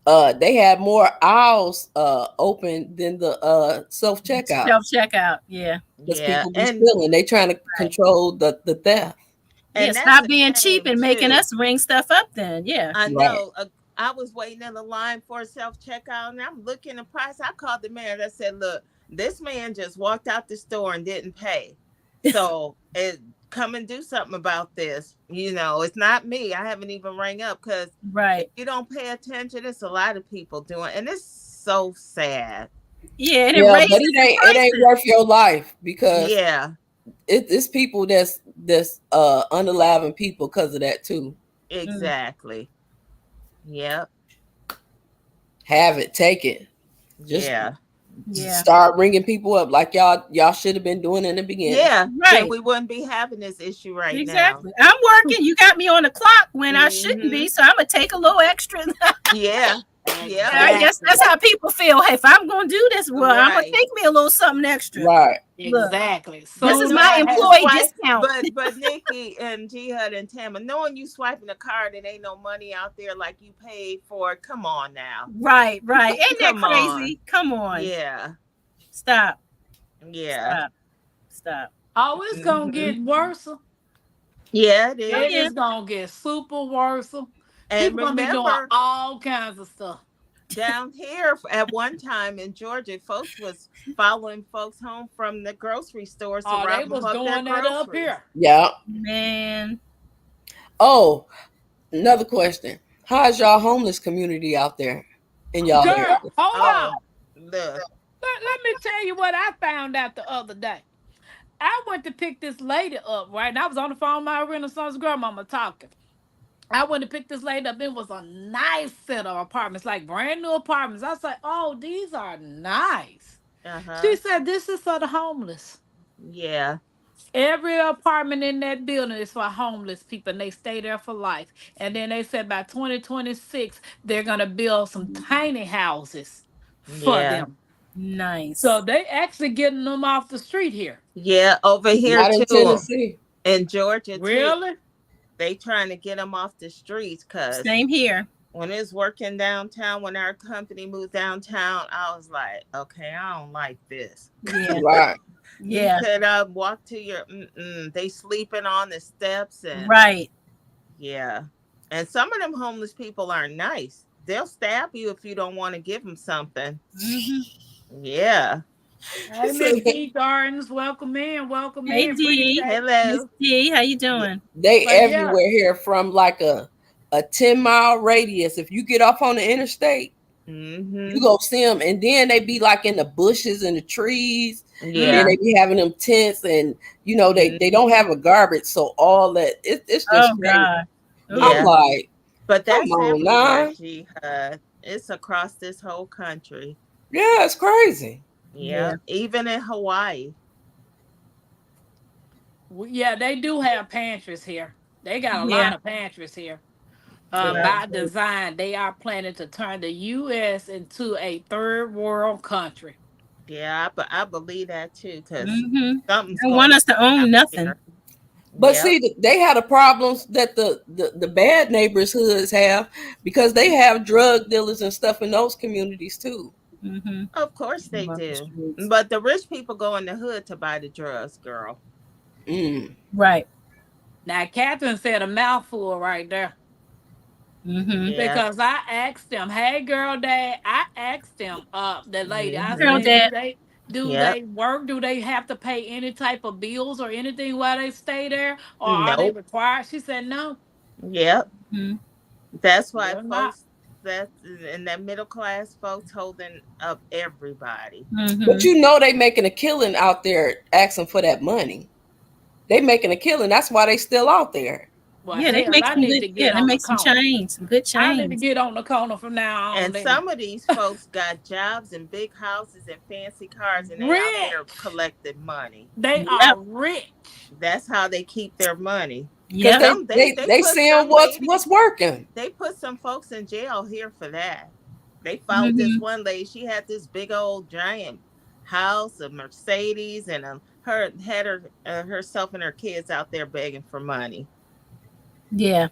they had more aisles open than the self checkout Self checkout. Yeah. because Yeah, people be and stealing. They trying to Right. control the theft. Yeah, And that's stop a being cheap shame and making too. us ring stuff up then. Yeah. I Right. know. I was waiting in the line for a self checkout, and I'm looking the price. I called the man. I said, "Look, this man just walked out the store and didn't pay. So, come and do something about this. It's not me. I haven't even rang up because if Right. you don't pay attention, it's a lot of people doing, and it's so sad. Yeah, and it Yeah, but raises the it ain't prices. worth your life because Yeah, it's people that's unaliving people because of that too. Mm, exactly. Yep. Have it, take it. Just Yeah. yeah. start ringing people up like y'all should have been doing in the beginning. Yeah. Then Right. we wouldn't be having this issue right now. Exactly. I'm working. You got me on the clock when I shouldn't Hmm. be, so I'm gonna take a little extra. Yeah. Yep. I guess Exactly. that's how people feel. Hey, if I'm gonna do this, well, I'm gonna Right. take me a little something extra. Right. Look, Exactly. this But is Soon as my I knowing you have employee swipe, discount. but Nikki and Jihad and Tama, knowing you swiping a card and ain't no money out there like you paid for it, come on now. Right, right. Ain't that Come on. crazy? Come on. Yeah. Stop. Yeah. Stop. Stop. oh, it's gonna Hmm. get worse. Yeah, it Oh It is. yeah. is gonna get super worse. And People gonna be doing remember, all kinds of stuff. down here at one time in Georgia, folks was following folks home from the grocery stores to Oh, they rob them was of their doing that up groceries. here. Yeah. Man. Oh, another question. How's y'all homeless community out there in y'all area? Girl, hold Oh, on. look. Let me tell you what I found out the other day. I went to pick this lady up, right? And I was on the phone with my Renaissance grandmama talking. I went to pick this lady up. It was a nice set of apartments, like brand new apartments. I was like, oh, these are nice. She Uh-huh. said, this is for the homeless. Yeah. Every apartment in that building is for homeless people, and they stay there for life. And then they said by 2026, they're going to build some tiny houses for Yeah. them. So Nice. they actually getting them off the street here. Yeah, over here Not in too. Tennessee. In Georgia too. Really? They trying to get them off the streets because Same here. when it's working downtown, when our company moved downtown, I was like, okay, I don't like this. Yeah. Right. You Yeah. could walk to your, they sleeping on the steps and Right. yeah. And some of them homeless people aren't nice. They'll stab you if you don't want to give them something. Hmm. Yeah. Hey, Miss D Gardens, welcome in, welcome Hey in. D. Appreciate it. Miss Hello. D, how you doing? They But yeah, everywhere here from like a 10-mile radius. If you get off on the interstate, Mm-hmm. you go see them, and then they be like in the bushes and the trees. And then Yeah. they be having them tents, and they don't have a garbage, so all that it's just Oh crazy. God. I'm Yeah. Ooh. like, But come that's on everywhere, now, Jihad. It's across this whole country. yeah, it's crazy. Yeah. Yeah. Even in Hawaii. yeah, they do have pantries here. They got a Yeah. lot of pantries here. Yeah. By design, they are planning to turn the U.S. into a third world country. Yeah. But I believe that too, because Mm-hmm. something's They going want us to on out own nothing. here. But Yep. see, they have the problems that the bad neighborhoods have because they have drug dealers and stuff in those communities too. Mm-hmm. Of course they About the do. streets. But the rich people go in the hood to buy the drugs, girl. Mm. Right. Now, Catherine said a mouthful right there. Mm-hmm. Yeah. Because I asked them, hey girl, dad, I asked them, the lady, I Hmm. Girl said, do dad. Yep. they work? Do they have to pay any type of bills or anything while they stay there? Or are they Nope. required? She said, no, Yep. Mm-hmm. That's why they're not. folks that in that middle class folks holding up everybody. But Mm-hmm. they making a killing out there asking for that money. They making a killing. That's why they still out there. Well, Yeah, they hell, make I some need good. to get Yeah, they on the make some corner. chains, some good I need to chains. get on the corner from now on And then. some of these folks got jobs and big houses and fancy cars and they out there Rich. collecting money. They are Yep. rich. That's how they keep their money. Because Yep. they, Some they they they put seeing some what's ladies, working. they put some folks in jail here for that. They found this Mm-hmm. one lady. She had this big old giant house, a Mercedes, and her had herself and her kids out there begging for money. Yeah.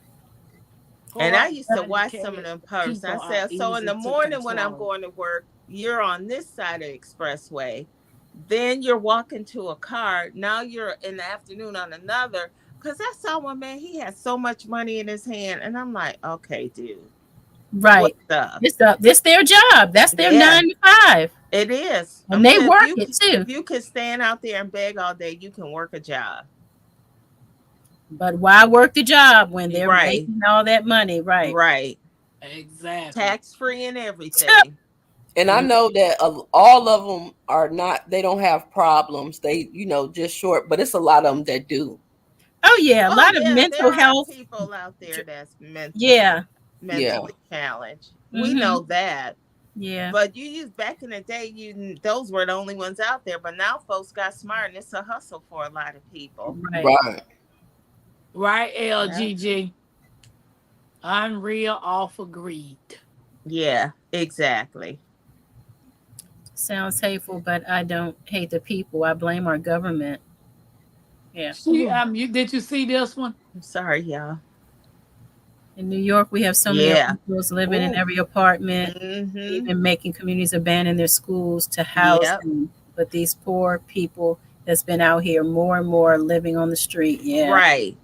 And Poor I used to watch some of uneducated them posts. I people are said, so in easy the to morning when I'm control. going to work, you're on this side of the expressway. Then you're walking to a car. Now you're in the afternoon on another. because I saw one man, he had so much money in his hand, and I'm like, okay, dude, Right. what's up? This their job. That's their Yeah, 9 to 5. it is. And I'm they saying work it if too. you can stand out there and beg all day, you can work a job. But why work the job when they're Right, making all that money? Right. right. Exactly. Tax free and everything. And I Mm. know that all of them are not. They don't have problems. They, just short. But it's a lot of them that do. Oh yeah, a Oh lot of yeah, mental there are health. people out there that's Yeah. Yeah. mentally challenged. We Mm-hmm. know that. Yeah. But you use back in the day, those were the only ones out there. But now folks got smart, and it's a hustle for a lot of people. Right. Right. Right, Yeah, LGG. Unreal off of greed. yeah, exactly. Sounds hateful, but I don't hate the people. I blame our government. Yeah. Ooh, Did you see this one? I'm sorry, y'all. In New York, we have so many Yeah. illegals living in Ooh. every apartment, Mm-hmm. even making communities abandon their schools to house Yep. them. But these poor people that's been out here more and more living on the street. Yeah. Right.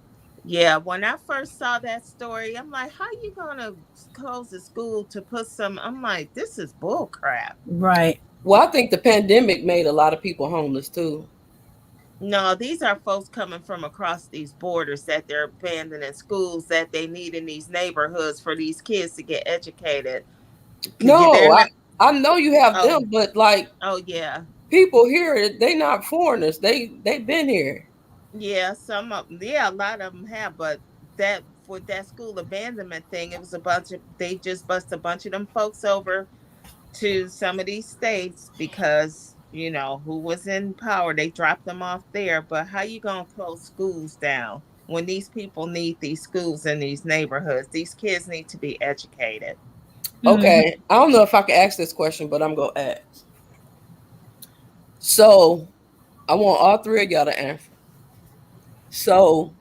Yeah. When I first saw that story, I'm like, how you gonna close the school to put some? I'm like, this is bull crap. Right. Well, I think the pandemic made a lot of people homeless too. No, these are folks coming from across these borders that they're abandoning schools that they need in these neighborhoods for these kids to get educated. They're No, I not. I know you have Oh, them, but like oh yeah, people here, they not foreigners. They've been here. yeah. Some of yeah, a lot of them have, but that for that school abandonment thing, it was a bunch of they just bust a bunch of them folks over to some of these states because who was in power, they dropped them off there. But how you gonna close schools down when these people need these schools in these neighborhoods? These kids need to be educated. Mm-hmm. Okay, I don't know if I can ask this question, but I'm gonna ask. So I want all three of y'all to answer. So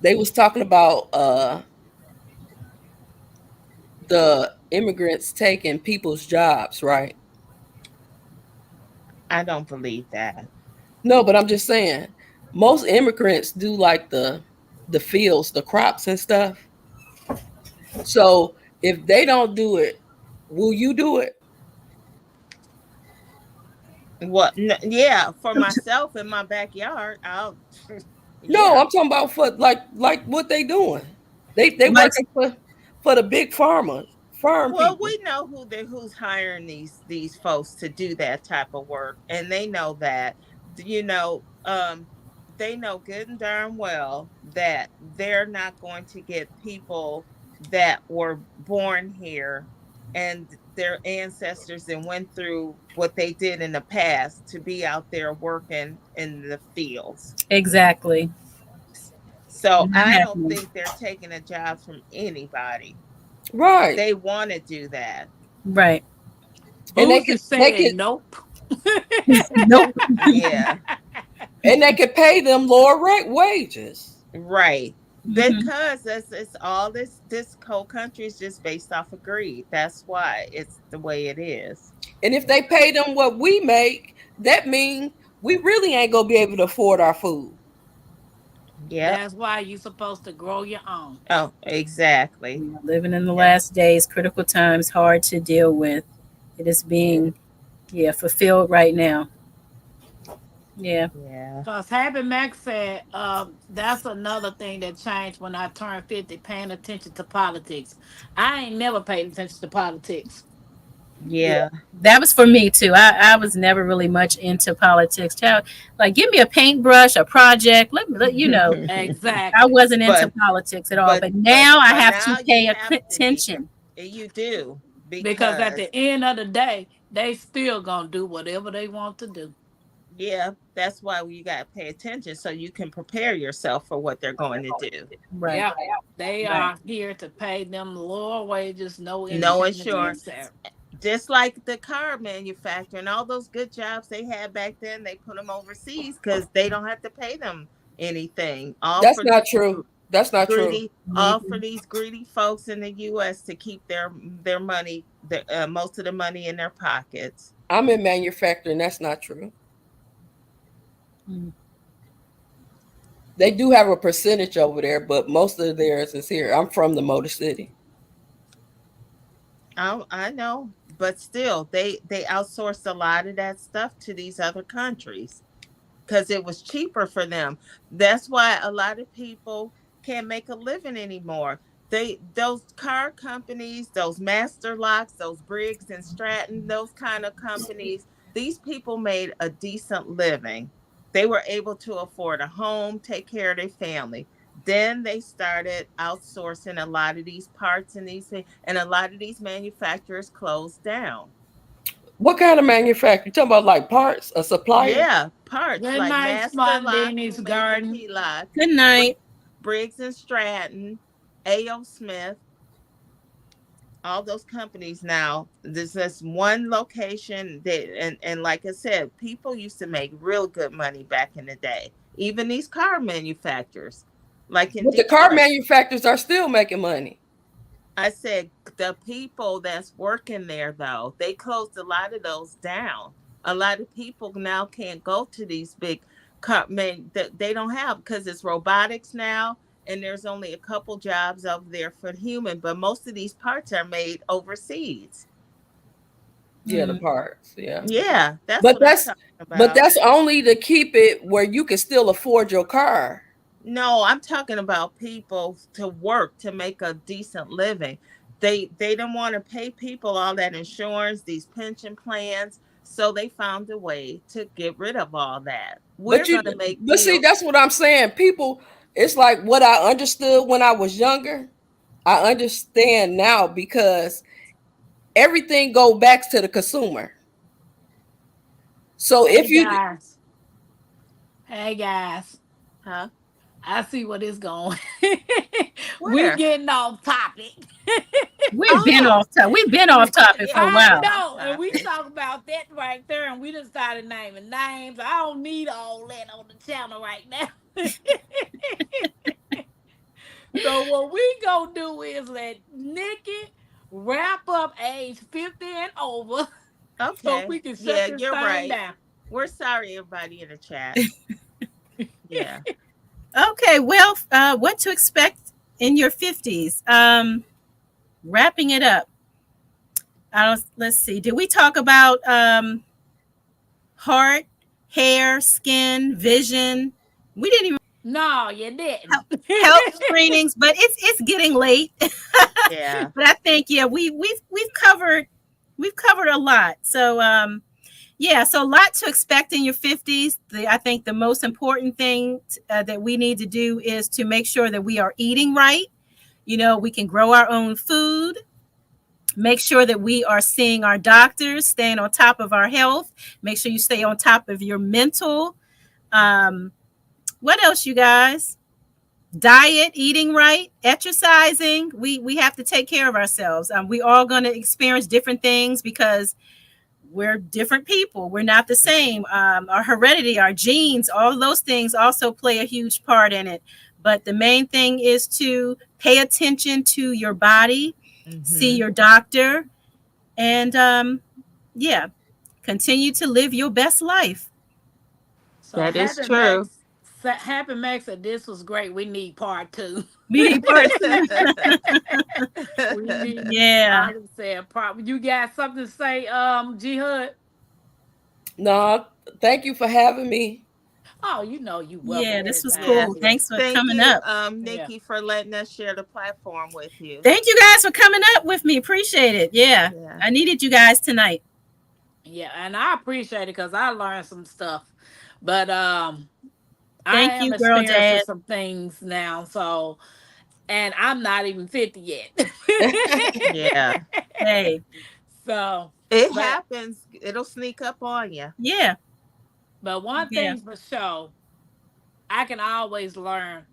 they was talking about the immigrants taking people's jobs, right? I don't believe that. No, but I'm just saying, most immigrants do like the fields, the crops and stuff. So if they don't do it, will you do it? What? Yeah, for myself in my backyard, I'll. No, Yeah. I'm talking about for like what they doing. They Like, working for the big farm Well, people. we know who's hiring these folks to do that type of work, and they know that. You know, they know good and darn well that they're not going to get people that were born here and their ancestors and went through what they did in the past to be out there working in the fields. exactly. So Not I don't happening. think they're taking the jobs from anybody. Right. They want to do that. Right. And Who's just saying nope? Nope. Yeah. they could pay them lower rate wages. Right. Mm-hmm. Because it's all this whole country is just based off of greed. That's why it's the way it is. And if they pay them what we make, that means we really ain't gonna be able to afford our food. Yep. That's why you're supposed to grow your own. Oh, exactly. Yeah, living in the Yeah. last days, critical times, hard to deal with. It is being, yeah, fulfilled right now. Yeah. Yeah. Because Happy Mac said, that's another thing that changed when I turned 50, paying attention to politics. I ain't never paid attention to politics. Yeah. Yeah. That was for me too. I was never really much into politics. Child, like, give me a paintbrush, a project. I Exactly. wasn't into but politics at all. but But now I but have to now you pay have to be attention. you do Because at because the end of the day, they still gonna do whatever they want to do. yeah, that's why you got to pay attention so you can prepare yourself for what they're going to do. Right. Yeah. They Right. are here to pay them lower wages, no No anything insurance. against that. Just like the car manufacturer and all those good jobs they had back then, they put them overseas because they don't have to pay them anything. All That's for not these true. That's not true. all Mhm. for these greedy folks in the U.S. to keep their money, most of the money in their pockets. I'm in manufacturing. That's not true. Mm. They do have a percentage over there, but most of theirs is here. I'm from the Motor City. I know, but still, they outsourced a lot of that stuff to these other countries because it was cheaper for them. That's why a lot of people can't make a living anymore. Those car companies, those Master Locks, those Briggs and Stratton, those kind of companies, these people made a decent living. They were able to afford a home, take care of their family. Then they started outsourcing a lot of these parts and these things, and a lot of these manufacturers closed down. What kind of manufacturer? You talking about like parts, a supplier? Yeah, parts Good like night, Master Lock, spontaneous who made the garden. key locks, Good Br- night. Briggs and Stratton, A.O. Smith, all those companies now. There's this one location that, and like I said, people used to make real good money back in the day. Even these car manufacturers, like in But the car Detroit. manufacturers are still making money. I said the people that's working there though, they closed a lot of those down. A lot of people now can't go to these big man that they don't have because it's robotics now and there's only a couple jobs over there for human, but most of these parts are made overseas. Yeah, the Mm. parts. Yeah. Yeah, that's But what I'm that's talking but about. that's only to keep it where you can still afford your car. No, I'm talking about people to work to make a decent living. They don't want to pay people all that insurance, these pension plans, so they found a way to get rid of all that. We're But going you to make but see, deals. that's what I'm saying. People, it's like what I understood when I was younger, I understand now because everything go back to the consumer. So Hey if you guys. Hey guys. Huh? I see what it's going. We Where? getting off topic. Oh, We've been off topic yeah, for a we've I while. been off know, and we topic. talk about that right there, and we just started naming names. I don't need all that on the channel right now. So what we gonna do is let Nikki wrap up age 50 and over, so Okay. we can shut Yeah, this you're thing right. down. We're sorry, everybody in the chat. Yeah. Okay, well, what to expect in your 50s? Wrapping it up. Let's see. Did we talk about heart, hair, skin, vision? We didn't even No, you didn't. health screenings, but it's getting late. Yeah. But I think yeah, we've covered a lot. So yeah, so a lot to expect in your 50s. I think the most important thing that we need to do is to make sure that we are eating right. You know, we can grow our own food. Make sure that we are seeing our doctors, staying on top of our health. Make sure you stay on top of your mental. Um, what else, you guys? Diet, eating right, exercising. We have to take care of ourselves. We all going to experience different things because we're different people. We're not the same. Our heredity, our genes, all of those things also play a huge part in it. But the main thing is to pay attention to your body, see Mhm. your doctor, and yeah, continue to live your best life. So That is true. Happy Max said this was great. We need part two. Me part two. We need, Yeah. like I said, part. You got something to say, G Hood? no, thank you for having me. Oh, you know you welcome Yeah, this was anytime, Yes. cool. sis. Thanks for Thank coming you, up. Yeah, Nikki, for letting us share the platform with you. Thank you guys for coming up with me. Appreciate it. Yeah. Yeah. I needed you guys tonight. yeah, and I appreciate it because I learned some stuff, but I Thank am you, girl experiencing dad. some things now. So, and I'm not even 50 yet. Yeah. Hey. So, It but happens. It'll sneak up on you. Yeah. one Yeah. thing for sure, I can always learn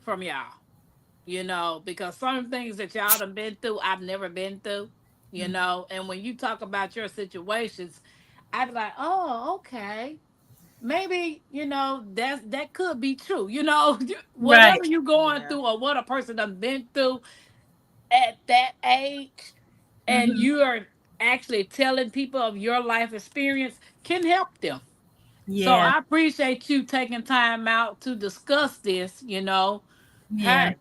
from y'all. Because some things that y'all done been through, I've never been through. And when you talk about your situations, I'd be like, oh, okay. Maybe, that could be true. Right. Whatever you going Yeah. through or what a person done been through at that age, and Hmm. you are actually telling people of your life experience can help them. So Yeah. I appreciate you taking time out to discuss this. Yeah. Hey,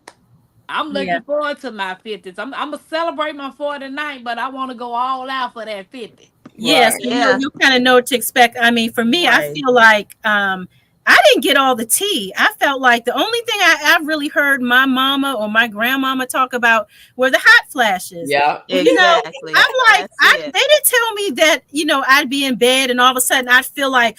I'm Yeah. looking forward to my 50s. I'm gonna celebrate my 49, but I want to go all out for that 50. Yeah, so Right. Yeah. you kind of know what to expect. I mean, for me, I Right. feel like I didn't get all the tea. I felt like the only thing I've really heard my mama or my grandmama talk about were the hot flashes. Yeah. You know, Exactly. I'm like, That's it. they didn't tell me that, I'd be in bed and all of a sudden I'd feel like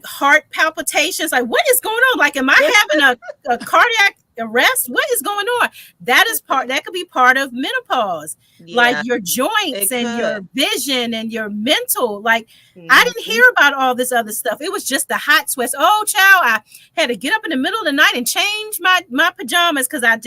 heart palpitations. Like, what is going on? Like, am I having a cardiac arrest? What is going on? That could be part of menopause. Like Yeah, your joints it and your could. vision and your mental. Like, I didn't Hmm. hear about all this other stuff. It was just the hot sweats. Oh, child, I had to get up in the middle of the night and change my pajamas because I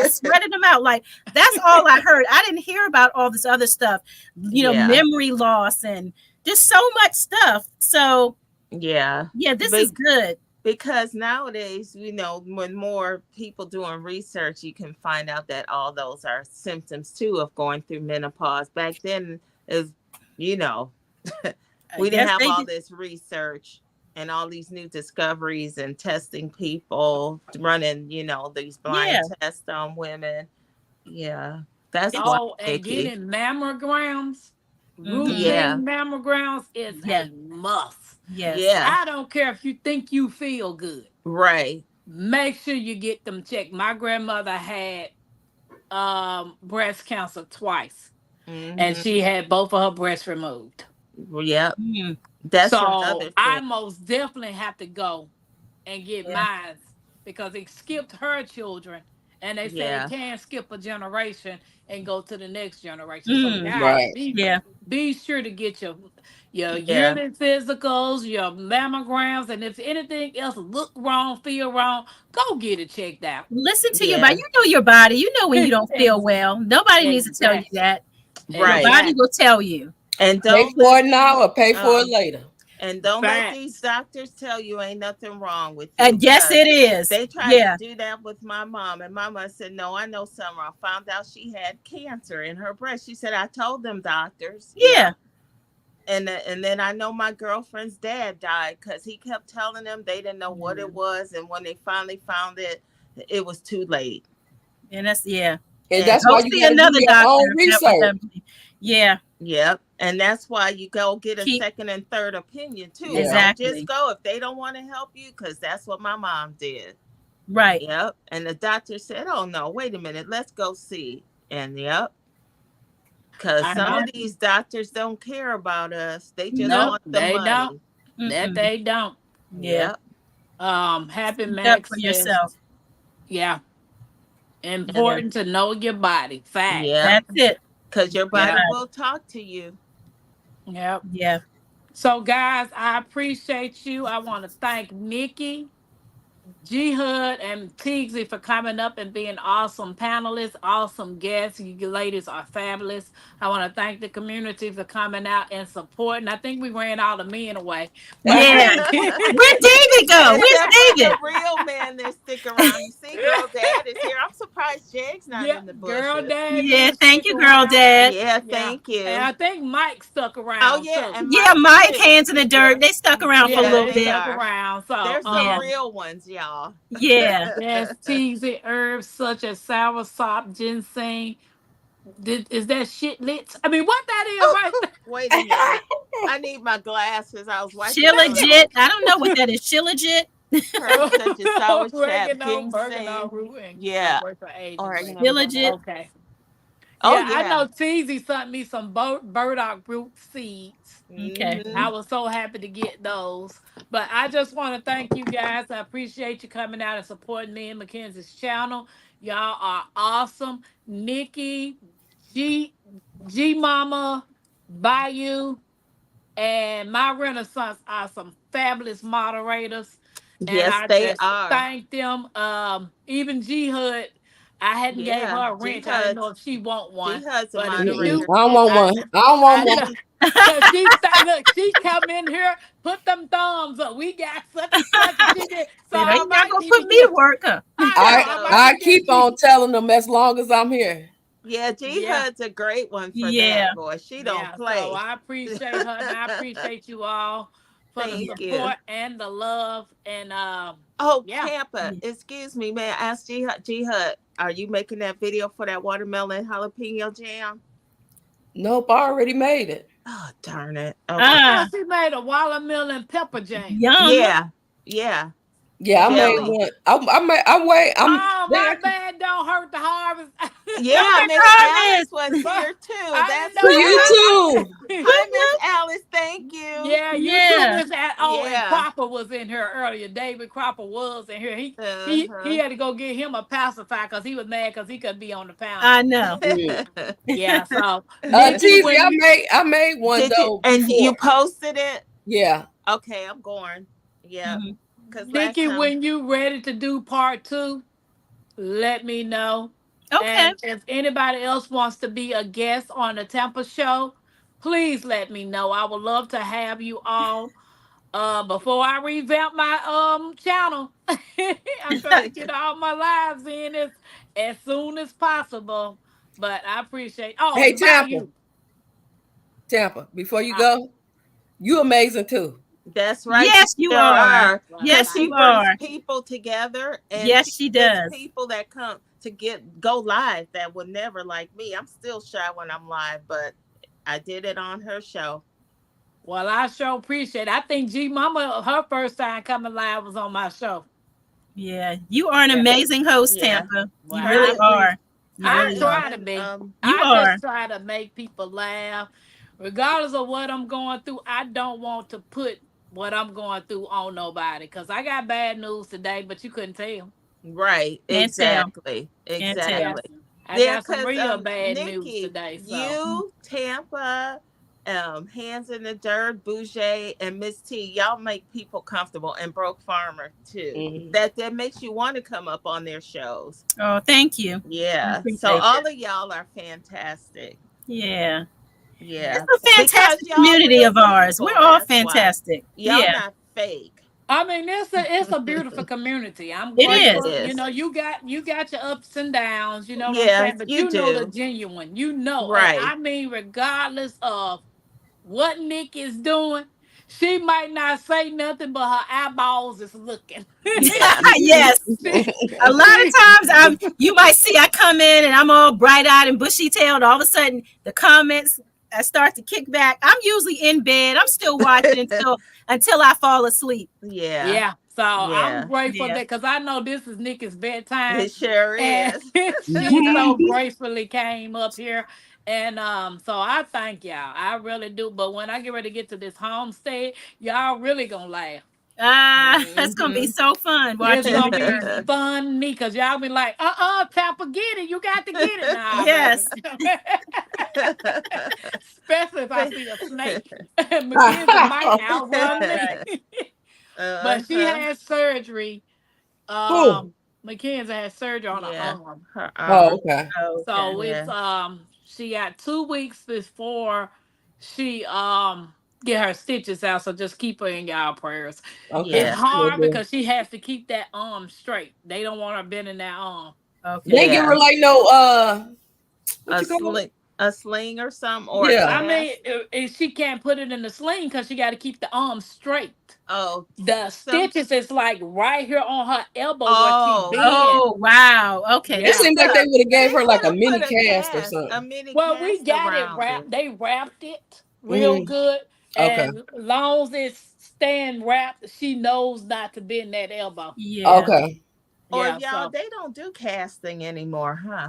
sweated them out. Like, that's all I heard. I didn't hear about all this other stuff, Yeah. memory loss and just so much stuff. So Yeah. yeah, this is Big good. because nowadays, when more people doing research, you can find out that all those are symptoms too of going through menopause. Back then is, you know, I we didn't guess have they all did. this research and all these new discoveries and testing people, running, these Yeah, blind tests on women. Yeah. That's why, it's Oh, and Nikki. getting mammograms, mm-hmm. Yeah. routine mammograms is Yeah, a must. yes, Yeah. I don't care if you think you feel good. Right. Make sure you get them checked. My grandmother had breast cancer twice, and Hmm. she had both of her breasts removed. Yep. mm, That's So another I thing. most definitely have to go and get yeah, mine because it skipped her children. And they said it Yeah. can skip a generation and go to the next generation. So mm, guys, Right. yeah. be sure to get your Yeah. yearly physicals, your mammograms, and if anything else look wrong, feel wrong, go get it checked out. Listen to your body. Yeah. You know your body. You know when you don't feel Ex- well. Nobody needs to tell you exactly. that. Your Right. body Exactly. will tell you. And Pay don't for let it now these or pay for it um later. and don't let these Facts. doctors tell you ain't nothing wrong with you And yes, because it is. they tried to Yeah, do that with my mom, and my mom said, "No, I know something wrong." Found out she had cancer in her breast. She said, "I told them doctors." yeah. Yep. And then I know my girlfriend's dad died because he kept telling them they didn't know what it Yeah. was, and when they finally found it, it was too late. And that's yeah. And And that's Go why you see got to do another your doctor. own That would research. definitely. Yeah. yep. And that's why you go get a Keep second and third opinion too. Yeah. Don't just exactly go if they don't want to help you, because that's what my mom did. right. Yep. And the doctor said, "Oh no, wait a minute, let's go see." And yep, because I some know. of these doctors don't care about us. They just Nope. Nope, want the they don't. money. That Mm-mm. they don't. Yeah. Yep. Happy Speak up Max for says, yourself. yeah, And then important to know your body. Facts. yep. That's it. Because your Your Yeah. body body. will talk to you. Yep. Yeah. So, guys, I appreciate you. I want to thank Nikki, G Hud, and Tigsy for coming up and being awesome panelists, awesome guests. You ladies are fabulous. I want to thank the community for coming out and supporting. I think we ran all the men away, but Yeah. hey, Where'd David go? Where's Except for the David? real men that stick around. You see, girl, dad is here. I'm surprised Jake's not yeah, in the girl, bushes. dad Yeah, did thank stick you, girl, around. dad. Yeah, Yeah, thank and I you. think Mike stuck Oh around yeah, too. and Yeah, Mike Mike, too. hands in the Yeah, dirt. They stuck around for a Yeah, yeah, little they they bit. stuck are. around. So, There's some Yeah. real ones, y'all. Yeah. yes, teas and herbs such as soursop, ginseng. Is that shit lit? I mean, what that is Oh, right there? wait a minute. I need my glasses. I was wiping down Shilajit. I don't know what that is. Shilajit. herbs such as sour sap, Oregano, bergamot ginseng. root, and Yeah, work for aging grace. oregano. Shilajit. Okay. Oh Yeah, I yeah. know Teasy sent me some burdock root seeds. Okay. I Hmm. was so happy to get those. But I just want to thank you guys. I appreciate you coming out and supporting me and Mackenzie's channel. Y'all are awesome. Nikki, G G Mama, Bayou, and my Renaissance are some fabulous moderators. And Yes, I they just are. thank them. Even G Hood, I hadn't gave Yeah, her a wrench. I didn't know if she want one. Jihad's a But if you Mm-mm. do, moderator I don't too. want I one. I don't want I one. know. Cause she say, look, she come in here, put them thumbs up. We got such and such, and she did. So Said, are I you not might gonna need put to me to get. work, huh? I know. I I know. might I need to get keep G. on telling them as long as I'm here. Yeah, Yeah, Jihad's a great one for Yeah. that, boy. She don't yeah. So play. I appreciate her, and I appreciate you all. for the Thank you. support and the love. And Oh, yeah. Tampa, Yeah. excuse me, may I ask G Hut, are you making that video for that watermelon jalapeno jam? Nope, I already made it. Oh, darn it. Okay. I Ah, thought she made a watermelon pepper jam. yum. Yeah, yeah, Yeah, I made jelly. one. I made. I wait. I'm Oh, my there. bad. Don't hurt the harvest. Yeah, Don't Miss Alice harvest. was But here too. I didn't That's know. To you right. too. Hi, Miss Alice. Thank you. Yeah, you too, Yeah. Miss. Oh, and Yeah. Cropper was in here earlier. David Cropper was in here. He Uh-huh. had to go get him a pacifier because he was mad because he couldn't be on the panel. I know. Mm. Yeah, so Nikki, Teasy, when you I made one Did you though and you before. posted it? Yeah. Okay, I'm going. Yeah, Mhm. because last Nikki, time. when you ready to do part two, let me know. Okay. And if anybody else wants to be a guest on the Tampa show, please let me know. I would love to have you all. Before I revamp my channel, I'm trying to get all my lives in as soon as possible. But I appreciate. Oh, Hey, and about Tampa. you. Tampa. Before you Uh, go, you amazing too. That's right. You Yes, you sure are. are. well, Because Yes, she you thank brings are. people together and Yes, she she gets does. people that come to go live that would never like me. I'm still shy when I'm live, but I did it on her show. Well, I sure appreciate it. I think G Mama, her first time coming live was on my show. Yeah. You are an Yeah. amazing host, Yeah. Tampa. Well, You Her I really appreciate. are. You I really are. try to and be. You I are. just try to make people laugh, regardless of what I'm going through. I don't want to put what I'm going through on nobody because I got bad news today, but you couldn't tell. right, Can't tell. exactly. Can't tell. Yes, Exactly. I Yeah, got some because real bad news Nikki, today. So you, Tampa, Hands in the Dirt, Bouger, and Miss T, y'all make people comfortable, and Broke Farmer too. Mhm. That makes you want to come up on their shows. Oh, thank you. I Yeah. So appreciate all that. of y'all are fantastic. Yeah. It's Yeah. a Because fantastic y'all community real of ours. We're people. all That's why. fantastic. Y'all Yeah, not fake. I mean, it's a beautiful community. I'm it It is. grateful. You is. know, you got your ups and downs. You know what I'm Yeah, saying, but you you know the do. genuine. You know, and Right. I mean, regardless of what Nick is doing, she might not say nothing, but her eyeballs is looking. Yeah. Yes. she, A lot of she, times you might see I come in and I'm all bright eyed and bushy tailed. All of a sudden the comments I start to kick back. I'm usually in bed. I'm still watching until I fall asleep. Yeah. yeah. So I'm Yeah. grateful Yeah. that because I know this is Nikki's bedtime, It sure and is. she so gracefully came up here. And so I thank y'all. I really do. But when I get ready to get to this homestead, y'all really gonna laugh. Ah, that's gonna be Mhm. so fun It's watching gonna your be journey. funny because y'all be like, Tampa, get it. You got to get it now, baby. Yes. Especially if I see a snake. Mackenzie might outrun me. Right. But she Uh-huh. had surgery. Who? Mackenzie had surgery on her Yeah. arm. Her Oh, arm. okay. Okay. So it's Yeah. she got 2 weeks before she get her stitches out. So just keep her in y'all prayers. It's Okay. Yeah. Will hard do. because she has to keep that arm straight. They don't want her bending that arm. They Okay. ain't give Yeah. her like no what A you call it? sling, a sling or something, or a Yeah. I mean, cast. she can't put it in the sling because she got to keep the arm straight. Oh, The some. stitches is like right here on her elbow where she Oh, bend. Oh wow. Okay. It Yeah. That's seemed like tough. they would have they gave her like could a have put mini a cast or cast, a something. mini Well, we cast got it around wrapped. it. They wrapped it real Mm, good. okay. And long as it's staying wrapped, she knows not to bend that elbow. Yeah. Okay. Or Yeah. y'all, So, they don't do casting anymore, huh?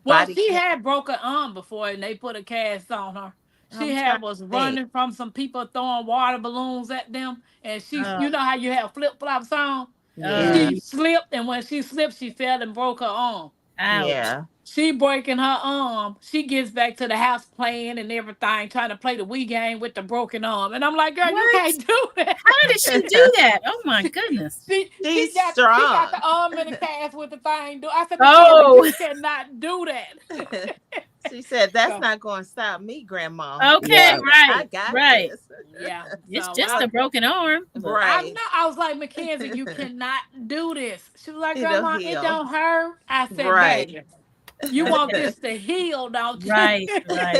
well, Body she cast. had broke her arm before and they put a cast on her. She I'm trying had to was think. running from some people throwing water balloons at them. And Oh, you know how you have flip flops on? Yeah. She Mm. slipped. And when she slipped, she fell and broke her arm. ouch. Yeah. She breaking her arm. She gets back to the house playing and everything, trying to play the Wii game with the broken arm. And I'm like, girl, you What? can't do that. How did she do that? Oh my goodness. She She's got the strong. arm in the cast with the thing. I said, Mackenzie, Oh, you cannot do that. She said, "That's So not going to stop me, Grandma. okay, Right. I right, got right. this." yeah. It's So just a broken arm, but I Right. know. I was like, Mackenzie, you cannot do this. She was like, It'll Grandma, it heal. don't hurt. I said, Right. baby, you want okay, this to heal, don't you? right, right.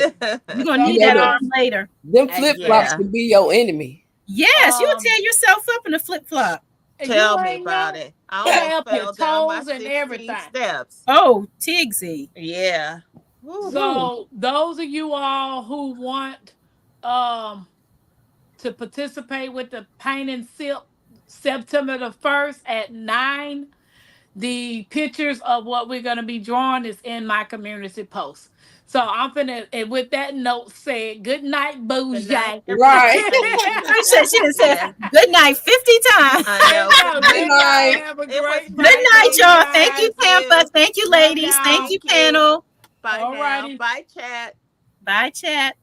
You're gonna So You need know that yeah. arm later. them flip flops Yeah. could be your enemy. Yes, you'll Um, tear yourself up in a flip flop. Tell you me ain't about know it. I tear almost up your fell down my toes and 16 everything. steps. Oh, Tigsy. Yeah. Woo. Ooh. So those of you all who want um to participate with the paint and sip September the 1st at 9, the pictures of what we're going to be drawing is in my community post. So I'm finna, and with that note said, good night, Good night, Bougie. Right. everybody. I said she done said Yeah, good night 50 times. I know. Good No, Good night, good night. night. guys. Have a It was great Good fun night. night, Love meeting you y'all. you. Thank you, guys. Thank Tampa. you. Thank you, Love ladies. Thank y'all. you, Thank you. panel. Bye now. Alrighty. Bye, chat. Bye, chat.